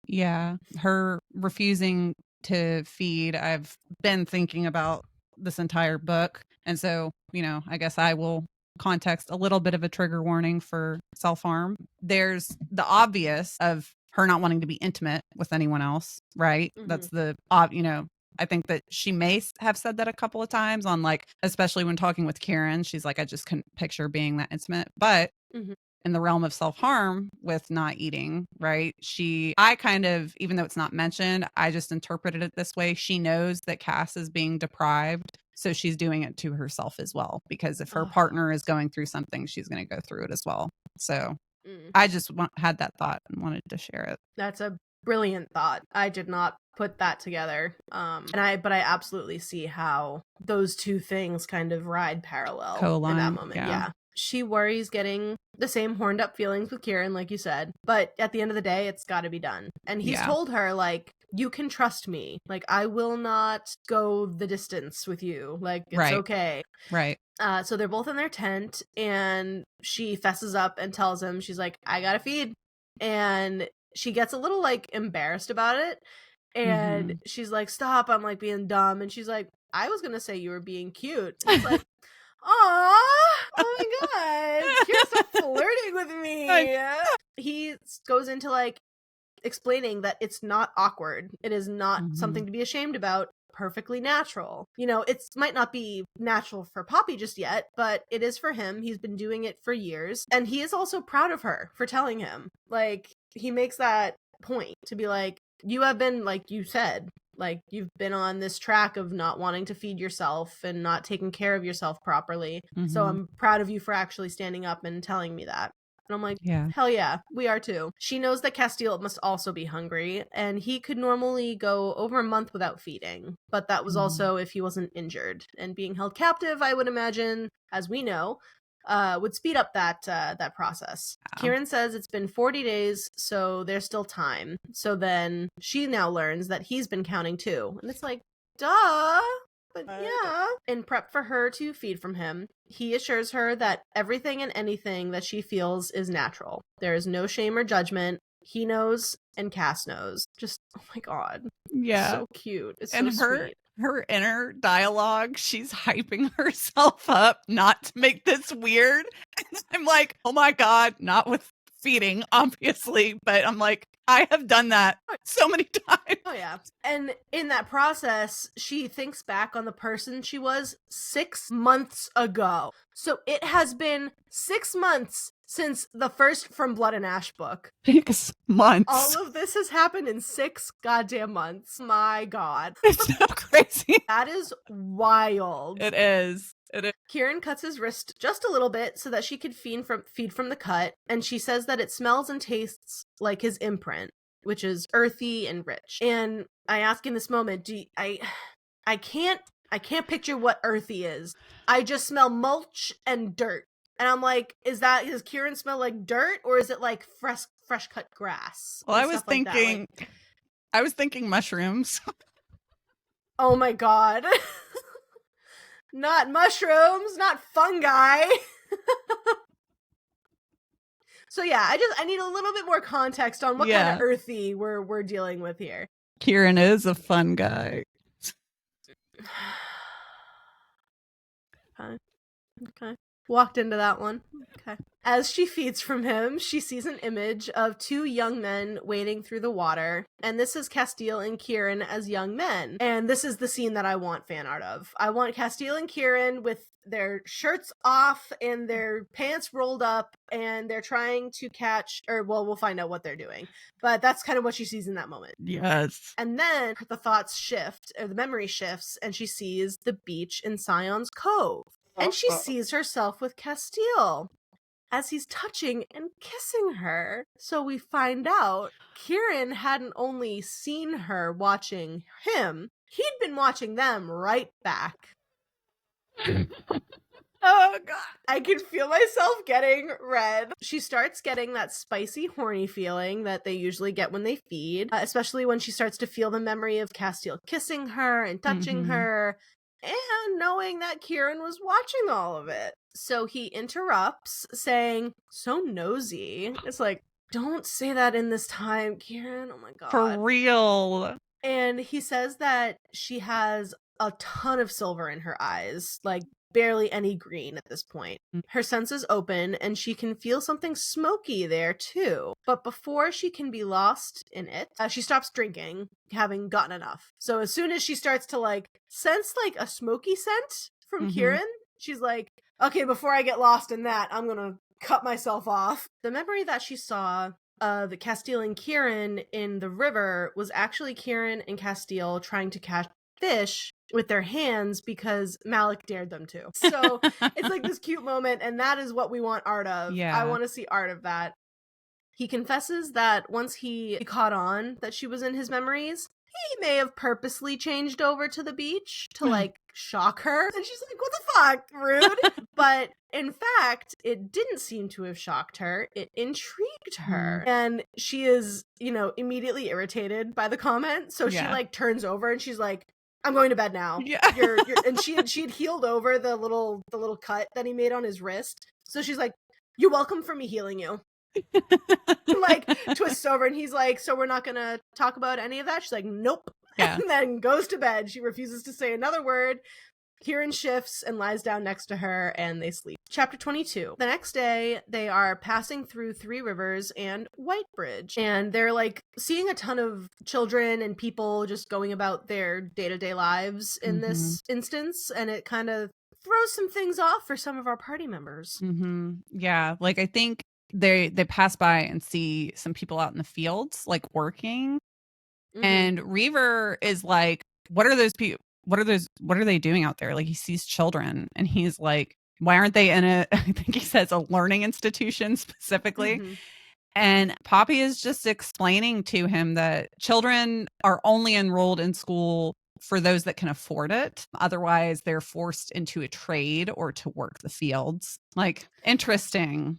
Yeah. Her refusing to feed, I've been thinking about this entire book. And so, I guess I will context a little bit of a trigger warning for self-harm. There's the obvious of her not wanting to be intimate with anyone else, right? That's the, I think that she may have said that a couple of times on, like, especially when talking with Kieran, she's like, I just couldn't picture being that intimate. But in the realm of self-harm with not eating, right? I kind of, even though it's not mentioned, I just interpreted it this way. She knows that Cass is being deprived, so she's doing it to herself as well. Because if her partner is going through something, she's going to go through it as well. So I just had that thought and wanted to share it. That's a brilliant thought. I did not put that together. But I absolutely see how those two things kind of ride parallel in that moment. Yeah. She worries getting the same horned up feelings with Kieran, like you said, but at the end of the day, it's got to be done. And he's told her, like, you can trust me. Like, I will not go the distance with you. Like, it's okay. Right. So they're both in their tent, and she fesses up and tells him, she's like, I gotta feed. And she gets a little, like, embarrassed about it. And she's like, stop, I'm, like, being dumb. And she's like, I was gonna say you were being cute. And it's like, aw, oh my god, you're so flirting with me. He goes into, like, explaining that it's not awkward. It is not something to be ashamed about. Perfectly natural. You know, it might not be natural for Poppy just yet, but it is for him. He's been doing it for years. And he is also proud of her for telling him. Like, he makes that point to be like, you have been, like you said, like, you've been on this track of not wanting to feed yourself and not taking care of yourself properly. So I'm proud of you for actually standing up and telling me that. And I'm like, hell yeah, we are too. She knows that Casteel must also be hungry, and he could normally go over a month without feeding. But that was also if he wasn't injured. And being held captive, I would imagine, as we know, would speed up that process. Kieran says it's been 40 days, so there's still time. So then she now learns that he's been counting too. And it's like, duh. But yeah. In prep for her to feed from him, he assures her that everything and anything that she feels is natural. There is no shame or judgment. He knows and Cass knows. Just, oh my god. Yeah. So cute. It's and so sweet. Her inner dialogue, she's hyping herself up not to make this weird. And I'm like, oh my god, not with feeding, obviously, but I'm like, I have done that so many times. Oh yeah. And in that process, she thinks back on the person she was 6 months ago. So it has been 6 months since the first From Blood and Ash book. 6 months. All of this has happened in 6 goddamn months. My god. It's so crazy. That is wild. It is. Kieran cuts his wrist just a little bit so that she could feed from the cut, and she says that it smells and tastes like his imprint, which is earthy and rich. And I ask in this moment, I can't picture what earthy is. I just smell mulch and dirt. And I'm like, does Kieran smell like dirt, or is it like fresh cut grass? Well, I was thinking mushrooms. Oh my god. Not mushrooms, not fungi. So yeah, I need a little bit more context on what kind of earthy we're dealing with here. Kieran is a fun guy. Okay. Walked into that one. Okay. As she feeds from him, she sees an image of 2 young men wading through the water, and this is Casteel and Kieran as young men. And this is the scene that I want fan art of. I want Casteel and Kieran with their shirts off and their pants rolled up, and they're trying to catch, or well, we'll find out what they're doing. But that's kind of what she sees in that moment. Yes. And then the thoughts shift, or the memory shifts, and she sees the beach in Scion's Cove. And she sees herself with Casteel as he's touching and kissing her. So we find out Kieran hadn't only seen her watching him, he'd been watching them right back. Oh god. I can feel myself getting red. She starts getting that spicy, horny feeling that they usually get when they feed, especially when she starts to feel the memory of Casteel kissing her and touching her. And knowing that Kieran was watching all of it. So he interrupts, saying, so nosy. It's like, don't say that in this time, Kieran. Oh my god. For real. And he says that she has a ton of silver in her eyes, like barely any green at this point. Her senses open, and she can feel something smoky there too. But before she can be lost in it, she stops drinking, having gotten enough. So as soon as she starts to like sense like a smoky scent from Kieran, she's like, okay, before I get lost in that, I'm gonna cut myself off. The memory that she saw the Casteel and Kieran in the river was actually Kieran and Casteel trying to catch fish with their hands because Malik dared them to. So it's like this cute moment, and that is what we want art of. Yeah. I want to see art of that. He confesses that once he caught on that she was in his memories, he may have purposely changed over to the beach to, like, shock her. And she's like, what the fuck? Rude. But in fact, it didn't seem to have shocked her. It intrigued her. And she is, you know, immediately irritated by the comment. So she, like, turns over and she's like, I'm going to bed now. Yeah. And she had healed over the little cut that he made on his wrist. So she's like, you're welcome for me healing you. Like, twists over and he's like, so we're not gonna talk about any of that? She's like, nope. Yeah. And then goes to bed. She refuses to say another word. Kieran shifts and lies down next to her, and they sleep. Chapter 22. The next day, they are passing through Three Rivers and Whitebridge, and they're, like, seeing a ton of children and people just going about their day-to-day lives in this instance, and it kind of throws some things off for some of our party members. Yeah, like, I think they pass by and see some people out in the fields, like, working, and Reaver is like, what are those people? What are they doing out there? Like, he sees children and he's like, why aren't they in I think he says a learning institution specifically. And Poppy is just explaining to him that children are only enrolled in school for those that can afford it. Otherwise, they're forced into a trade or to work the fields. Like, interesting.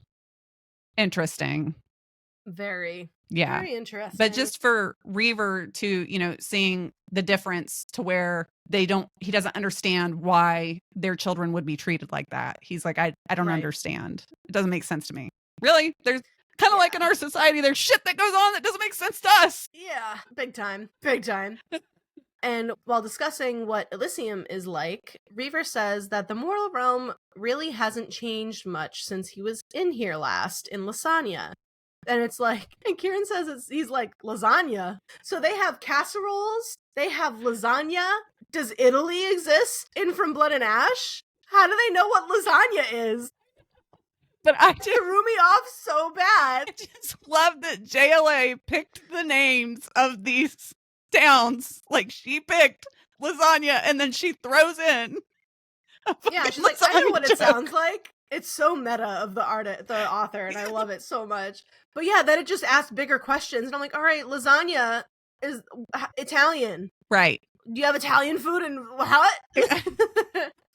Very. Yeah. Very interesting. But just for Reaver to, you know, seeing the difference to where he doesn't understand why their children would be treated like that. He's like, I don't understand. It doesn't make sense to me. Really? There's kind of like in our society, there's shit that goes on that doesn't make sense to us. Yeah. Big time. Big time. And while discussing what Elysium is like, Reaver says that the mortal realm really hasn't changed much since he was in here last in Lasagna. And it's like, and Kieran says he's like, lasagna? So they have casseroles, they have lasagna. Does Italy exist in From Blood and Ash? How do they know what lasagna is? But it threw me off so bad. I just love that JLA picked the names of these towns. Like, she picked lasagna and then she throws in. Yeah, she's like, I know what it sounds like. It's so meta of the author, and I love it so much. But yeah, then it just asks bigger questions, and I'm like, all right, lasagna is Italian. Right. Do you have Italian food and what?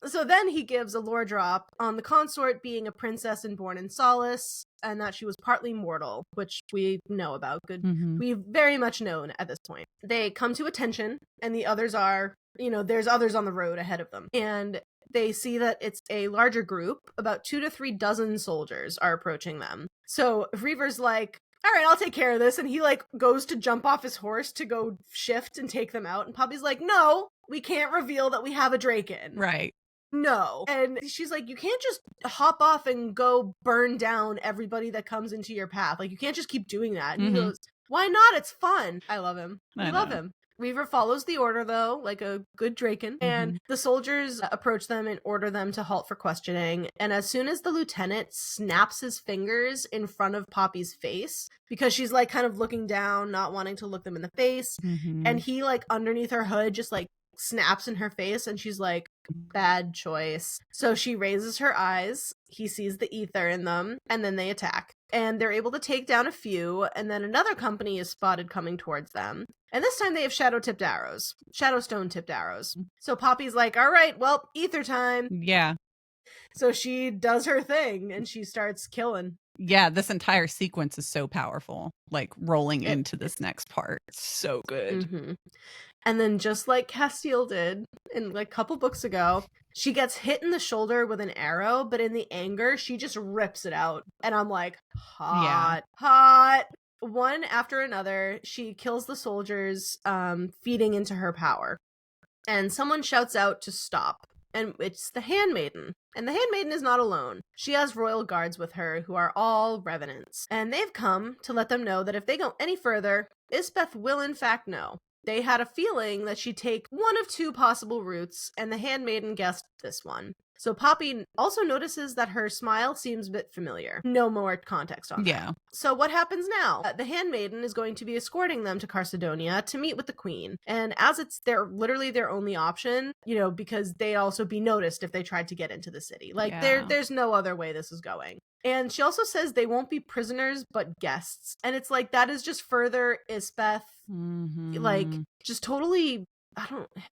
So then he gives a lore drop on the consort being a princess and born in Solace, and that she was partly mortal, which we know about. We've very much known at this point. They come to attention, and the others are, you know, there's others on the road ahead of them. And they see that it's a larger group. About 2 to 3 dozen soldiers are approaching them. So Reaver's like, all right, I'll take care of this. And he, like, goes to jump off his horse to go shift and take them out. And Poppy's like, no, we can't reveal that we have a Draken. Right. No. And she's like, you can't just hop off and go burn down everybody that comes into your path. Like, you can't just keep doing that. And he goes, why not? It's fun. I love him. I love him. Reaver follows the order, though, like a good Draken, and the soldiers approach them and order them to halt for questioning. And as soon as the lieutenant snaps his fingers in front of Poppy's face, because she's, like, kind of looking down, not wanting to look them in the face, and he, like, underneath her hood just, like, snaps in her face, and she's like, bad choice. So she raises her eyes, he sees the ether in them, and then they attack. And they're able to take down a few, and then another company is spotted coming towards them. And this time they have Shadowstone-tipped arrows. So Poppy's like, all right, well, ether time. Yeah. So she does her thing, and she starts killing. Yeah, this entire sequence is so powerful, like rolling into this next part. So good. And then just like Casteel did in like a couple books ago, she gets hit in the shoulder with an arrow, but in the anger, she just rips it out. And I'm like, hot. One after another, she kills the soldiers, feeding into her power. And someone shouts out to stop. And it's the Handmaiden. And the Handmaiden is not alone. She has royal guards with her who are all revenants. And they've come to let them know that if they go any further, Isbeth will in fact know. They had a feeling that she'd take one of 2 possible routes, and the Handmaiden guessed this one. So Poppy also notices that her smile seems a bit familiar. No more context on that. So what happens now? The handmaiden is going to be escorting them to Carcedonia to meet with the queen. And as it's literally their only option, because they'd also be noticed if they tried to get into the city. There's no other way this is going. And she also says they won't be prisoners, but guests. And it's like, that is just further Isbeth, just totally,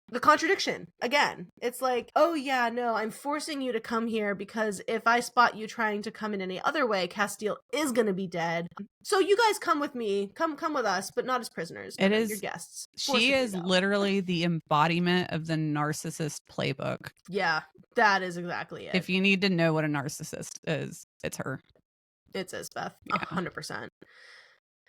the contradiction. Again, it's like, oh yeah, no, I'm forcing you to come here because if I spot you trying to come in any other way, Casteel is going to be dead. So you guys come with me, come with us, but not as prisoners. It is your guests. She is literally the embodiment of the narcissist playbook. Yeah, that is exactly it. If you need to know what a narcissist is, it's her. It's Isbeth, 100%.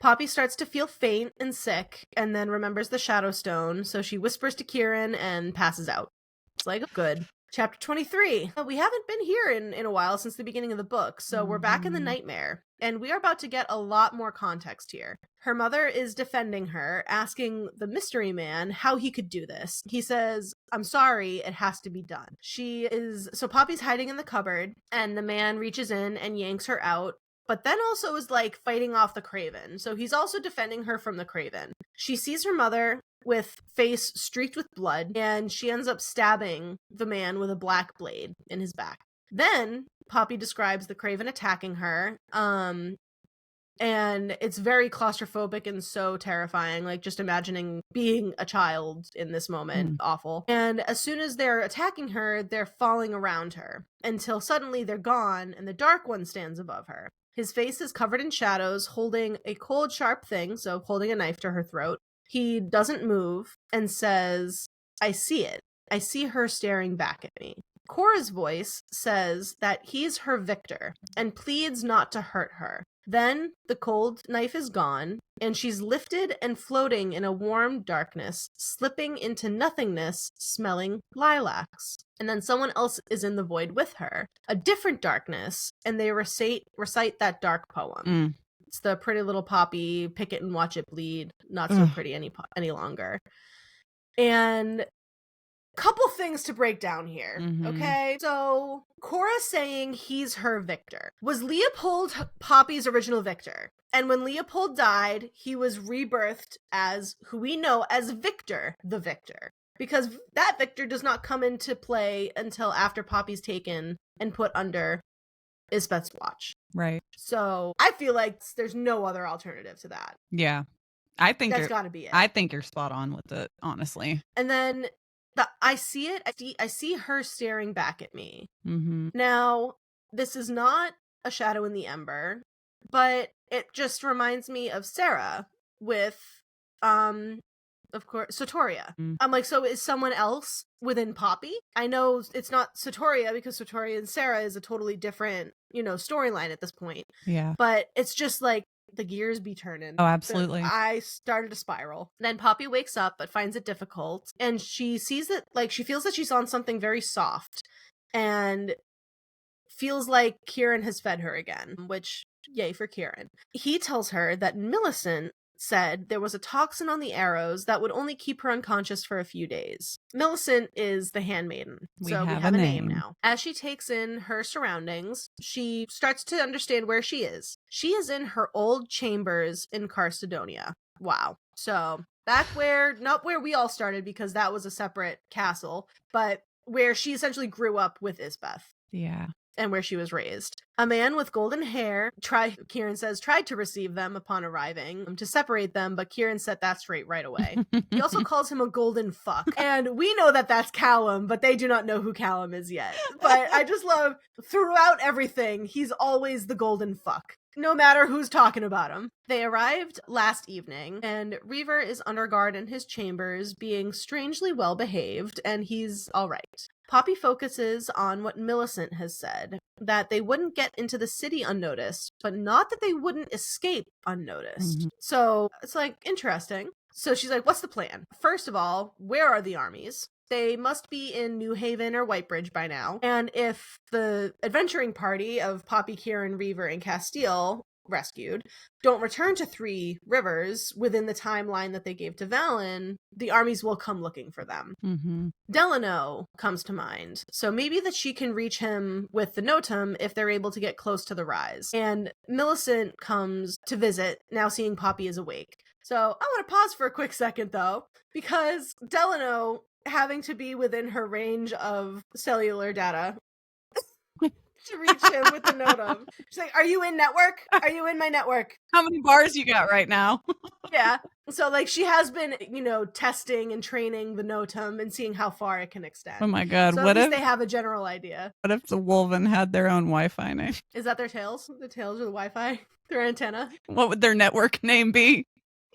Poppy starts to feel faint and sick, and then remembers the Shadow Stone, so she whispers to Kieran and passes out. It's like, good. Chapter 23. We haven't been here in a while since the beginning of the book, so we're back in the nightmare, and we are about to get a lot more context here. Her mother is defending her, asking the mystery man how he could do this. He says, I'm sorry, it has to be done. So Poppy's hiding in the cupboard, and the man reaches in and yanks her out, but then also is like fighting off the Craven. So he's also defending her from the Craven. She sees her mother with face streaked with blood, and she ends up stabbing the man with a black blade in his back. Then Poppy describes the Craven attacking her, and it's very claustrophobic and so terrifying, like just imagining being a child in this moment. Awful. And as soon as they're attacking her, they're falling around her until suddenly they're gone and the Dark One stands above her. His face is covered in shadows, holding a cold, sharp thing, so holding a knife to her throat. He doesn't move and says, I see it. I see her staring back at me. Cora's voice says that he's her victor and pleads not to hurt her. Then the cold knife is gone, and she's lifted and floating in a warm darkness, slipping into nothingness, smelling lilacs. And then someone else is in the void with her, a different darkness, and they recite that dark poem. It's the pretty little Poppy, pick it and watch it bleed, not so pretty any longer. And couple things to break down here, okay? So, Cora saying he's her victor. Was Leopold Poppy's original victor? And when Leopold died, he was rebirthed as who we know as Victor the Victor. Because that Victor does not come into play until after Poppy's taken and put under Isbeth's watch. Right. So, I feel like there's no other alternative to that. Yeah. I think that's gotta be it. I think you're spot on with it, honestly. And then I see it. I see her staring back at me. Now, this is not a shadow in the ember, but it just reminds me of Sarah with, of course, Sotoria. I'm like, so is someone else within Poppy? I know it's not Sotoria because Sotoria and Sarah is a totally different, storyline at this point. Yeah. But it's just like, the gears be turning. Oh, absolutely. I started to spiral. Then Poppy wakes up but finds it difficult, and she sees that, she feels that she's on something very soft and feels like Kieran has fed her again, which, yay for Kieran. He tells her that Millicent said there was a toxin on the arrows that would only keep her unconscious for a few days. Millicent is the handmaiden, so we have a name now. As she takes in her surroundings, she starts to understand where she is. She is in her old chambers in Carcedonia. Wow. So back not where we all started because that was a separate castle, but where she essentially grew up with Isbeth. Yeah. And where she was raised. A man with golden hair, Kieran says, tried to receive them upon arriving to separate them, but Kieran set that straight right away. He also calls him a golden fuck. And we know that that's Callum, but they do not know who Callum is yet. But I just love, throughout everything, he's always the golden fuck. No matter who's talking about him. They arrived last evening, and Reaver is under guard in his chambers, being strangely well behaved, and he's all right. Poppy focuses on what Millicent has said, that they wouldn't get into the city unnoticed, but not that they wouldn't escape unnoticed. So it's like, interesting. So she's like, what's the plan? First of all, where are the armies? They must be in New Haven or Whitebridge by now. And if the adventuring party of Poppy, Kieran, Reaver, and Casteel rescued don't return to Three Rivers within the timeline that they gave to Valen, the armies will come looking for them. Mm-hmm. Delano comes to mind. So maybe that she can reach him with the Notum if they're able to get close to the rise. And Millicent comes to visit, now seeing Poppy is awake. So I want to pause for a quick second, though, because Delano, having to be within her range of cellular data to reach him with the Notum. She's like, are you in network? Are you in my network? How many bars you got right now? Yeah. So, like, she has been, testing and training the Notum and seeing how far it can extend. Oh my God. So What at least if they have a general idea. What if the Wolven had their own Wi-Fi name? Is that their tails? The tails or the Wi-Fi? Their antenna? What would their network name be?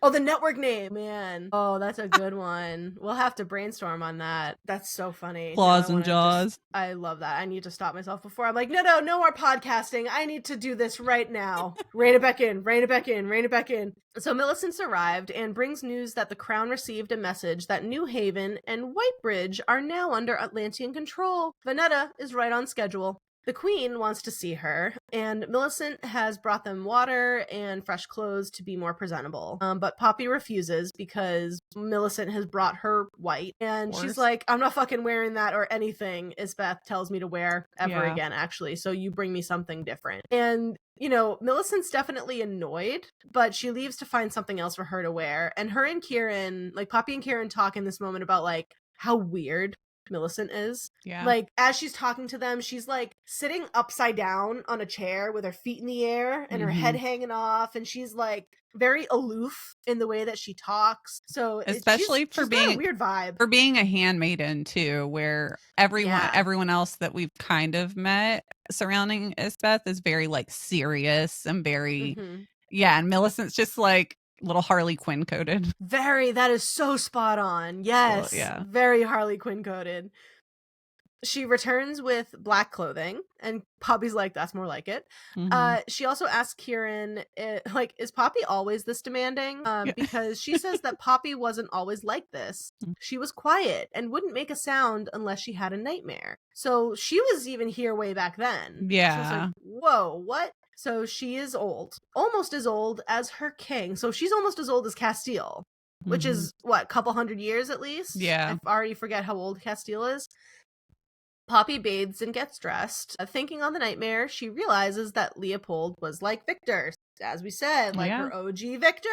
Oh, the network name, man. Oh, that's a good one. We'll have to brainstorm on that. That's so funny. Claws and Jaws. I love that. I need to stop myself before I'm like, no more podcasting. I need to do this right now. Rein it back in, rein it back in, rein it back in. So Millicent's arrived and brings news that the Crown received a message that New Haven and Whitebridge are now under Atlantean control. Vanetta is right on schedule. The Queen wants to see her, and Millicent has brought them water and fresh clothes to be more presentable. But Poppy refuses because Millicent has brought her white, and she's like, I'm not fucking wearing that or anything Isbeth tells me to wear ever again, actually, so you bring me something different. And Millicent's definitely annoyed, but she leaves to find something else for her to wear. And her and Kieran, like Poppy and Kieran, talk in this moment about like how weird Millicent is. Yeah. Like, as she's talking to them, she's like sitting upside down on a chair with her feet in the air and her head hanging off, and she's like very aloof in the way that she talks. So especially for she's being got a weird vibe. For being a handmaiden too, where everyone else that we've kind of met surrounding Isbeth is very like serious and very and Millicent's just like little Harley Quinn coded. That is so spot on. Yes. Very Harley Quinn coded. She returns with black clothing, and Poppy's like, that's more like it. She also asks Kieran, is Poppy always this demanding? Because she says that Poppy wasn't always like this. She was quiet and wouldn't make a sound unless she had a nightmare. So she was even here way back then. Yeah. She was like, whoa, what? So she is old, almost as old as her king. So she's almost as old as Casteel, which is, what, a couple hundred years at least? Yeah. I already forget how old Casteel is. Poppy bathes and gets dressed. Thinking on the nightmare, she realizes that Leopold was like Victor. As we said, like her OG Victor?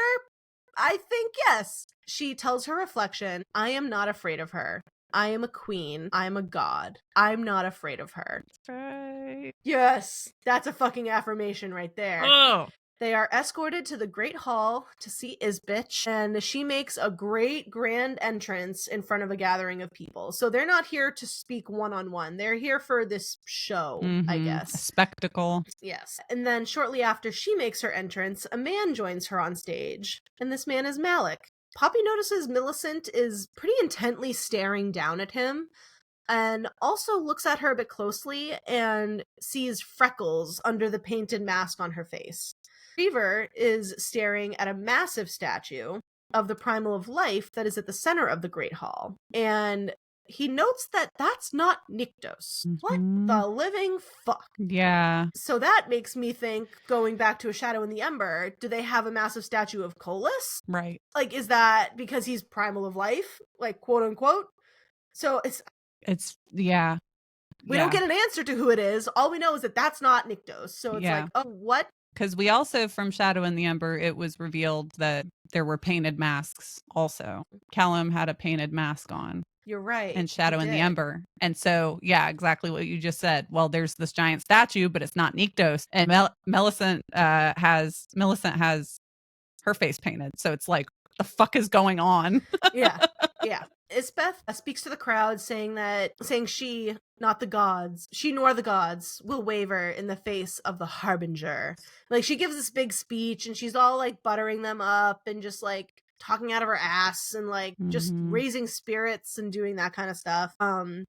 I think yes. She tells her reflection, I am not afraid of her. I am a queen. I'm a god. I'm not afraid of her. Right. Yes. That's a fucking affirmation right there. Oh. They are escorted to the Great Hall to see Isbitch, and she makes a great grand entrance in front of a gathering of people. So they're not here to speak one-on-one. They're here for this show, I guess. A spectacle. Yes. And then shortly after she makes her entrance, a man joins her on stage, and this man is Malik. Poppy notices Millicent is pretty intently staring down at him, and also looks at her a bit closely and sees freckles under the painted mask on her face. Reaver is staring at a massive statue of the primal of life that is at the center of the Great Hall. And he notes that that's not Nyktos. What the living fuck? Yeah. So that makes me think, going back to A Shadow in the Ember, do they have a massive statue of Colas? Right. Like, is that because he's primal of life? Like, quote unquote? So yeah. We don't get an answer to who it is. All we know is that that's not Nyktos. So it's like, oh, what? Because we also, from Shadow in the Ember, it was revealed that there were painted masks also. Callum had a painted mask on. You're right. And Shadow in the Ember. And so, yeah, exactly what you just said. Well, there's this giant statue, but it's not Nyktos. And Millicent has her face painted. So it's like, what the fuck is going on? Yeah. Isbeth speaks to the crowd saying she, not the gods, she nor the gods will waver in the face of the Harbinger. Like, she gives this big speech and she's all like buttering them up and just like talking out of her ass and like just raising spirits and doing that kind of stuff. And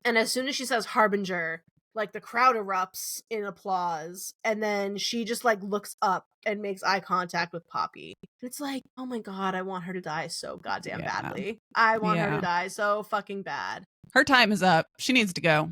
as soon as she says Harbinger, like the crowd erupts in applause, and then she just like looks up and makes eye contact with Poppy. It's like, oh my god, I want her to die so goddamn badly. I want her to die so fucking bad. Her time is up. She needs to go.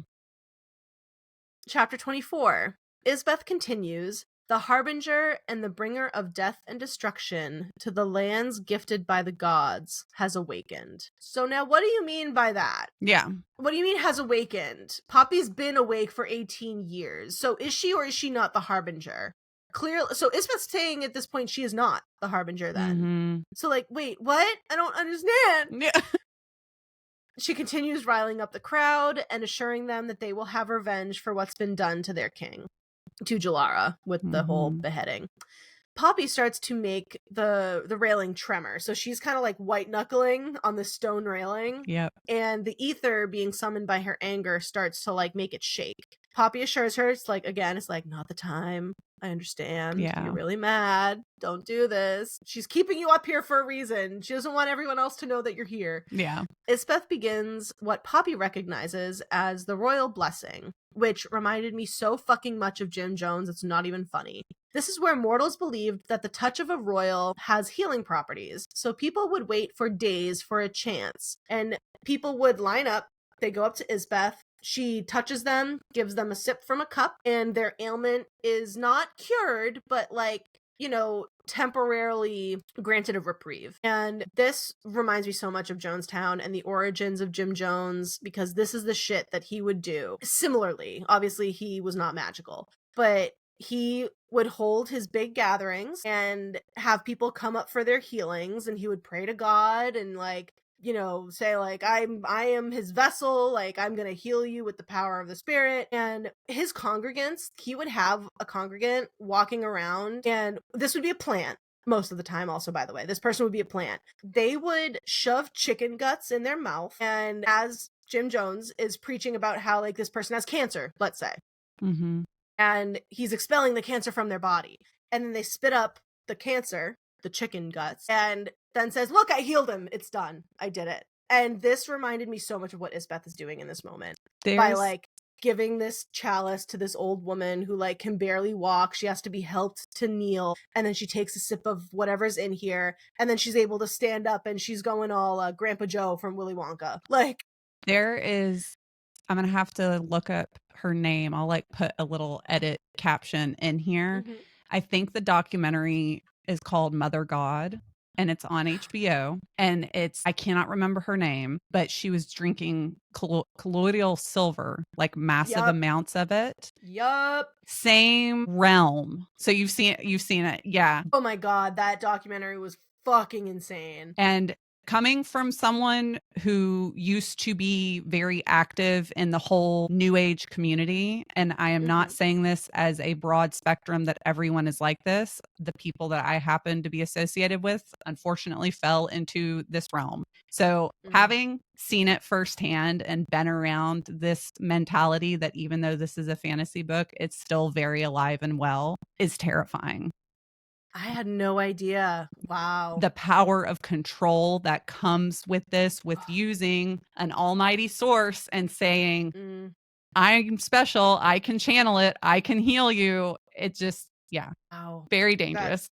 Chapter 24. Isbeth continues, The harbinger and the bringer of death and destruction to the lands gifted by the gods has awakened. So now what do you mean by that? Yeah. What do you mean has awakened? Poppy's been awake for 18 years. So is she or is she not the harbinger? Clearly, so Isbeth's saying at this point she is not the harbinger then. Mm-hmm. So like, wait, what? I don't understand. Yeah. She continues riling up the crowd and assuring them that they will have revenge for what's been done to their king, to Jalara, with the whole beheading. Poppy starts to make the railing tremor. So she's kind of like white knuckling on the stone railing. Yep. And the ether being summoned by her anger starts to like make it shake. Poppy assures her, it's like, again, it's like, not the time. I understand. Yeah. You're really mad. Don't do this. She's keeping you up here for a reason. She doesn't want everyone else to know that you're here. Yeah. Isbeth begins what Poppy recognizes as the royal blessing, which reminded me so fucking much of Jim Jones, it's not even funny. This is where mortals believed that the touch of a royal has healing properties, so people would wait for days for a chance, and people would line up, they go up to Isbeth, she touches them, gives them a sip from a cup, and their ailment is not cured, but like, you know, temporarily granted a reprieve. And this reminds me so much of Jonestown and the origins of Jim Jones, because this is the shit that he would do. Similarly, obviously he was not magical, but he would hold his big gatherings and have people come up for their healings, and he would pray to God and like, you know, say like, I am his vessel, like I'm gonna heal you with the power of the spirit. And his congregants, he would have a congregant walking around, and this would be a plant most of the time also, by the way. This person would be a plant. They would shove chicken guts in their mouth, and as Jim Jones is preaching about how like this person has cancer, let's say, and he's expelling the cancer from their body, and then they spit up the cancer, the chicken guts, and then says, look, I healed him. It's done. I did it. And this reminded me so much of what Isbeth is doing in this moment. By like giving this chalice to this old woman who like can barely walk. She has to be helped to kneel. And then she takes a sip of whatever's in here. And then she's able to stand up, and she's going all Grandpa Joe from Willy Wonka. Like, there is, I'm going to have to look up her name. I'll like put a little edit caption in here. I think the documentary is called Mother God, and it's on HBO, and I cannot remember her name, but she was drinking colloidal silver, like massive amounts of it. Same realm. So you've seen it. Yeah. Oh my God. That documentary was fucking insane. And coming from someone who used to be very active in the whole New Age community, and I am not saying this as a broad spectrum that everyone is like this, the people that I happen to be associated with, unfortunately, fell into this realm. So having seen it firsthand and been around this mentality that even though this is a fantasy book, it's still very alive and well, is terrifying. I had no idea. Wow. The power of control that comes with this, with using an almighty source and saying, I'm special, I can channel it, I can heal you. It just, wow. Very dangerous.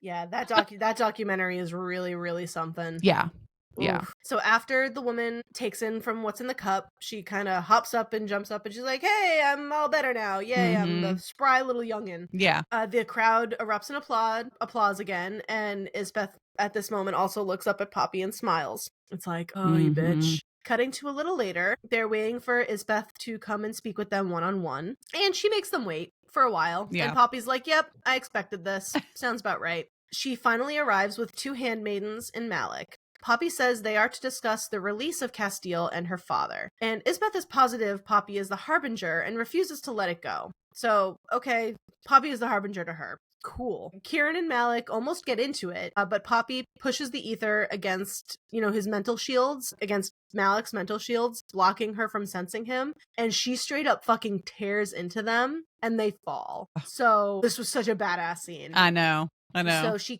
That documentary is really, really something. Yeah. Oof. Yeah. So after the woman takes in from what's in the cup, she kind of hops up and jumps up, and she's like, hey, I'm all better now. Yay, I'm the spry little youngin'. Yeah. The crowd erupts in applause again, and Isbeth at this moment also looks up at Poppy and smiles. It's like, oh, you bitch. Cutting to a little later, they're waiting for Isbeth to come and speak with them one-on-one, and she makes them wait for a while. Yeah. And Poppy's like, yep, I expected this. Sounds about right. She finally arrives with 2 handmaidens in Malik. Poppy says they are to discuss the release of Casteel and her father. And Isbeth is positive Poppy is the harbinger and refuses to let it go. So, okay, Poppy is the harbinger to her. Cool. Kieran and Malik almost get into it, but Poppy pushes the ether against, his mental shields, against Malik's mental shields, blocking her from sensing him. And she straight up fucking tears into them, and they fall. So this was such a badass scene. I know. So she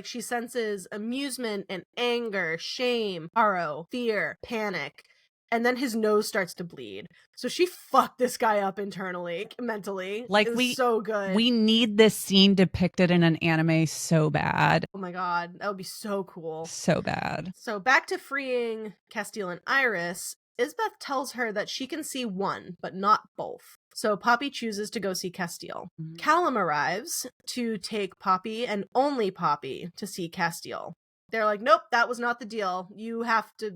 she senses amusement and anger, shame, sorrow, fear, panic, and then his nose starts to bleed. So she fucked this guy up internally, mentally. Like, so good. We need this scene depicted in an anime so bad. Oh my God, that would be so cool. So bad. So back to freeing Casteel and Iris. Isbeth tells her that she can see one, but not both. So Poppy chooses to go see Casteel. Callum arrives to take Poppy and only Poppy to see Casteel. They're like, nope, that was not the deal. You have to,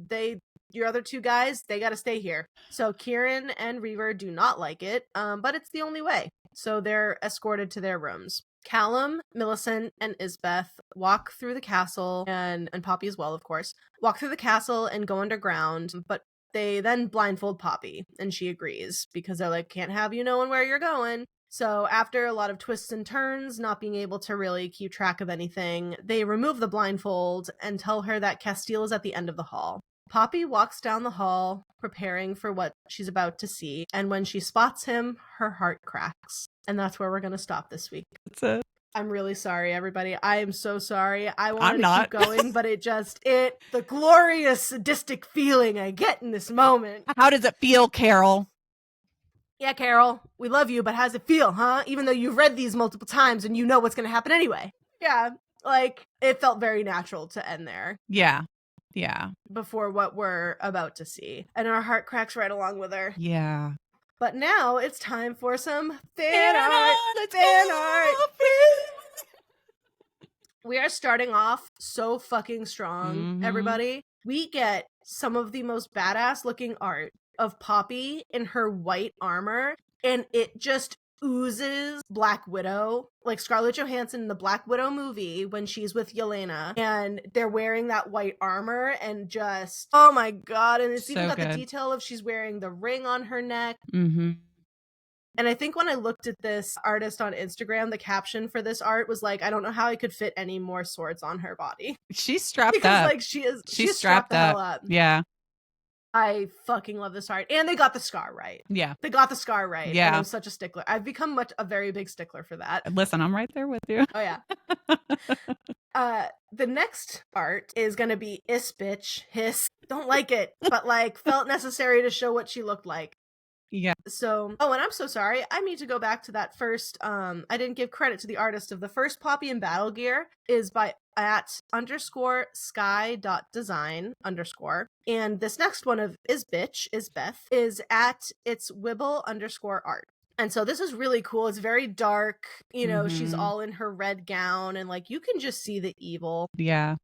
your other two guys, they gotta stay here. So Kieran and Reaver do not like it, but it's the only way. So they're escorted to their rooms. Callum, Millicent, and Isbeth walk through the castle, and Poppy as well, of course, walk through the castle and go underground, but they then blindfold Poppy, and she agrees, because they're like, can't have you knowing where you're going. So after a lot of twists and turns, not being able to really keep track of anything, they remove the blindfold and tell her that Casteel is at the end of the hall. Poppy walks down the hall, preparing for what she's about to see, and when she spots him, her heart cracks. And that's where we're going to stop this week. That's it. I'm really sorry, everybody. I am so sorry. I I'm wanted to not. keep going, but the glorious sadistic feeling I get in this moment. How does it feel, Carol? Yeah, Carol, we love you, but how's it feel, huh? Even though you've read these multiple times and you know what's going to happen anyway. Yeah, like, it felt very natural to end there. Yeah. Before what we're about to see. And our heart cracks right along with her. Yeah. But now it's time for some fan art. We are starting off so fucking strong, everybody. We get some of the most badass looking art of Poppy in her white armor, and it just oozes Black Widow, like Scarlett Johansson in the Black Widow movie when she's with Yelena, and they're wearing that white armor, and just, oh my god, and it's even got the detail of she's wearing the ring on her neck. And I think when I looked at this artist on Instagram, the caption for this art was like, I don't know how I could fit any more swords on her body. She's strapped because, up. Like, she's strapped the hell up. Yeah. I fucking love this art. And they got the scar right. Yeah. They got the scar right. Yeah. And I'm such a stickler. I've become a very big stickler for that. Listen, I'm right there with you. Oh, yeah. The next art is going to be Hiss. Don't like it, but like felt necessary to show what she looked like. Yeah. So, and I'm so sorry. I need to go back to that first. I didn't give credit to the artist of the first Poppy and Battle Gear is by @_sky.design_. And this next one of Isbeth is at its Wibble_art. And so this is really cool. It's very dark. You know, she's all in her red gown, and like you can just see the evil. Yeah.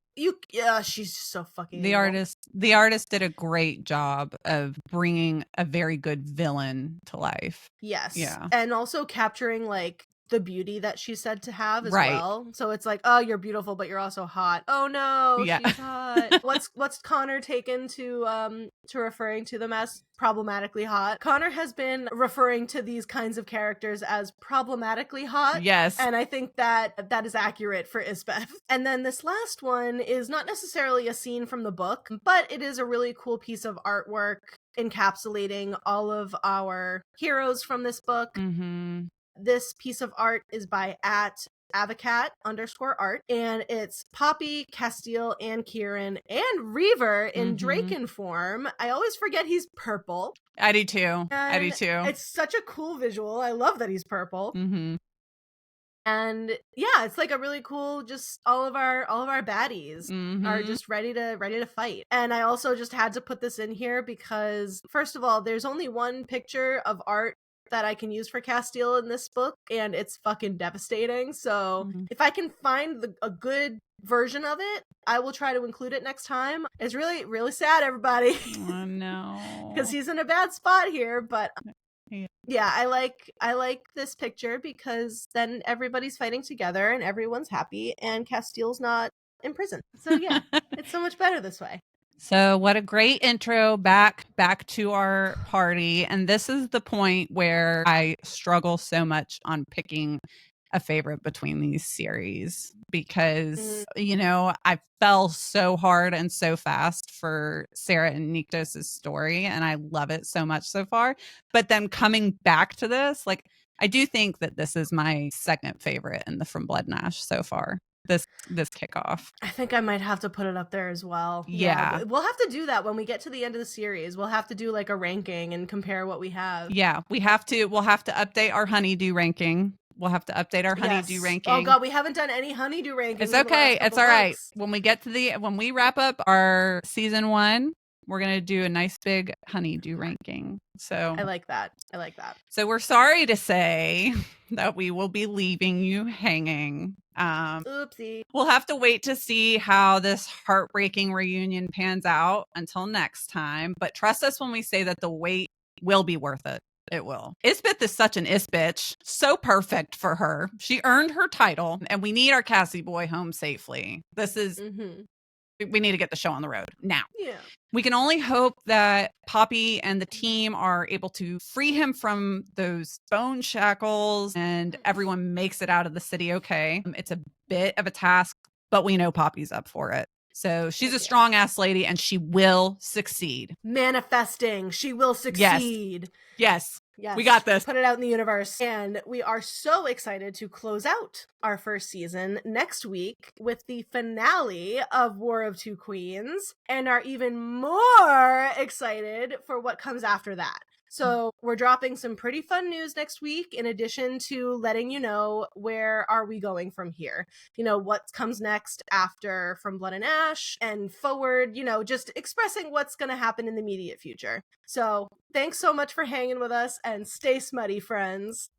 She's just so fucking the evil. The artist did a great job of bringing a very good villain to life. Yes. Yeah. And also capturing like the beauty that she's said to have as right. well. So it's like, oh, you're beautiful, but you're also hot. Oh no, yeah. she's hot. What's Connor taken to referring to them as problematically hot? Connor has been referring to these kinds of characters as problematically hot. Yes. And I think that is accurate for Isbeth. And then this last one is not necessarily a scene from the book, but it is a really cool piece of artwork encapsulating all of our heroes from this book. This piece of art is by @Avocat_art, and it's Poppy, Casteel, and Kieran, and Reaver in Draken form. I always forget he's purple. I do too. It's such a cool visual. I love that he's purple. And yeah, it's like a really cool, just all of our baddies are just ready to fight. And I also just had to put this in here because, first of all, there's only one picture of art that I can use for Casteel in this book, and it's fucking devastating. So if I can find a good version of it, I will try to include it next time. It's really, really sad, everybody. Oh no. Because he's in a bad spot here, but yeah, I like this picture because then everybody's fighting together and everyone's happy and Casteel's not in prison. So yeah, it's so much better this way. So what a great intro back to our party. And this is the point where I struggle so much on picking a favorite between these series because, you know, I fell so hard and so fast for Sarah and Nyktos' story. And I love it so much so far. But then coming back to this, like, I do think that this is my second favorite in the From Blood and Ash so far. This kickoff. I think I might have to put it up there as well. Yeah. We'll have to do that when we get to the end of the series. We'll have to do like a ranking and compare what we have. Yeah, we'll have to update our honeydew ranking. We'll have to update our honeydew ranking. Oh god, we haven't done any honeydew rankings. It's okay. It's all right. When we wrap up our season 1, We're going to do a nice big honeydew ranking. So I like that. So we're sorry to say that we will be leaving you hanging. Oopsie. We'll have to wait to see how this heartbreaking reunion pans out until next time. But trust us when we say that the wait will be worth it. It will. Isbeth is such an bitch. So perfect for her. She earned her title, and we need our Cassie boy home safely. This is... We need to get the show on the road now. Yeah. We can only hope that Poppy and the team are able to free him from those bone shackles and everyone makes it out of the city okay. It's a bit of a task, but we know Poppy's up for it. So she's a strong ass lady and she will succeed. Manifesting. She will succeed. Yes. We got this. Put it out in the universe. And we are so excited to close out our first season next week with the finale of War of Two Queens, and are even more excited for what comes after that. So we're dropping some pretty fun news next week, in addition to letting you know where are we going from here. You know, what comes next after From Blood and Ash and forward, you know, just expressing what's going to happen in the immediate future. So thanks so much for hanging with us, and stay smutty, friends.